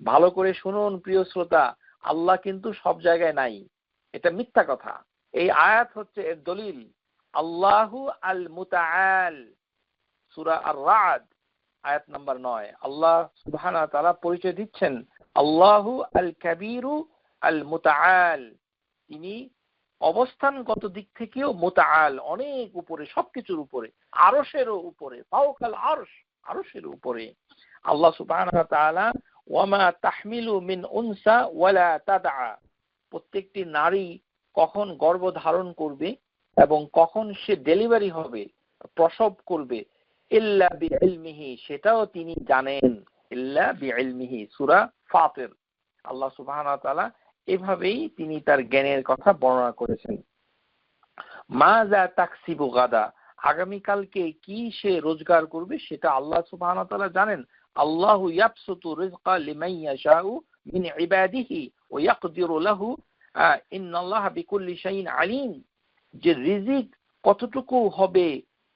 Speaker 1: ভালো করে শুনুন প্রিয় শ্রোতা, আল্লাহ কিন্তু সব জায়গায় নাই, এটা মিথ্যা কথা। এই আয়াত হচ্ছে এর দলিল। আল্লাহু আল মুতাআল, সূরা আর-রা'দ আয়াত নাম্বার 9। আল্লাহ সুবহানাহু ওয়া তাআলা পরিচয় দিচ্ছেন আল্লাহু আল কাবীরু আল মুতাআল, তিনি অবস্থানগত দিক থেকেও মুতাআল, অনেক উপরে, সবকিছুর উপরে, আরশেরও উপরে, ফাওকাল আরশ, আরশের উপরে। আল্লাহ সুবহানাহু ওয়া তাআলা ওয়ামা তাহমিলু মিন উনসা ওয়ালা তাদআ, প্রত্যেকটি নারী কখন গর্ভ ধারণ করবে এবং কখন সে ডেলিভারি হবে, প্রসব করবে, ইল্লা বিইলমিহি, সেটাও তিনি জানেন। ইল্লা বিইলমিহি, সূরা ফাতির। আল্লাহ সুবহানাহু ওয়া তাআলা এভাবেই তিনি তার জ্ঞানের কথা বর্ণনা করেছেন। মাজা তাকসিবু গাদা, আগামীকালকে কি সে রোজগার করবে সেটা আল্লাহ সুবহানাহু ওয়া তাআলা জানেন। আল্লাহু ইয়াবসুতু রিজকা লিমান ইয়াশাউ মিন ইবাদিহি ওয়া ইয়াকদিরু লাহু ইন্নাল্লাহা বিকুল্লি শাইইন আলিম, যে রিজিক কতটুকু হবে,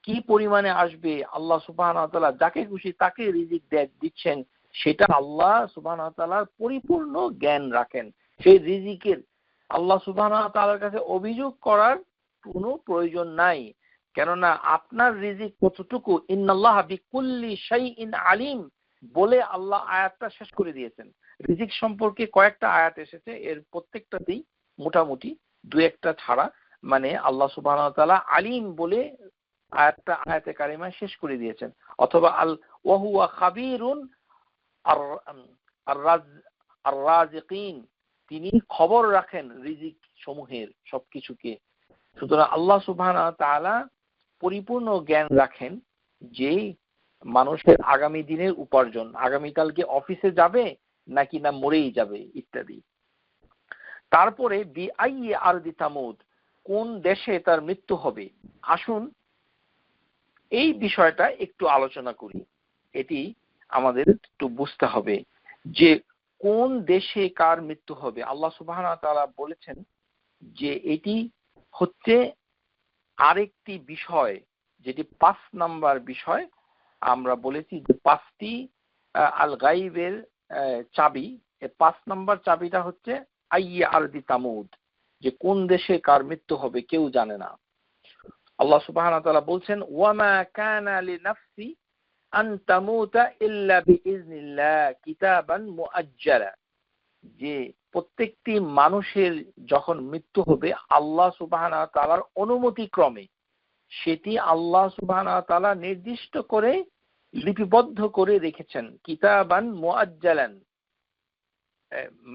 Speaker 1: কি পরিমাণে আসবে, আল্লাহ সুবহানাহু ওয়া তাআলা যাকে খুশি তাকে রিজিক দিচ্ছেন, সেটা আল্লাহ সুবহানাহু ওয়া তাআলার পরিপূর্ণ জ্ঞান রাখেন। সেই রিজিকের আল্লাহ সুবহানাহু ওয়া তাআলার কাছে অভিযোগ করার কোনো প্রয়োজন নাই, কেননা আপনার রিজিক কতটুকু ইন্নাল্লাহা বিকুল্লি শাইইন আলিম বলে আল্লাহ আয়াতটা শেষ করে দিয়েছেন। রিজিক সম্পর্কে কয়েকটা আয়াত এসেছে, এর প্রত্যেকটাতেই মোটামুটি দু একটা ছাড়া মানে আল্লাহ সুবহানাহু ওয়া তাআলা আলিম বলে আয়াতে কারিমা শেষ করে দিয়েছেন। অথবা আল ওয়া হুয়া খাবীরুন আর রাজিকিন, তিনি খবর রাখেন রিজিক সমূহের সবকিছুকে। সুতরাং আল্লাহ সুবহানাহু ওয়া তাআলা পরিপূর্ণ জ্ঞান রাখেন যে মানুষের আগামী দিনের উপার্জন, আগামীকালকে অফিসে যাবে নাকি না মরেই যাবে ইত্যাদি। তারপরে বিআইয়ি আরদি তামুদ, কোন দেশে তার মৃত্যু হবে। আসুন এই বিষয়টা একটু আলোচনা করি, এটি আমাদের একটু বুঝতে হবে যে কোন দেশে কার মৃত্যু হবে, আল্লাহ সুবহানাহু ওয়া তাআলা বলেছেন যে এটি হচ্ছে আরেকটি বিষয়, যেটি 5 নাম্বার বিষয়। আমরা বলেছি যে 5টি আল গাইবের চাবি। এই 5 নাম্বার চাবিটা হচ্ছে আইয়া আরদি তামুদ, যে কোন দেশে কার মৃত্যু হবে কেউ জানে না। আল্লাহ সুবহানাহু ওয়া তাআলা বলছেন ওয়ামা কানা লিনাফসি আন তামুতা ইল্লা বিইজনিল্লাহ কিতাবান মুআজ্জালা, যে প্রত্যেকটি মানুষের যখন মৃত্যু হবে আল্লাহ সুবহানাহু ওয়া তাআলার অনুমতি ক্রমে, সেটি আল্লাহ সুবহানাহু ওয়া তাআলা নির্দিষ্ট করে লিপিবদ্ধ করে রেখেছেন। কিতাবান মুআজ্জালান,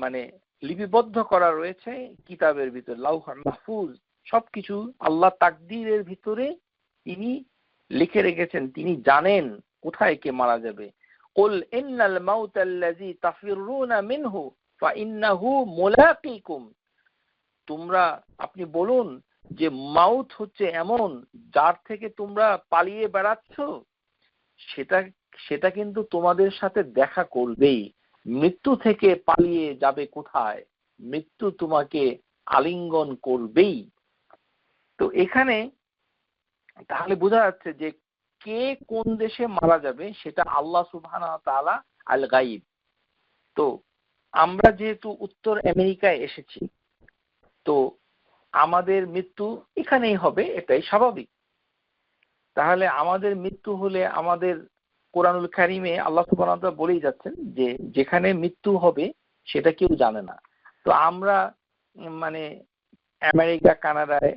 Speaker 1: মানে লিপিবদ্ধ করা রয়েছে কিতাবের ভিতরে, লাউহ মাহফুজ। সবকিছু আল্লাহ তাকদীরের ভিতরে তিনি লিখে রেখেছেন, তিনি জানেন কোথায় কে মারা যাবে। কুল ইন্নাল মাউতাল্লাযী তাফিরুনা মিনহু ফাইন্নাহু মুলাকিকুম, তোমরা আপনি বলুন যে মাউত হচ্ছে এমন যার থেকে তোমরা পালিয়ে বেড়াচ্ছ, সেটা কিন্তু তোমাদের সাথে দেখা করবেই। মৃত্যু থেকে পালিয়ে যাবে কোথায়, মৃত্যু তোমাকে আলিঙ্গন করবেই। তো এখানে তাহলে বোঝা যাচ্ছে যে কে কোন দেশে মারা যাবে সেটা আল্লাহ সুবহানাহু ওয়া তাআলা আল গাইব। তো আমরা যেহেতু উত্তর আমেরিকায় এসেছি, তো আমাদের মৃত্যু এখানেই হবে, এটাই স্বাভাবিক। তাহলে আমাদের মৃত্যু হলে আমাদের কোরআনুল কারীমে আল্লাহ সুবহানাহু ওয়া তাআলা বলেই যাচ্ছেন যে যেখানে মৃত্যু হবে সেটা কেউ জানে না। তো আমরা মানে আমেরিকা কানাডায়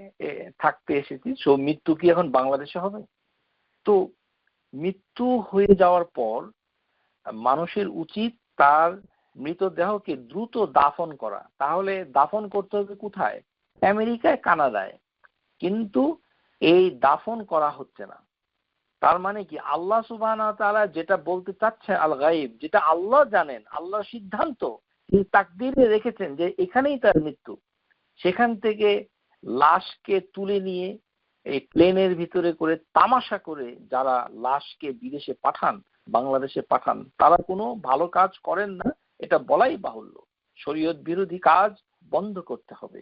Speaker 1: থাকতে এসেছি, সো মৃত্যু কি এখন বাংলাদেশে হবে? তো মৃত্যু হয়ে যাওয়ার পর মানুষের উচিত তার মৃতদেহকে দ্রুত দাফন করা। তাহলে দাফন করতে হবে কোথায়? আমেরিকায়, কানাডায়। কিন্তু এই দাফন করা হচ্ছে না। তার মানে কি আল্লাহ সুবহানাহু ওয়া তাআলা যেটা বলতে চাচ্ছে আল গায়ব, যেটা আল্লাহ জানেন, আল্লাহর সিদ্ধান্ত, তিনি তাকদীরে রেখেছেন যে এখানেই তার মৃত্যু, সেখান থেকে লাশকে তুলে নিয়ে এই প্লেনের ভিতরে করে তামাশা করে যারা লাশকে বিদেশে পাঠান, বাংলাদেশে পাঠান, তারা কোনো ভালো কাজ করেন না, এটা বলাই বাহুল্য। শরীয়ত বিরোধী কাজ বন্ধ করতে হবে।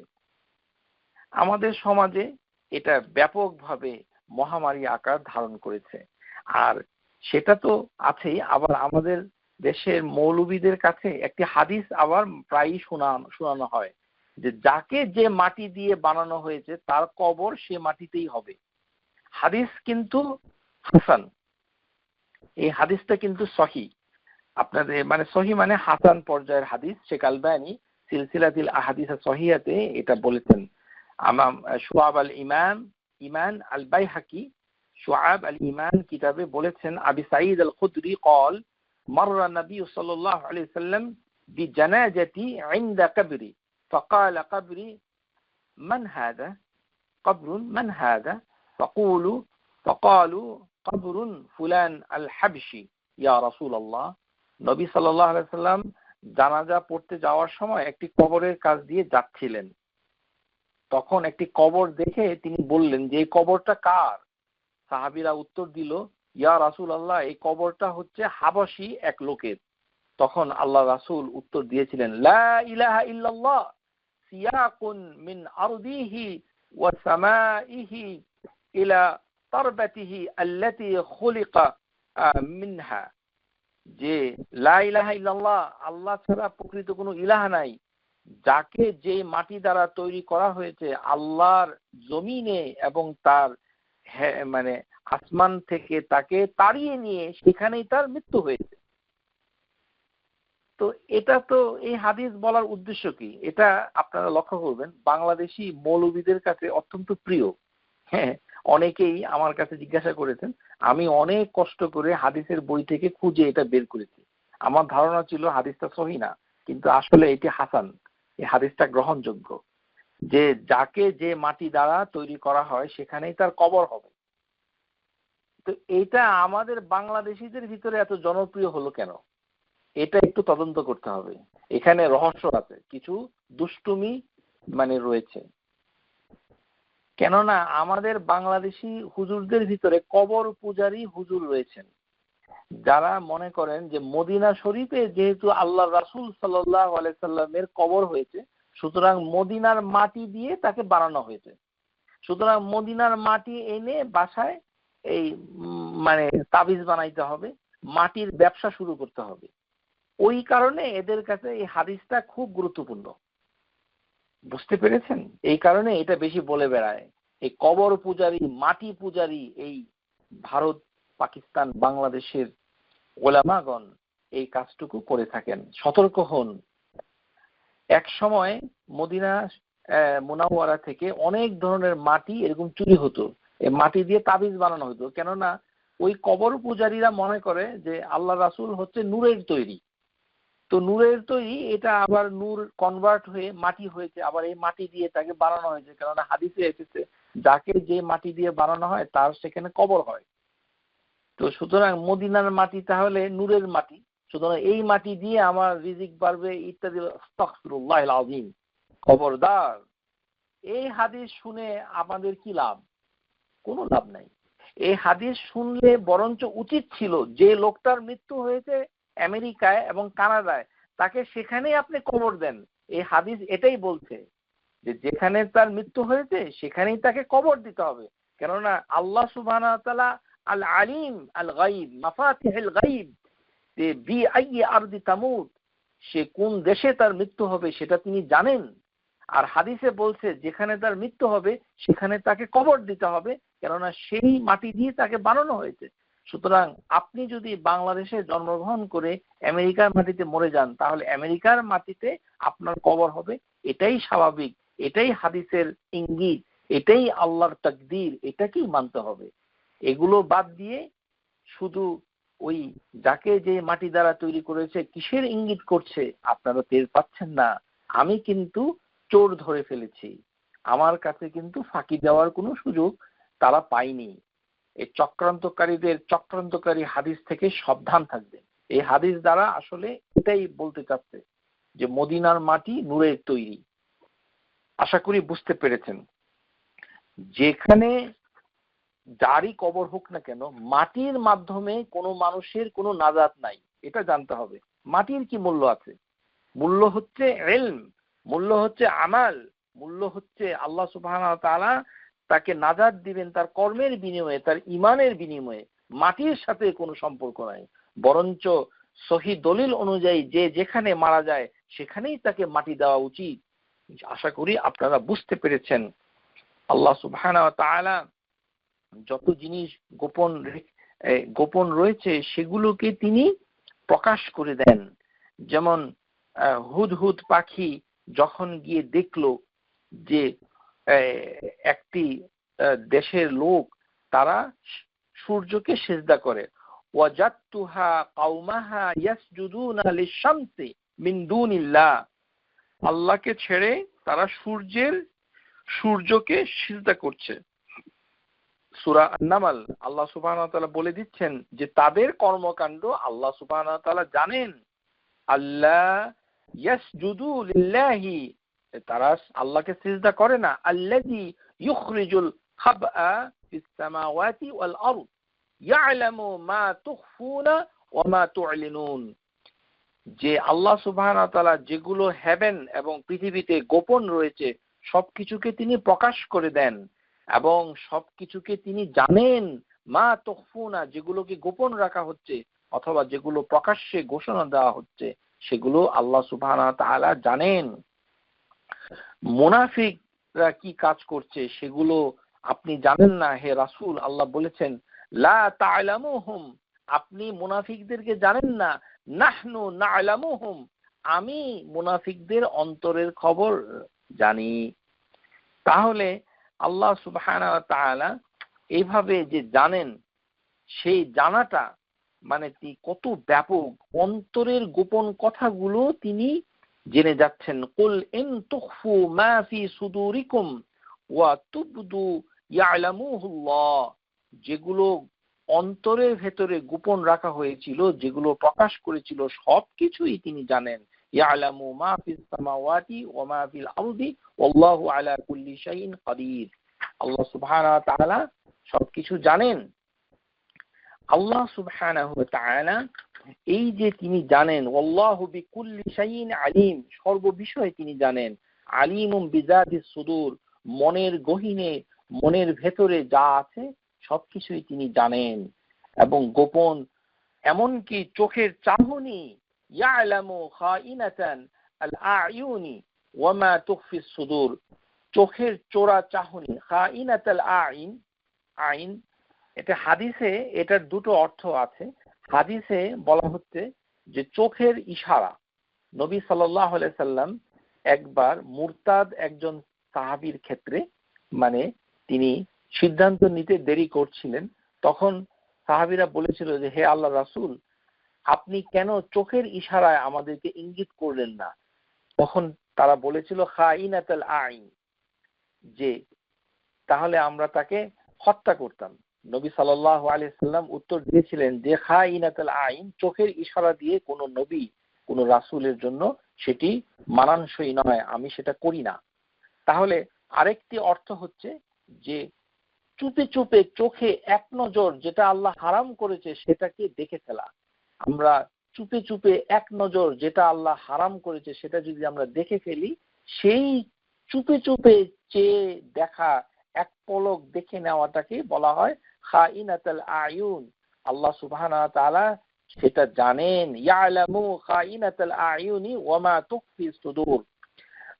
Speaker 1: আমাদের সমাজে এটা ব্যাপকভাবে মহামারী আকার ধারণ করেছে। আর সেটা তো আছেই, আবার আমাদের দেশের মৌলবীদের কাছে একটি হাদিস আবার প্রায়ই শোনানো হয় যে যাকে যে মাটি দিয়ে বানানো হয়েছে তার কবর সে মাটিতেই হবে। হাদিস কিন্তু হাসান, এই হাদিসটা কিন্তু সহি। আপনাদের মানে সহি মানে হাসান পর্যায়ের হাদিস। শেখ আলবানী সিলসিলাতুল আহাদিস সহিহাতে এটা বলেছেন। আমাম শুআব আল ইমান আল বাইহাকি শুআব আল ইমান কিতাবে বলেছেন আবি সাঈদ আল খুদরি قال مر النبي صلى الله عليه وسلم بجنازتي عند قبري فقال قبري من هذا قبر من هذا فقالوا قبر فلان الحبشي يا رسول الله। নবী সাল্লাল্লাহু আলাইহি সাল্লাম জানাজা পড়তে যাওয়ার সময় একটি কবরের কাছ দিয়ে যাচ্ছিলেন। তখন একটি কবর দেখে তিনি বললেন যে এই কবরটা কার? সাহাবীরা উত্তর দিল, ইয়া রাসূলুল্লাহ, এই কবরটা হচ্ছে হাবশী এক লোকের। তখন আল্লাহ রাসূল উত্তর দিয়েছিলেন, লা ইলাহা ইল্লাল্লাহ সিয়াকুন মিন আরদিহি ওয়া সামাইহি ইলা তারবাতিহি আল্লাতী খুলিকা মিনহা, যে লা ইলাহা ইল্লাল্লাহ, আল্লাহ ছাড়া প্রকৃত কোনো ইলাহ নাই, যাকে যে মাটি দ্বারা তৈরি করা হয়েছে আল্লাহর জমিনে এবং তার মানে আসমান থেকে তাকে তাড়িয়ে নিয়ে সেখানেই তার মৃত্যু হয়েছে। তো এটা তো এই হাদিস বলার উদ্দেশ্য কি, এটা আপনারা লক্ষ্য করবেন বাংলাদেশি মৌলবীদের কাছে অত্যন্ত প্রিয়। হ্যাঁ, অনেকেই আমার কাছে জিজ্ঞাসা করেছেন, আমি অনেক কষ্ট করে হাদিসের বই থেকে খুঁজে এটা বের করেছি। আমার ধারণা ছিল হাদিসটা সহিহ না, কিন্তু আসলে এটি হাসান, এই হাদিসটা গ্রহণযোগ্য, যে যাকে যে মাটি দ্বারা তৈরি করা হয় সেখানেই তার কবর হবে। তো এটা আমাদের বাংলাদেশিদের ভিতরে এত জনপ্রিয় হলো কেন, এটা একটু তদন্ত করতে হবে। এখানে রহস্য আছে, কিছু দুষ্টুমি মানে রয়েছে। কেননা আমাদের বাংলাদেশি হুজুরদের ভিতরে কবর পূজারী হুজুর রয়েছেন। যারা মনে করেন যে মদিনা শরীফে যেহেতু আল্লাহ রাসূল সাল্লাল্লাহু আলাইহি সাল্লামের কবর হয়েছে, সুতরাং মদিনার মাটি দিয়ে তাকে বানানো হয়েছে। সুতরাং মদিনার মাটি এনে বাসায় এই মানে তাবিজ বানাইতে হবে, মাটির ব্যবসা শুরু করতে হবে। ওই কারণে এদের কাছে এই হাদিসটা খুব গুরুত্বপূর্ণ। বুঝতে পেরেছেন? এই কারণে এটা বেশি বলে বেড়ায়। এই কবর পূজারী, মাটি পূজারী এই ভারত, পাকিস্তান, বাংলাদেশের ওলামাগণ এই কাজটুকু করে থাকেন। সতর্ক হন। এক সময় মদিনা মুনাওয়ারা থেকে অনেক ধরনের মাটি এরকম চুরি হতো, এই মাটি দিয়ে তাবিজ বানানো হতো। কেননা ওই কবর পূজারীরা মনে করে যে আল্লাহ রাসূল হচ্ছে নূরের তৈরি, তো নূরের তৈরি, এটা আবার নূর কনভার্ট হয়ে মাটি হয়েছে, আবার এই মাটি দিয়ে তাকে বানানো হয়েছে। কেননা হাদিসে এসেছে যাকে যে মাটি দিয়ে বানানো হয় তার সেখানে কবর হয়। তো সুতরাং মদিনার মাটি তাহলে নূরের মাটি, সুতরাং এই মাটি দিয়ে আমার রিজিক বাড়বে ইত্যাদি। আস্তাগফিরুল্লাহিল আযীম। খবরদার, এই হাদিস শুনে আমাদের কি লাভ? কোনো লাভ নাই। এই হাদিস শুনলে বরঞ্চ উচিত ছিল যে লোকটার মৃত্যু হয়েছে আমেরিকায় এবং কানাডায়, তাকে সেখানেই আপনি কবর দেন। এই হাদিস এটাই বলছে যে যেখানে তার মৃত্যু হয়েছে সেখানেই তাকে কবর দিতে হবে। কেননা আল্লাহ সুবহানাহু ওয়া তাআলা আল আলিম আল গায়ব মাফাতিহুল গায়ব, যে বি আইয়ি আরদি তামুত, সে কোন দেশে তার মৃত্যু হবে সেটা তিনি জানেন। আর হাদিসে বলছে যেখানে তার মৃত্যু হবে সেখানে তাকে কবর দিতে হবে, কেননা সেই মাটি দিয়ে তাকে বানানো হয়েছে। সুতরাং আপনি যদি বাংলাদেশে জন্মগ্রহণ করে আমেরিকার মাটিতে মরে যান, তাহলে আমেরিকার মাটিতে আপনার কবর হবে। এটাই স্বাভাবিক, এটাই হাদিসের ইঙ্গিত, এটাই আল্লাহর তাকদীর, এটাকেই মানতে হবে। এগুলো বাদ দিয়ে শুধু ওই যাকে যে মাটি দ্বারা তৈরি করেছে কিসের ইঙ্গিত করছে আপনারা টের পাচ্ছেন না। আমি কিন্তু চোর ধরে ফেলেছি, আমার কাছে কিন্তু ফাঁকি দেওয়ার কোনো সুযোগ তারা পায়নি। এই চক্রান্তকারী হাদিস থেকে সাবধান থাকবেন। এই হাদিস দ্বারা আসলে এটাই বলতে চাচ্ছে যে মদিনার মাটি নূরের তৈরি। আশা করি বুঝতে পেরেছেন। যেখানে যারই কবর হোক না কেন, মাটির মাধ্যমে কোনো মানুষের কোনো নাজাত নাই, এটা জানতে হবে। মাটির কি মূল্য আছে? মূল্য হচ্ছে ইলম, মূল্য হচ্ছে আমাল, মূল্য হচ্ছে আল্লাহ সুবহানাহু ওয়া তাআলা তাকে নাজাত দিবেন তার কর্মের বিনিময়ে, তার ঈমানের বিনিময়ে। মাটির সাথে কোনো সম্পর্ক নাই। বরঞ্চ সহিহ দলিল অনুযায়ী যে যেখানে মারা যায় সেখানেই তাকে মাটি দেওয়া উচিত। আশা করি আপনারা বুঝতে পেরেছেন। আল্লাহ সুবহানাহু ওয়া তাআলা যত জিনিস গোপন রয়েছে সেগুলোকে তিনি প্রকাশ করে দেন। যেমন হুদহুদ পাখি যখন গিয়ে দেখলো যে একটি দেশের লোক তারা সূর্যকে সিজদা করে, ওয়াজাদতুহা কাওমাহা ইয়াসজুদুনা লিশ-শামসি মিন দুনিল্লাহ, আল্লাহকে ছেড়ে তারা সূর্যকে সিজদা করছে। সূরা আন-নামল আল্লাহ সুবহানাহু ওয়া তাআলা বলে দিচ্ছেন যে তাদের কর্মকাণ্ড আল্লাহ সুবহানাহু ওয়া তাআলা জানেন। আল্লাহ ইয়াসজুদু লিল্লাহি, তারা আল্লাহকে সিজদা করে না। আল্লাযী ইউখরিজুল খাবআ ফিস সামাওয়াতি ওয়াল আরদ ইয়ালামু মা তুখফুনা ওয়া মা তু'লিনুন, যে আল্লাহ সুবহানাহু ওয়া তাআলা যেগুলো হেভেন এবং পৃথিবীতে গোপন রয়েছে সবকিছুকে তিনি প্রকাশ করে দেন এবং সবকিছুকে তিনি জানেন। মা তুখফুনা, যেগুলোকে গোপন রাখা হচ্ছে অথবা যেগুলো প্রকাশ্যে ঘোষণা দেওয়া হচ্ছে সেগুলো আল্লাহ সুবহানাহু ওয়া তাআলা জানেন। মুনাফিকরা কি কাজ করছে সেগুলো আপনি জানেন না হে রাসূল। আল্লাহ বলেছেন লা তা'লামুহুম, আপনি মুনাফিকদেরকে জানেন না। নাহনু না'লামুহুম, আমি মুনাফিকদের অন্তরের খবর জানি। তাহলে আল্লাহ সুবহানাহু ওয়া তাআলা এইভাবে যে জানেন, সেই জানাটা মানে কত ব্যাপক, অন্তরের গোপন কথাগুলো তিনি জেনে যাচ্ছেন। কুল ইন তুখফু মা ফি সুদুরিকুম ওয়া তুবদু ইয়ালামুহুল্লাহ, যেগুলো অন্তরের ভেতরে গোপন রাখা হয়েছিল, যেগুলো প্রকাশ করেছিল সবকিছুই তিনি জানেন। ইয়ালামু মা ফিস সামাওয়াতি ওয়া মা ফিল আরদি ওয়াল্লাহু আলা কুল্লি শাইইন কাদির। আল্লাহ সুবহানাহু ওয়া তাআলা সবকিছু জানেন। আল্লাহ সুবহানাহু ওয়া তাআলা এই যে তিনি জানেন, আল্লাহু বিকুল্লি শাইইন আলিম, সর্ব বিষয়ে তিনি জানেন, আলিমুম বিযাতিস সুদূর, মনের গহীনে, মনের ভেতরে যা আছে সবকিছুই তিনি জানেন, এবং গোপন এমনকি চোখের চাহনি, ইয়ালামু খাইনাতান আল আয়ুনি ওয়া মা তুখফিস সুদূর, চোখের চোরা চাহনি, খাইনাতাল আইন, আইন এটা হাদিসে, এটার দুটো অর্থ আছে। হাদিসে বলা হচ্ছে যে চোখের ইশারা। নবী সাল্লাল্লাহু আলাইহি সাল্লাম একবার মুরতাদ একজন সাহাবীর ক্ষেত্রে, মানে তিনি সিদ্ধান্ত নিতে দেরি করছিলেন, তখন সাহাবীরা বলেছিল যে হে আল্লাহর রাসূল, আপনি কেন চোখের ইশারায় আমাদেরকে ইঙ্গিত করলেন না? তখন তারা বলেছিল খাইনাতুল আইন, যে তাহলে আমরা তাকে হত্যা করতাম। নবী সাল্লাল্লাহু আলাইহি সাল্লাম উত্তর দিয়েছিলেন যে খাইনাতুল আইন, চোখের ইশারা দিয়ে কোনো নবী, কোনো রাসূলের জন্য সেটি মানানসই নয়, আমি সেটা করি না। তাহলে আরেকটি অর্থ হচ্ছে যে চুপে চুপে চোখে এক নজর যেটা আল্লাহ হারাম করেছে সেটাকে দেখে ফেলা। আমরা চুপে চুপে এক নজর যেটা আল্লাহ হারাম করেছে সেটা যদি আমরা দেখে ফেলি, সেই চুপে চুপে চেয়ে দেখা, এক পলক দেখে নেওয়াটাকে বলা হয় খাইনাতুল আয়ুন। আল্লাহ সুবহানাহু ওয়া তাআলা সেটা জানেন, ইয়ালামু খাইনাতুল আয়ুনি ওয়া মা তুখফিস সুদূর।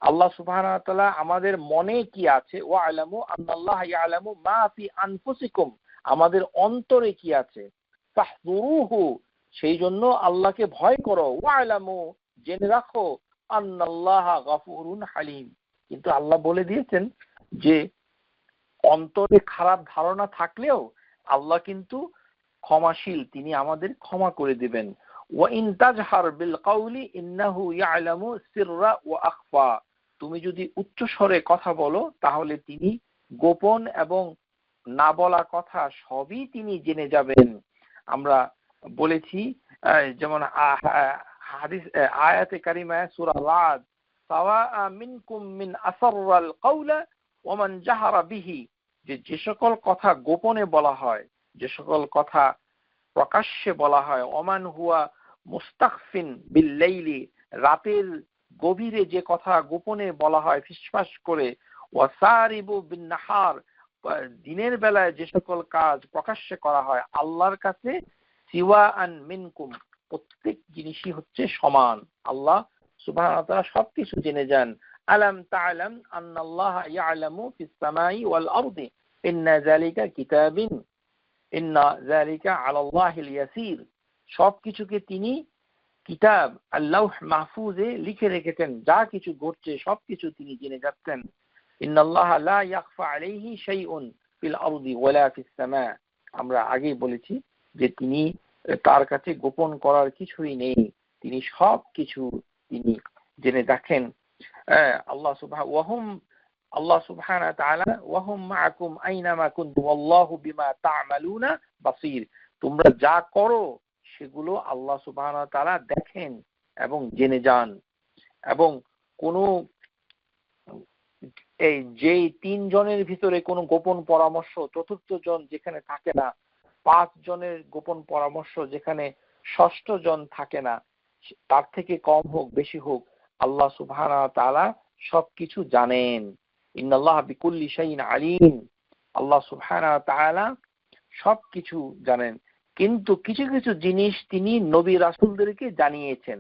Speaker 1: আল্লাহ সুবহানাহু ওয়া তাআলা আমাদের মনে কি আছে, ওয়া আলামু আন্নাল্লাহা ইয়ালামু মা ফি আনফুসিকুম, আমাদের অন্তরে কি আছে, ফাহযুরুহু, সেই জন্য আল্লাহকে ভয় করো, ওয়া আলামু, জেনে রাখো, আন্নাল্লাহা গফুরুন হালিম। কিন্তু আল্লাহ বলে দিয়েছেন যে অন্তরে খারাপ ধারণা থাকলেও আল্লাহ কিন্তু ক্ষমাশীল, তিনি আমাদের ক্ষমা করে দিবেন। ওয়া ইন তাজহার বিল কাউলি ইন্নাহু ইয়ালামু সিররা ওয়া আখফা, তুমি যদি উচ্চ স্বরে কথা বলো তাহলে তিনি গোপন এবং না বলা কথা সবই তিনি জেনে যাবেন। আমরা বলেছি যেমন হাদিস আয়াতে কারিমায় সূরা রাদ, সাওয়া মিনকুম মিন আসররাল কাওলা ওয়া মান জাহারা বিহি, যে সকল কথা গোপনে বলা হয়, যে সকল কথা প্রকাশ্যে বলা হয়, ওমান হুয়া মুস্তাখফিন বিল লাইলি, রাতের গভীরে যে কথা গোপনে বলা হয় ফিসফাস করে, ওয়াসারিবু বিন নাহার, দিনের বেলায় যে সকল কাজ প্রকাশ্যে করা হয় আল্লাহর কাছে, সিওয়াআন মিনকুম, প্রত্যেক জিনিসই হচ্ছে সমান। আল্লাহ সুবহানাহু ওয়া তাআলা সবকিছু জেনে যান। আলাম তা'লাম আন্নাল্লাহা ইয়ালামু ফিস সামাই ওয়াল আরদি ইন্না যালিকা কিতাবিন ইন্না যালিকা আলাল্লাহিল ইয়াসির, সবকিছুকে তিনি কিতাব আল্লাহ মাহফুজে লিখে রেখেছেন, যা কিছু ঘটছে সবকিছু তিনি জেনে যাচ্ছেন। ইন্নাল্লাহা লা ইয়াখফা আলাইহি শাইউন ফিল আরদি ওয়ালা ফিস সামা, আমরা আগেই বলেছি যে তিনি, তার কাছে গোপন করার কিছুই নেই, তিনি সবকিছু তিনি জেনে রাখেন। আল্লাহ সুবহানাহু ওয়া তাআলা ওয়াহুম মাআকুম আইনামা কুনতুম ওয়াল্লাহু বিমা তা'মালুনা বাসীর, তোমরা যা করো সেগুলো আল্লাহ সুবহানাহু ওয়া তাআলা দেখেন এবং জেনে যান। এবং কোন এই যে তিনজনের ভিতরে কোনো গোপন পরামর্শ চতুর্থ জন যেখানে থাকে না, 5 জনের গোপন পরামর্শ যেখানে ষষ্ঠ জন থাকে না, তার থেকে কম হোক বেশি হোক আল্লাহ সুবহানাহু ওয়া তাআলা সবকিছু জানেন। ইন্নাল্লাহা বিকুল্লি শাইইন আলিম, আল্লাহ সুবহানাহু ওয়া তাআলা সবকিছু জানেন। কিন্তু কিছু কিছু জিনিস তিনি নবী রাসূলদেরকে জানিয়েছেন,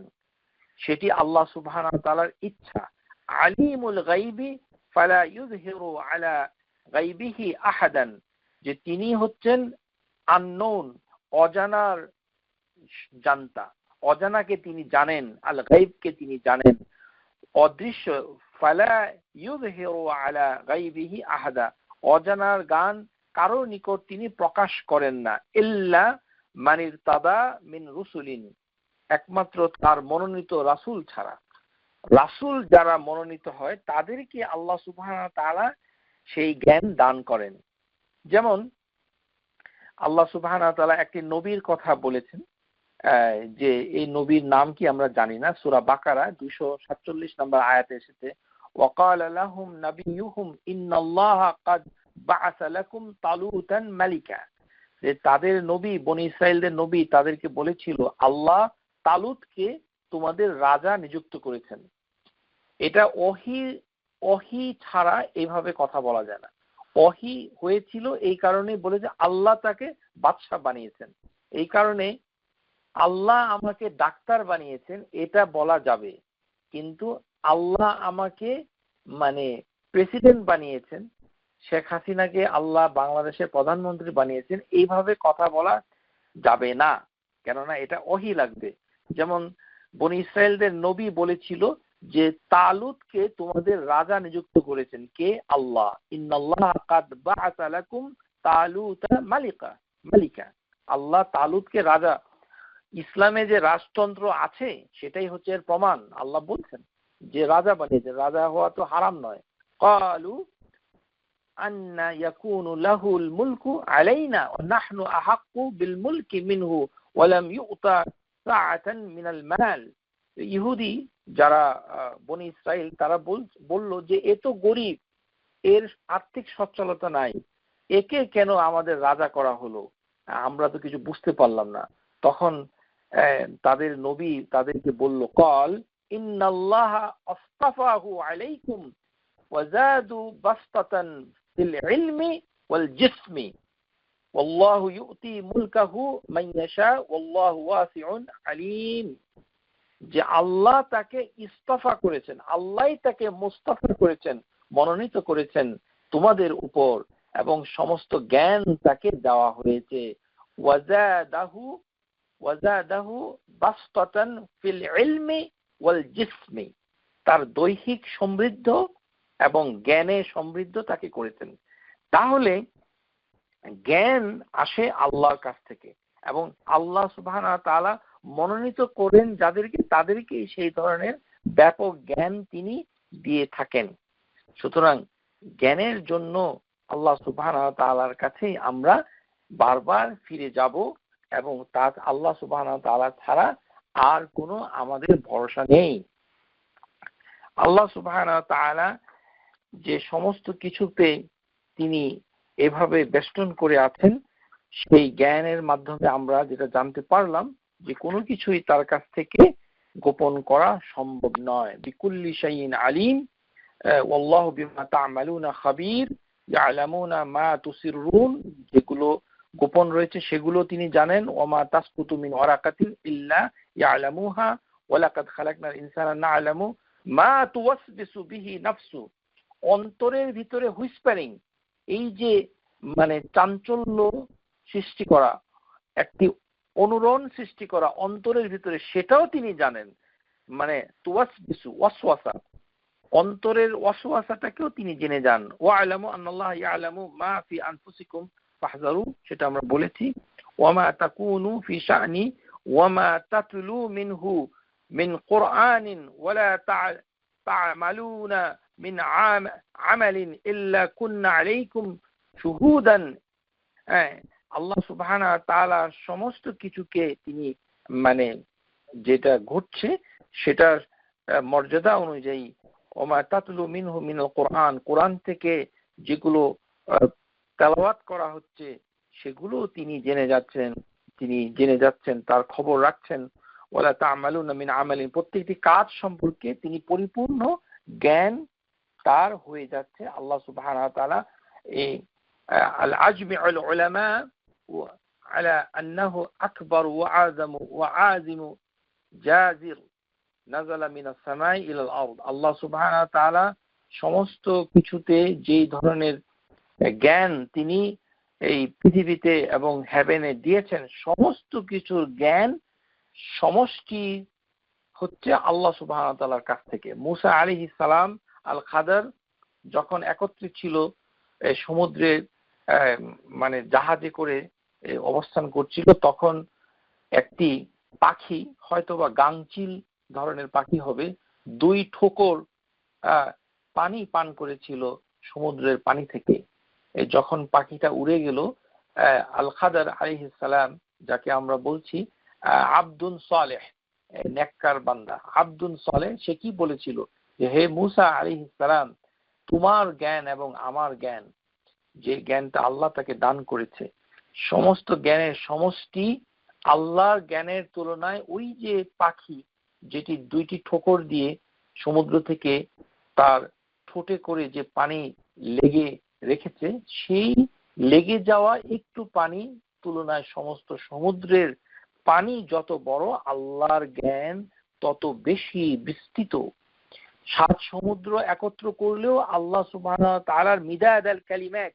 Speaker 1: সেটি আল্লাহ সুবহানাহু ওয়া তাআলার ইচ্ছা। আলিমুল গায়বি ফালা ইউযহিরু আলা গায়বিহি আহাদান, যে তিনি হচ্ছেন আননোন, অজানার জানতা, অজানাকে তিনি জানেন, আল গায়বকে তিনি জানেন, অদৃশ্য, ফালা ইউযহিরু আলা গায়বিহি আহাদা, অজানার গান কারোর নিকট তিনি প্রকাশ করেন না, ইল্লা মান ইরতাদা মিন রুসুলিন, একমাত্র তার মনোনীত রাসূল ছাড়া। রাসূল যারা মনোনীত হয় তাদেরকে আল্লাহ সুবহানাহু ওয়া তাআলা সেই জ্ঞান দান করেন। যেমন আল্লাহ সুবহানাহু ওয়া তাআলা একটি নবীর কথা বলেছেন, যে এই নবীর নাম কি আমরা জানি না, সূরা বাকারা 247 নম্বর আয়াতে এসেছে, ওয়াকালা লাহুম নাবিয়ুহুম ইন্নাল্লাহা ক্বাদ বা'আসা লাকুম তালুতান মালিকা, যে তাদের নবী বনী ইসরাইলদের নবী তাদেরকে বলেছিল আল্লাহ তালুতকে তোমাদের রাজা নিযুক্ত করেছেন। এটা ওহী ছাড়া এইভাবে কথা বলা যায় না। ওহী হয়েছিল এই কারণে বলে যে আল্লাহ তাকে বাদশা বানিয়েছেন, এই কারণে আল্লাহ আমাকে ডাক্তার বানিয়েছেন এটা বলা যাবে, কিন্তু আল্লাহ আমাকে মানে প্রেসিডেন্ট বানিয়েছেন, শেখ হাসিনাকে আল্লাহ বাংলাদেশের প্রধানমন্ত্রী বানিয়েছেন, এইভাবে কথা বলা যাবে না, কেননা এটা ওহী লাগবে। যেমন বনী ইসরাইলদের নবী বলেছিল যে তালুতকে তোমাদের রাজা নিযুক্ত করেছেন কে? আল্লাহ। ইন্নাল্লাহ কাদ বাআসা লাকুম তালুতা মালিকা। আল্লাহ তালুতকে রাজা, ইসলামে যে রাজতন্ত্র আছে সেটাই হচ্ছে এর প্রমাণ। আল্লাহ বলছেন যে রাজা বানিয়েছেন, রাজা হওয়া তো হারাম নয়। ক্বালু আন্না ইয়াকুনু লাহুল মুলকু আলাইনা ওয়া নাহনু আহাক্কু বিল মুলকি মিনহু ওয়া লাম ইউতা সাআতান মিনাল মাল। ইহুদি যারা বনী ইসরাইল তারা বলল যে এ তো গরিব, এর আর্থিক সচ্ছলতা নাই, একে কেন আমাদের রাজা করা হলো, আমরা তো কিছু বুঝতে পারলাম না। তখন তাদের নবী তাদেরকে বলল কল ইন্নাল্লাহা আসতাফাহু আলাইকুম ওয়া যাদু বাসতাতান ফিল ইলমি ওয়াল জিসমি ওয়াল্লাহু ইউতি মুলকাহু মান ইয়াশা ওয়াল্লাহু ওয়াসিউন আলীম। যে আল্লাহ তাকে ইস্তফা করেছেন, আল্লাহই তাকে মুস্তাফা করেছেন, মনোনীত করেছেন তোমাদের উপর, এবং সমস্ত জ্ঞান তাকে দেওয়া হয়েছে। ওয়াজাদাহু বাসতাতান ফিল ইলমি ওয়াল জিসমি, তার দৈহিক সমৃদ্ধ এবং জ্ঞানে সমৃদ্ধ তাকে করেছেন। তাহলে জ্ঞান আসে আল্লাহর কাছ থেকে, এবং আল্লাহ সুবহানাহু ওয়া তাআলা মনোনীত করেন যাদেরকে, তাদেরকে সেই ধরনের ব্যাপক জ্ঞান তিনি দিয়ে থাকেন। সুতরাং জ্ঞানের জন্য আল্লাহ সুবহানাহু ওয়া তাআলার কাছেই আমরা বারবার ফিরে যাব, এবং তা আল্লাহ সুবহানাহু ওয়া তাআলা ছাড়া আর কোনো আমাদের ভরসা নেই। আল্লাহ সুবহানাহু ওয়া তাআলা যে সমস্ত কিছুতে তিনি এভাবে বেষ্টন করে আছেন, সেই জ্ঞানের মাধ্যমে আমরা যেটা জানতে পারলাম যে কোনো কিছুই তার কাছ থেকে গোপন করা সম্ভব নয়। বিকুল্লি শাইইন আলিম ওয়াল্লাহু বিমা তা'মালুনা খাবীর ইয়ালামুনা মা তুসিররুন, যেগুলো গোপন রয়েছে সেগুলো তিনি জানেন। ওমা তাসকুতু মিন ওয়ারাকাতিন ইল্লা ইয়ালামুহা ওয়া লাকাদ খালাকনাল ইনসানা না'লামু মা তুওয়াসবিসু বিহি নাফসু। অন্তরের ভিতরে হুইসপারিং, এই যে মানে চাঞ্চল্য সৃষ্টি করা, একটি অনুরণ সৃষ্টি করা অন্তরের ভিতরে, সেটাও তিনি জানেন। মানে তুওয়াসবিসু ওয়াসওয়াসা, অন্তরের ওয়াসওয়াসাটাকেও তিনি জেনে যান। ওয়া'লামু আন্নাল্লাহ ইয়া'লামু মা ফি আনফুসিকুম ফাহযারু, সেটা আমরা বলেছি। ওয়ামা তাকুনু ফি শা'নি ওয়ামা তাতলু মিনহু মিন কুরআনিন ওয়ালা তা'মালুনা মিন আমালিন ইল্লা কুননা আলাইকুম শুহুদান। আল্লাহ সুবহানাহু ওয়া তাআলা সমস্ত কিছুকে তিনি মানে যেটা ঘটছে সেটার মর্যাদা অনুযায়ী ওমা তাতলু মিনহু মিনাল কুরআন, কোরআন থেকে যেগুলো তেলাওয়াত করা হচ্ছে সেগুলো তিনি জেনে যাচ্ছেন, তার খবর রাখছেন। ওয়ালা তা'মালুনা মিন আমালিন, প্রত্যেকটি কাজ সম্পর্কে তিনি পরিপূর্ণ জ্ঞান তার হয়ে যাচ্ছে। আল্লাহ সুবহানাহু ওয়া তাআলা এই আল আজমিউল উলামা আলা আন্নাহু আকবার ওয়া আযমু ওয়া আযিমু জাযির নাযালা মিনাস সামাই ইলাল আরদ। আল্লাহ সুবহানাহু ওয়া তাআলা সমস্ত কিছুতে যেই ধরনের জ্ঞান তিনি এই পৃথিবীতে এবং হেভেনে দিয়েছেন, সমস্ত কিছুর জ্ঞান সমষ্টি হচ্ছে আল্লাহ সুবহানাহু ওয়া তাআলার কাছ থেকে। মুসা আলাইহিস সালাম আল খাদর যখন একত্রিত ছিল সমুদ্রে মানে জাহাজে করে অবস্থান করছিল, তখন একটি পাখি, হয়তোবা গাংচিল ধরনের পাখি হবে, 2 ঠোকর পানি পান করেছিল সমুদ্রের পানি থেকে। যখন পাখিটা উড়ে গেল, আল খাদর আলাইহিস সালাম, যাকে আমরা বলছি আব্দুন সালেহ, নেককার বান্দা আব্দুন সালেহ, সে কি বলেছিল যে হে মুসা আলাইহিস সালাম, তোমার জ্ঞান এবং আমার জ্ঞান, যে জ্ঞানটা আল্লাহ তাকে দান করেছে, সমস্ত জ্ঞানের সমষ্টি আল্লাহর জ্ঞানের তুলনায় ওই যে পাখি যেটি দুইটি ঠোকর দিয়ে সমুদ্র থেকে তার ঠোঁটে করে যে পানি লেগে রেখেছে, সেই লেগে যাওয়া একটু পানি তুলনায় সমস্ত সমুদ্রের পানি যত বড়, আল্লাহর জ্ঞান তত বেশি বিস্তৃত। 7 সমুদ্র একত্র করলেও আল্লাহ সুবহানাহু ওয়া তাআলার মিদাদ আল কালিমাত,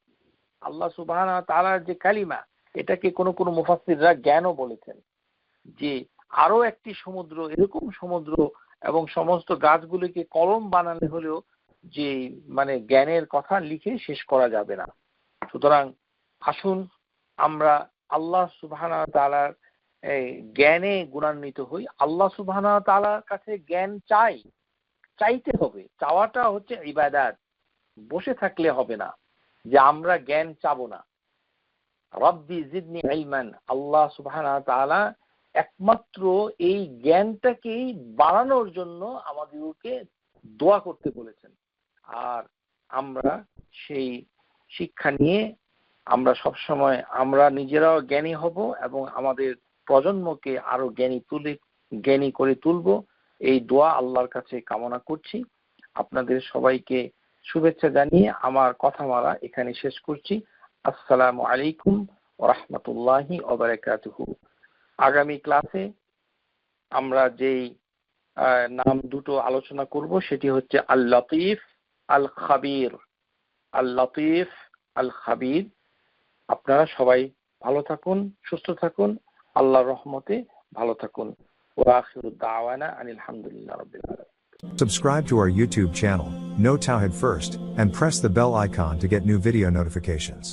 Speaker 1: আল্লাহ সুবহানাহু ওয়া তাআলার যে কালিমা, এটাকে কোন কোন মুফাসসিররা জ্ঞানও বলেছেন, যে আরো একটি সমুদ্র, এরকম সমুদ্র এবং সমস্ত গাছগুলিকে কলম বানালে হলেও যে মানে জ্ঞানের কথা লিখে শেষ করা যাবে না। সুতরাং আসুন আমরা আল্লাহ সুবহানাহু ওয়া তাআলার জ্ঞানে গুণান্বিত হই। আল্লাহ সুবহানাহু ওয়া তাআলার কাছে জ্ঞান চাইতে হবে। চাওয়াটা হচ্ছে ইবাদত, বসে থাকলে হবে না যে আমরা জ্ঞান চাবো না। রব্বি জিদনি ইলমান, আল্লাহ সুবহানাহু ওয়া তাআলা একমাত্র এই জ্ঞানটাকেই বাড়ানোর জন্য আমাদেরকে দোয়া করতে বলেছেন। আর আমরা সেই শিক্ষা নিয়ে আমরা সবসময় আমরা নিজেরাও জ্ঞানী হব এবং আমাদের প্রজন্মকে আরো জ্ঞানী করে তুলব, এই দোয়া আল্লাহর কাছে কামনা করছি। আপনাদের সবাইকে শুভেচ্ছা জানিয়ে আমার কথামালা এখানে শেষ করছি। আসসালামু আলাইকুম ওয়া রাহমাতুল্লাহি ওয়া বারাকাতুহু। আগামী ক্লাসে আমরা যেই নাম দুটো আলোচনা করব সেটি হচ্ছে আল লতিফ আল খাবির। আল লতিফ আল খাবির। আপনারা সবাই ভালো থাকুন, সুস্থ থাকুন, আল্লাহর রহমতে ভালো থাকুন। ওয়া আখিরু দাওয়ানা আনিল হামদুলিল্লাহি রাব্বিল আলামিন।
Speaker 2: Subscribe to our YouTube channel, Know Tawhid First, and press the bell icon to get new video notifications.